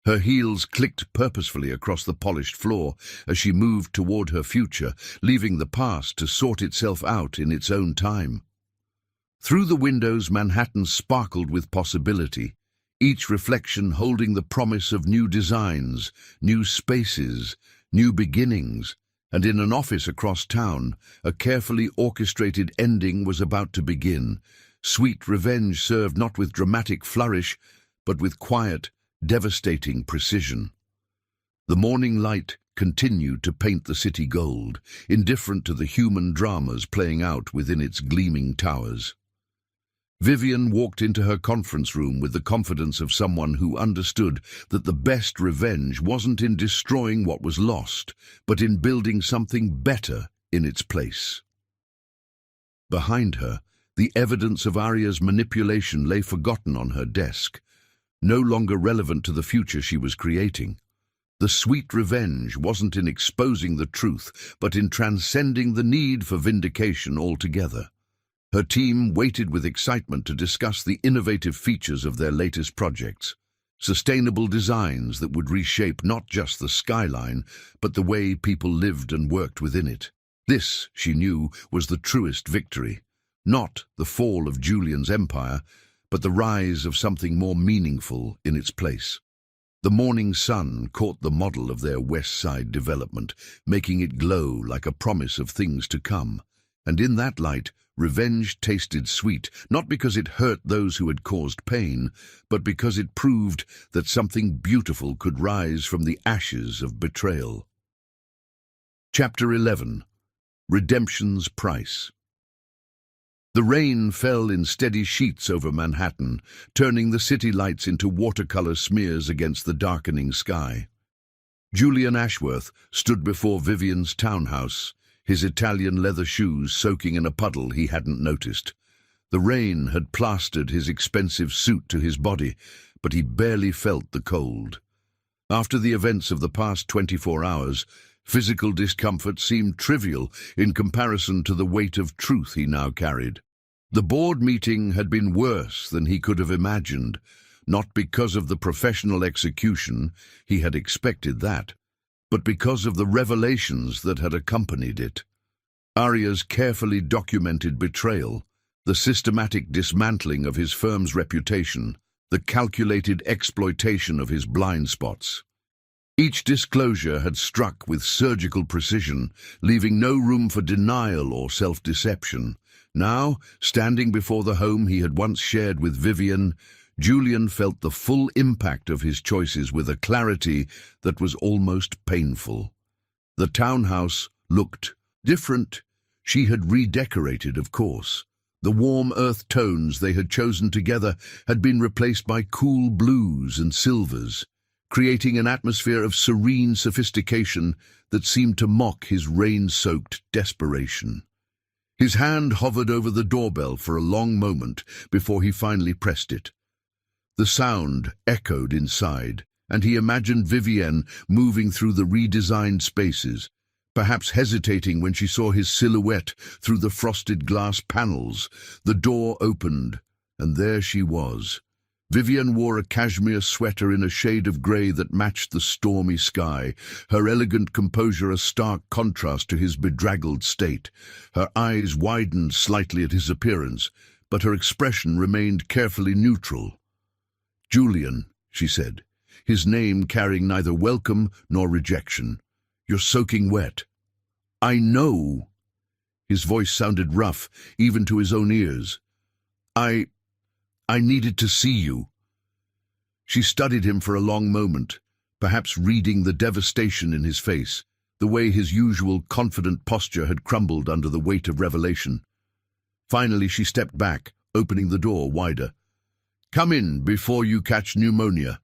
Her heels clicked purposefully across the polished floor as she moved toward her future, leaving the past to sort itself out in its own time. Through the windows, Manhattan sparkled with possibility, each reflection holding the promise of new designs, new spaces, new beginnings, And in an office across town, a carefully orchestrated ending was about to begin. Sweet revenge served not with dramatic flourish, but with quiet, devastating precision. The morning light continued to paint the city gold, indifferent to the human dramas playing out within its gleaming towers. Vivian walked into her conference room with the confidence of someone who understood that the best revenge wasn't in destroying what was lost, but in building something better in its place. Behind her, the evidence of Arya's manipulation lay forgotten on her desk, no longer relevant to the future she was creating. The sweet revenge wasn't in exposing the truth, but in transcending the need for vindication altogether. Her team waited with excitement to discuss the innovative features of their latest projects, sustainable designs that would reshape not just the skyline, but the way people lived and worked within it. This, she knew, was the truest victory, not the fall of Julian's empire, but the rise of something more meaningful in its place. The morning sun caught the model of their West Side development, making it glow like a promise of things to come. And in that light, revenge tasted sweet, not because it hurt those who had caused pain, but because it proved that something beautiful could rise from the ashes of betrayal. Chapter 11. Redemption's Price. The rain fell in steady sheets over Manhattan, turning the city lights into watercolor smears against the darkening sky. Julian Ashworth stood before Vivian's townhouse, his Italian leather shoes soaking in a puddle he hadn't noticed. The rain had plastered his expensive suit to his body, but he barely felt the cold. After the events of the past 24 hours, physical discomfort seemed trivial in comparison to the weight of truth he now carried. The board meeting had been worse than he could have imagined, not because of the professional execution, he had expected that, but because of the revelations that had accompanied it. Arya's carefully documented betrayal, the systematic dismantling of his firm's reputation, the calculated exploitation of his blind spots. Each disclosure had struck with surgical precision, leaving no room for denial or self-deception. Now, standing before the home he had once shared with Vivian, Julian felt the full impact of his choices with a clarity that was almost painful. The townhouse looked different. She had redecorated, of course. The warm earth tones they had chosen together had been replaced by cool blues and silvers, creating an atmosphere of serene sophistication that seemed to mock his rain-soaked desperation. His hand hovered over the doorbell for a long moment before he finally pressed it. The sound echoed inside, and he imagined Vivienne moving through the redesigned spaces, perhaps hesitating when she saw his silhouette through the frosted glass panels. The door opened, and there she was. Vivienne wore a cashmere sweater in a shade of grey that matched the stormy sky, her elegant composure a stark contrast to his bedraggled state. Her eyes widened slightly at his appearance, but her expression remained carefully neutral. "Julian," she said, his name carrying neither welcome nor rejection. "You're soaking wet." "I know." His voice sounded rough, even to his own ears. I needed to see you." She studied him for a long moment, perhaps reading the devastation in his face, the way his usual confident posture had crumbled under the weight of revelation. Finally she stepped back, opening the door wider. "Come in before you catch pneumonia."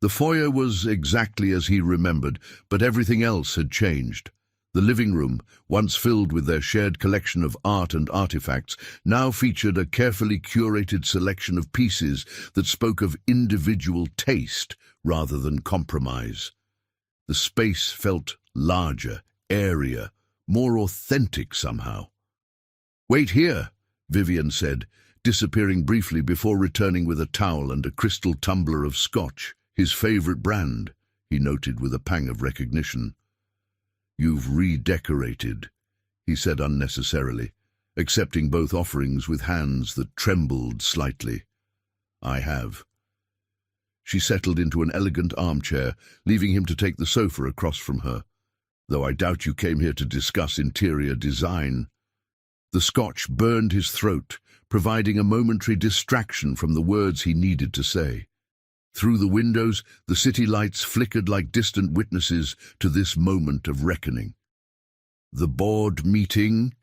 The foyer was exactly as he remembered, but everything else had changed. The living room, once filled with their shared collection of art and artifacts, now featured a carefully curated selection of pieces that spoke of individual taste rather than compromise. The space felt larger, airier, more authentic somehow. "Wait here," Vivian said, disappearing briefly before returning with a towel and a crystal tumbler of scotch, his favorite brand, he noted with a pang of recognition. "You've redecorated," he said unnecessarily, accepting both offerings with hands that trembled slightly. "I have." She settled into an elegant armchair, leaving him to take the sofa across from her. though I doubt you came here to discuss interior design." The Scotch burned his throat, providing a momentary distraction from the words he needed to say. Through the windows, the city lights flickered like distant witnesses to this moment of reckoning. "The board meeting,"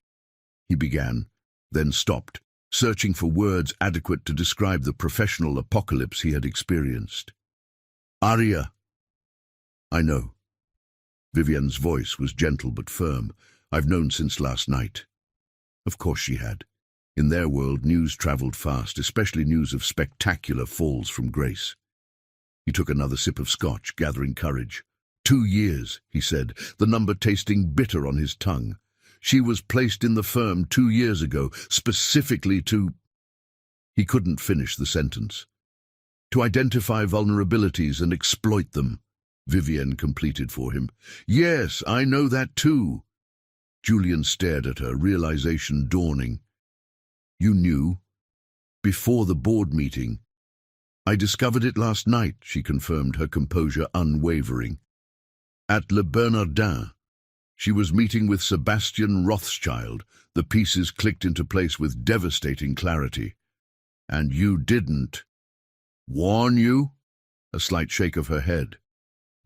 he began, then stopped, searching for words adequate to describe the professional apocalypse he had experienced. "Arya." "I know." Vivian's voice was gentle but firm. "I've known since last night." Of course she had. In their world, news travelled fast, especially news of spectacular falls from grace. He took another sip of scotch, gathering courage. 2 years, he said, the number tasting bitter on his tongue. She was placed in the firm 2 years ago, specifically to... He couldn't finish the sentence. "To identify vulnerabilities and exploit them," Vivian completed for him. "Yes, I know that too." Julian stared at her, realization dawning. "You knew? Before the board meeting?" "I discovered it last night," she confirmed, her composure unwavering. "At Le Bernardin. She was meeting with Sebastian Rothschild. The pieces clicked into place with devastating clarity. And you didn't warn you?" A slight shake of her head.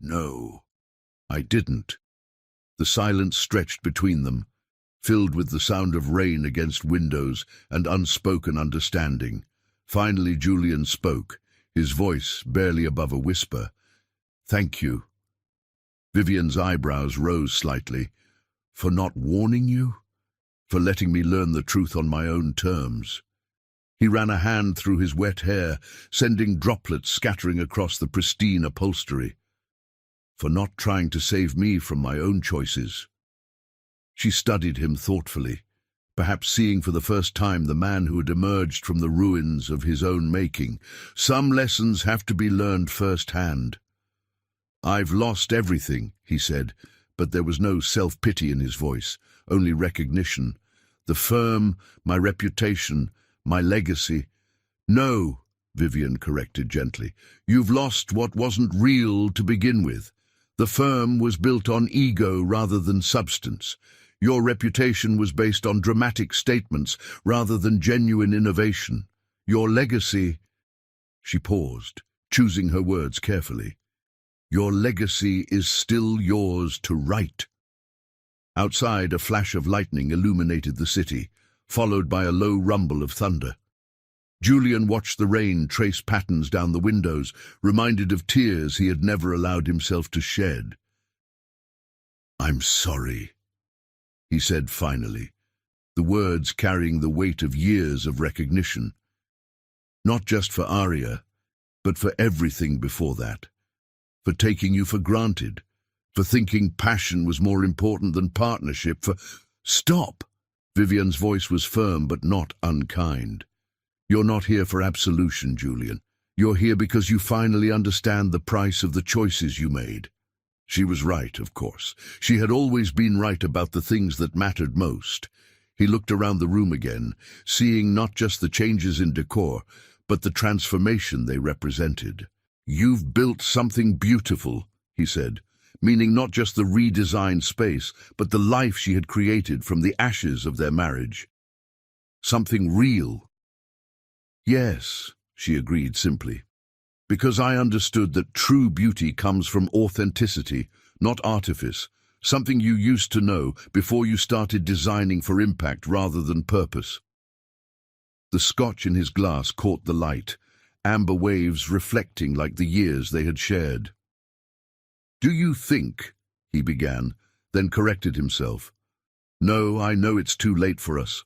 "No, I didn't." The silence stretched between them, filled with the sound of rain against windows and unspoken understanding. Finally Julian spoke, his voice barely above a whisper. "Thank you." Vivian's eyebrows rose slightly. "For not warning you? For letting me learn the truth on my own terms?" He ran a hand through his wet hair, sending droplets scattering across the pristine upholstery. "For not trying to save me from my own choices." She studied him thoughtfully, perhaps seeing for the first time the man who had emerged from the ruins of his own making. "Some lessons have to be learned firsthand." "I've lost everything," he said, but there was no self-pity in his voice, only recognition. "The firm, my reputation, my legacy." "No," Vivian corrected gently. "You've lost what wasn't real to begin with. The firm was built on ego rather than substance. Your reputation was based on dramatic statements rather than genuine innovation. Your legacy—" She paused, choosing her words carefully. "Your legacy is still yours to write." Outside, a flash of lightning illuminated the city, followed by a low rumble of thunder. Julian watched the rain trace patterns down the windows, reminded of tears he had never allowed himself to shed. "I'm sorry," he said finally, the words carrying the weight of years of recognition. "Not just for Arya, but for everything before that. For taking you for granted, for thinking passion was more important than partnership, for—" "Stop!" Vivian's voice was firm but not unkind. "You're not here for absolution, Julian. You're here because you finally understand the price of the choices you made." She was right, of course. She had always been right about the things that mattered most. He looked around the room again, seeing not just the changes in decor, but the transformation they represented. "You've built something beautiful," he said, meaning not just the redesigned space, but the life she had created from the ashes of their marriage. "Something real." "Yes," she agreed simply, "because I understood that true beauty comes from authenticity, not artifice, something you used to know before you started designing for impact rather than purpose." The scotch in his glass caught the light, amber waves reflecting like the years they had shared. "Do you think," he began, then corrected himself. "No, I know it's too late for us.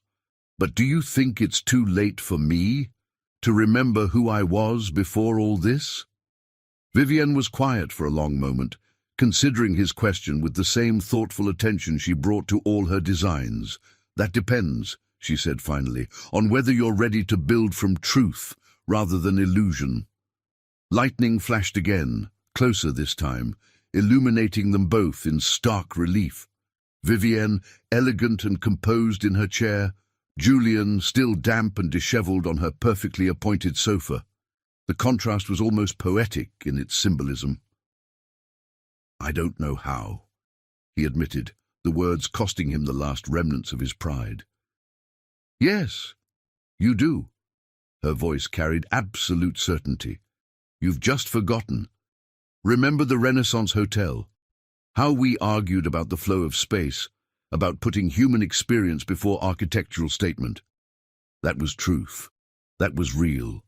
But do you think it's too late for me? To remember who I was before all this?" Vivian was quiet for a long moment, considering his question with the same thoughtful attention she brought to all her designs. "That depends," she said finally, "on whether you're ready to build from truth rather than illusion." Lightning flashed again, closer this time, illuminating them both in stark relief. Vivienne, elegant and composed in her chair, Julian, still damp and dishevelled on her perfectly appointed sofa. The contrast was almost poetic in its symbolism. "I don't know how," he admitted, the words costing him the last remnants of his pride. Yes, you do. Her voice carried absolute certainty. You've just forgotten. Remember the Renaissance Hotel? How we argued about the flow of space, about putting human experience before architectural statement. That was truth. That was real.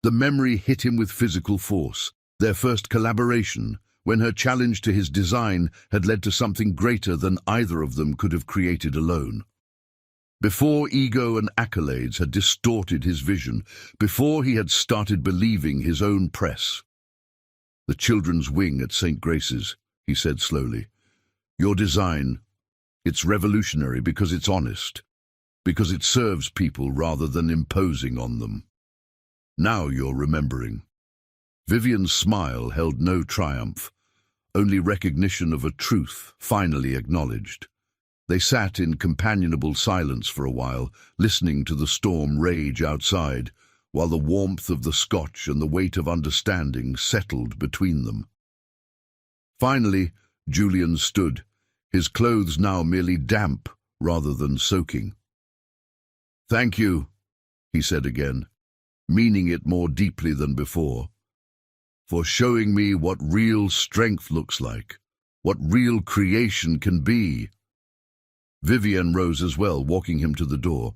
The memory hit him with physical force, their first collaboration, when her challenge to his design had led to something greater than either of them could have created alone. Before ego and accolades had distorted his vision, before he had started believing his own press. The children's wing at St. Grace's, he said slowly. Your design, it's revolutionary because it's honest, because it serves people rather than imposing on them. Now you're remembering. Vivian's smile held no triumph, only recognition of a truth finally acknowledged. They sat in companionable silence for a while, listening to the storm rage outside, while the warmth of the scotch and the weight of understanding settled between them. Finally, Julian stood, his clothes now merely damp rather than soaking. Thank you, he said again, meaning it more deeply than before, for showing me what real strength looks like, what real creation can be. Vivian rose as well, walking him to the door.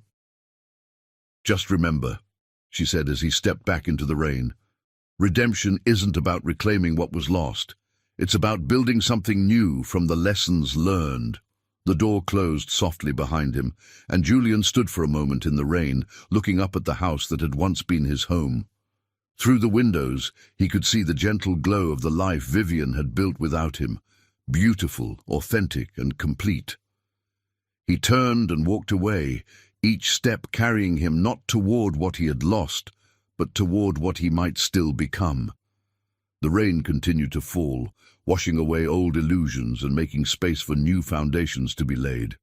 Just remember, she said as he stepped back into the rain, redemption isn't about reclaiming what was lost. It's about building something new from the lessons learned. The door closed softly behind him, and Julian stood for a moment in the rain, looking up at the house that had once been his home. Through the windows, he could see the gentle glow of the life Vivian had built without him, beautiful, authentic, and complete. He turned and walked away, each step carrying him not toward what he had lost, but toward what he might still become. The rain continued to fall, washing away old illusions and making space for new foundations to be laid.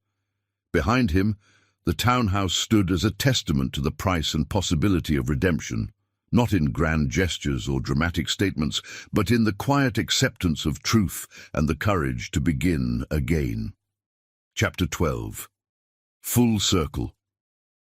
Behind him, the townhouse stood as a testament to the price and possibility of redemption, not in grand gestures or dramatic statements, but in the quiet acceptance of truth and the courage to begin again. Chapter 12. Full Circle.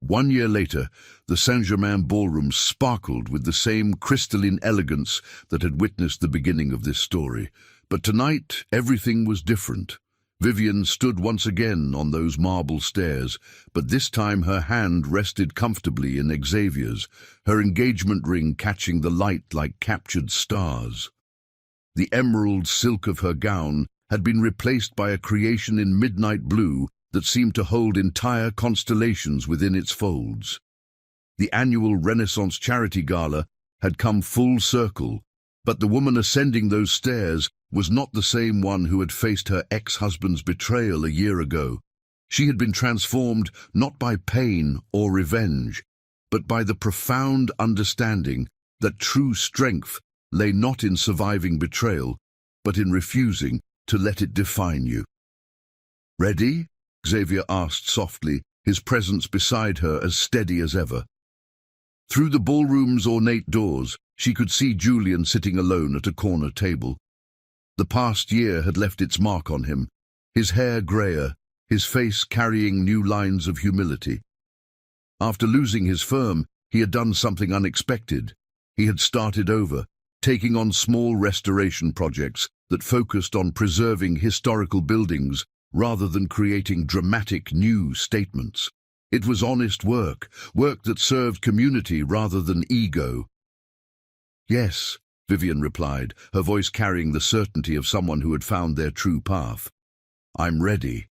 1 year later, the Saint-Germain ballroom sparkled with the same crystalline elegance that had witnessed the beginning of this story. But tonight, everything was different. Vivian stood once again on those marble stairs, but this time her hand rested comfortably in Xavier's, her engagement ring catching the light like captured stars. The emerald silk of her gown had been replaced by a creation in midnight blue that seemed to hold entire constellations within its folds. The annual Renaissance Charity Gala had come full circle, but the woman ascending those stairs was not the same one who had faced her ex-husband's betrayal a year ago. She had been transformed not by pain or revenge, but by the profound understanding that true strength lay not in surviving betrayal, but in refusing to let it define you. Ready? Xavier asked softly, his presence beside her as steady as ever. Through the ballroom's ornate doors, she could see Julian sitting alone at a corner table. The past year had left its mark on him, his hair grayer, his face carrying new lines of humility. After losing his firm, he had done something unexpected. He had started over, taking on small restoration projects that focused on preserving historical buildings rather than creating dramatic new statements. It was honest work, work that served community rather than ego. Yes, Vivian replied, her voice carrying the certainty of someone who had found their true path. I'm ready.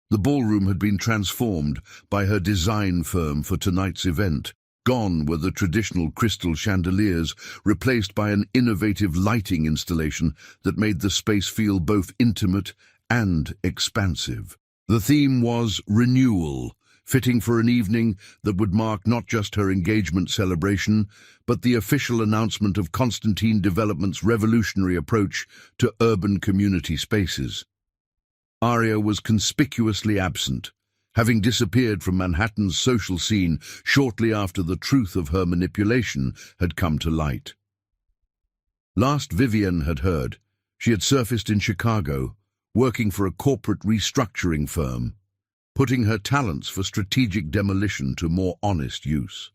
The ballroom had been transformed by her design firm for tonight's event. Gone were the traditional crystal chandeliers, replaced by an innovative lighting installation that made the space feel both intimate and expansive. The theme was renewal, fitting for an evening that would mark not just her engagement celebration, but the official announcement of Constantine Development's revolutionary approach to urban community spaces. Aria was conspicuously absent, having disappeared from Manhattan's social scene shortly after the truth of her manipulation had come to light. Last Vivian had heard, she had surfaced in Chicago, working for a corporate restructuring firm, putting her talents for strategic demolition to more honest use.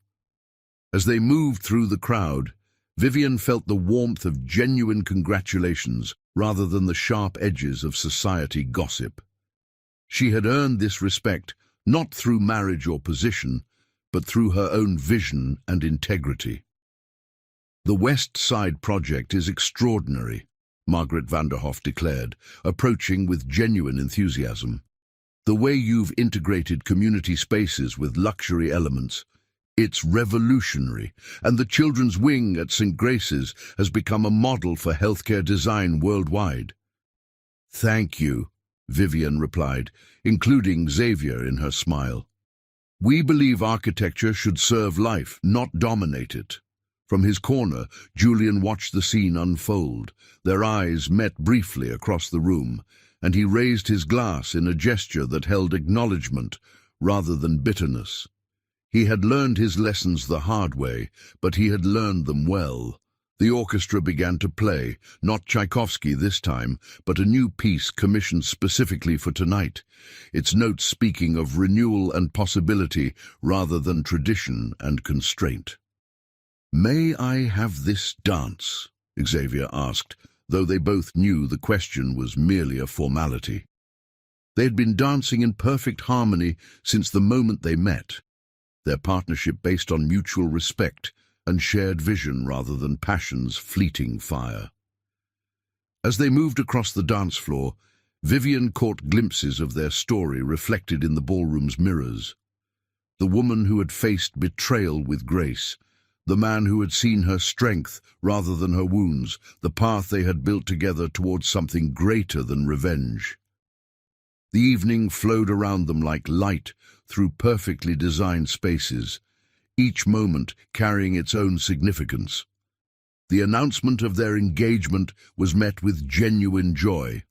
As they moved through the crowd, Vivian felt the warmth of genuine congratulations rather than the sharp edges of society gossip. She had earned this respect not through marriage or position, but through her own vision and integrity. "The West Side Project is extraordinary," Margaret Vanderhoff declared, approaching with genuine enthusiasm. "The way you've integrated community spaces with luxury elements, it's revolutionary, and the children's wing at St. Grace's has become a model for healthcare design worldwide." "Thank you," Vivian replied, including Xavier in her smile. "We believe architecture should serve life, not dominate it." From his corner, Julian watched the scene unfold. Their eyes met briefly across the room, and he raised his glass in a gesture that held acknowledgement rather than bitterness. He had learned his lessons the hard way, but he had learned them well. The orchestra began to play, not Tchaikovsky this time, but a new piece commissioned specifically for tonight, its notes speaking of renewal and possibility rather than tradition and constraint. "May I have this dance?" Xavier asked, though they both knew the question was merely a formality. They had been dancing in perfect harmony since the moment they met, their partnership based on mutual respect and shared vision rather than passion's fleeting fire. As they moved across the dance floor, Vivian caught glimpses of their story reflected in the ballroom's mirrors. The woman who had faced betrayal with grace, the man who had seen her strength rather than her wounds, the path they had built together towards something greater than revenge. The evening flowed around them like light through perfectly designed spaces, each moment carrying its own significance. The announcement of their engagement was met with genuine joy.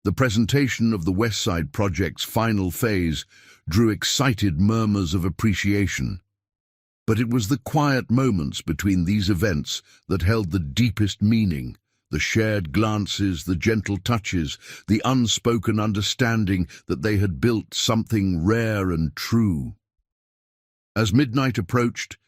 The presentation of the West Side Project's final phase drew excited murmurs of appreciation. But it was the quiet moments between these events that held the deepest meaning, the shared glances, the gentle touches, the unspoken understanding that they had built something rare and true. As midnight approached,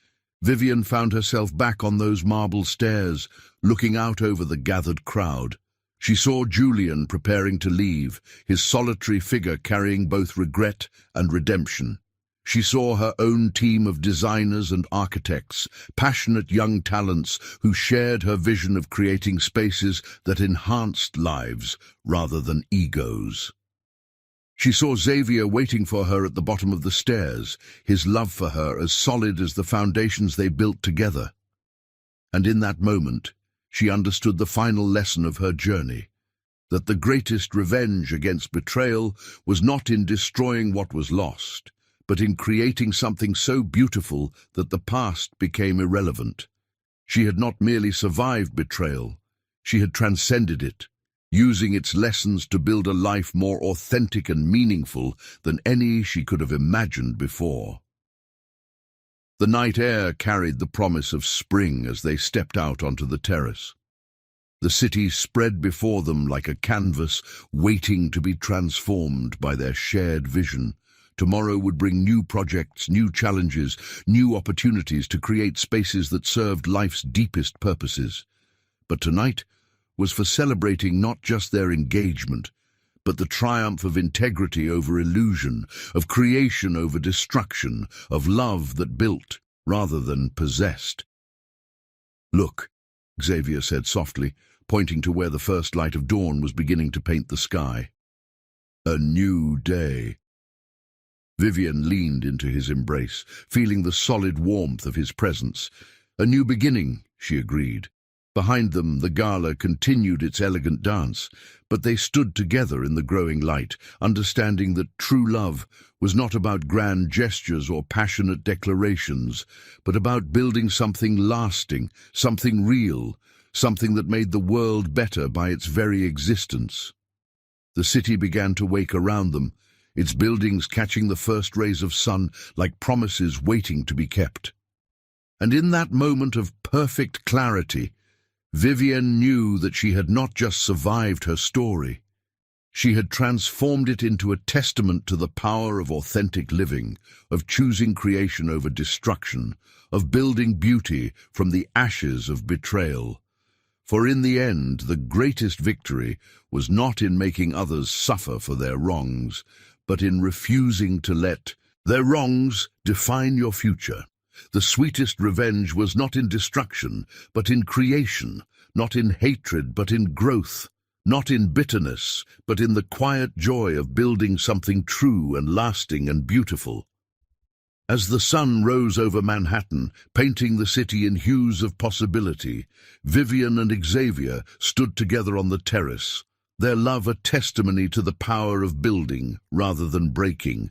Vivian found herself back on those marble stairs, looking out over the gathered crowd. She saw Julian preparing to leave, his solitary figure carrying both regret and redemption. She saw her own team of designers and architects, passionate young talents who shared her vision of creating spaces that enhanced lives rather than egos. She saw Xavier waiting for her at the bottom of the stairs, his love for her as solid as the foundations they built together. And in that moment, she understood the final lesson of her journey, that the greatest revenge against betrayal was not in destroying what was lost, but in creating something so beautiful that the past became irrelevant. She had not merely survived betrayal, she had transcended it, using its lessons to build a life more authentic and meaningful than any she could have imagined before. The night air carried the promise of spring as they stepped out onto the terrace. The city spread before them like a canvas waiting to be transformed by their shared vision. Tomorrow would bring new projects, new challenges, new opportunities to create spaces that served life's deepest purposes. But tonight was for celebrating not just their engagement, but the triumph of integrity over illusion, of creation over destruction, of love that built rather than possessed. "Look," Xavier said softly, pointing to where the first light of dawn was beginning to paint the sky. "A new day." Vivian leaned into his embrace, feeling the solid warmth of his presence. "A new beginning," she agreed. Behind them, the gala continued its elegant dance, but they stood together in the growing light, understanding that true love was not about grand gestures or passionate declarations, but about building something lasting, something real, something that made the world better by its very existence. The city began to wake around them, its buildings catching the first rays of sun like promises waiting to be kept. And in that moment of perfect clarity, Vivian knew that she had not just survived her story, She had transformed it into a testament to the power of authentic living, of choosing creation over destruction, of building beauty from the ashes of betrayal. For in the end, the greatest victory was not in making others suffer for their wrongs, but in refusing to let their wrongs define your future. The sweetest revenge was not in destruction, but in creation, not in hatred, but in growth, not in bitterness, but in the quiet joy of building something true and lasting and beautiful. As the sun rose over Manhattan, painting the city in hues of possibility, Vivian and Xavier stood together on the terrace, their love a testimony to the power of building rather than breaking,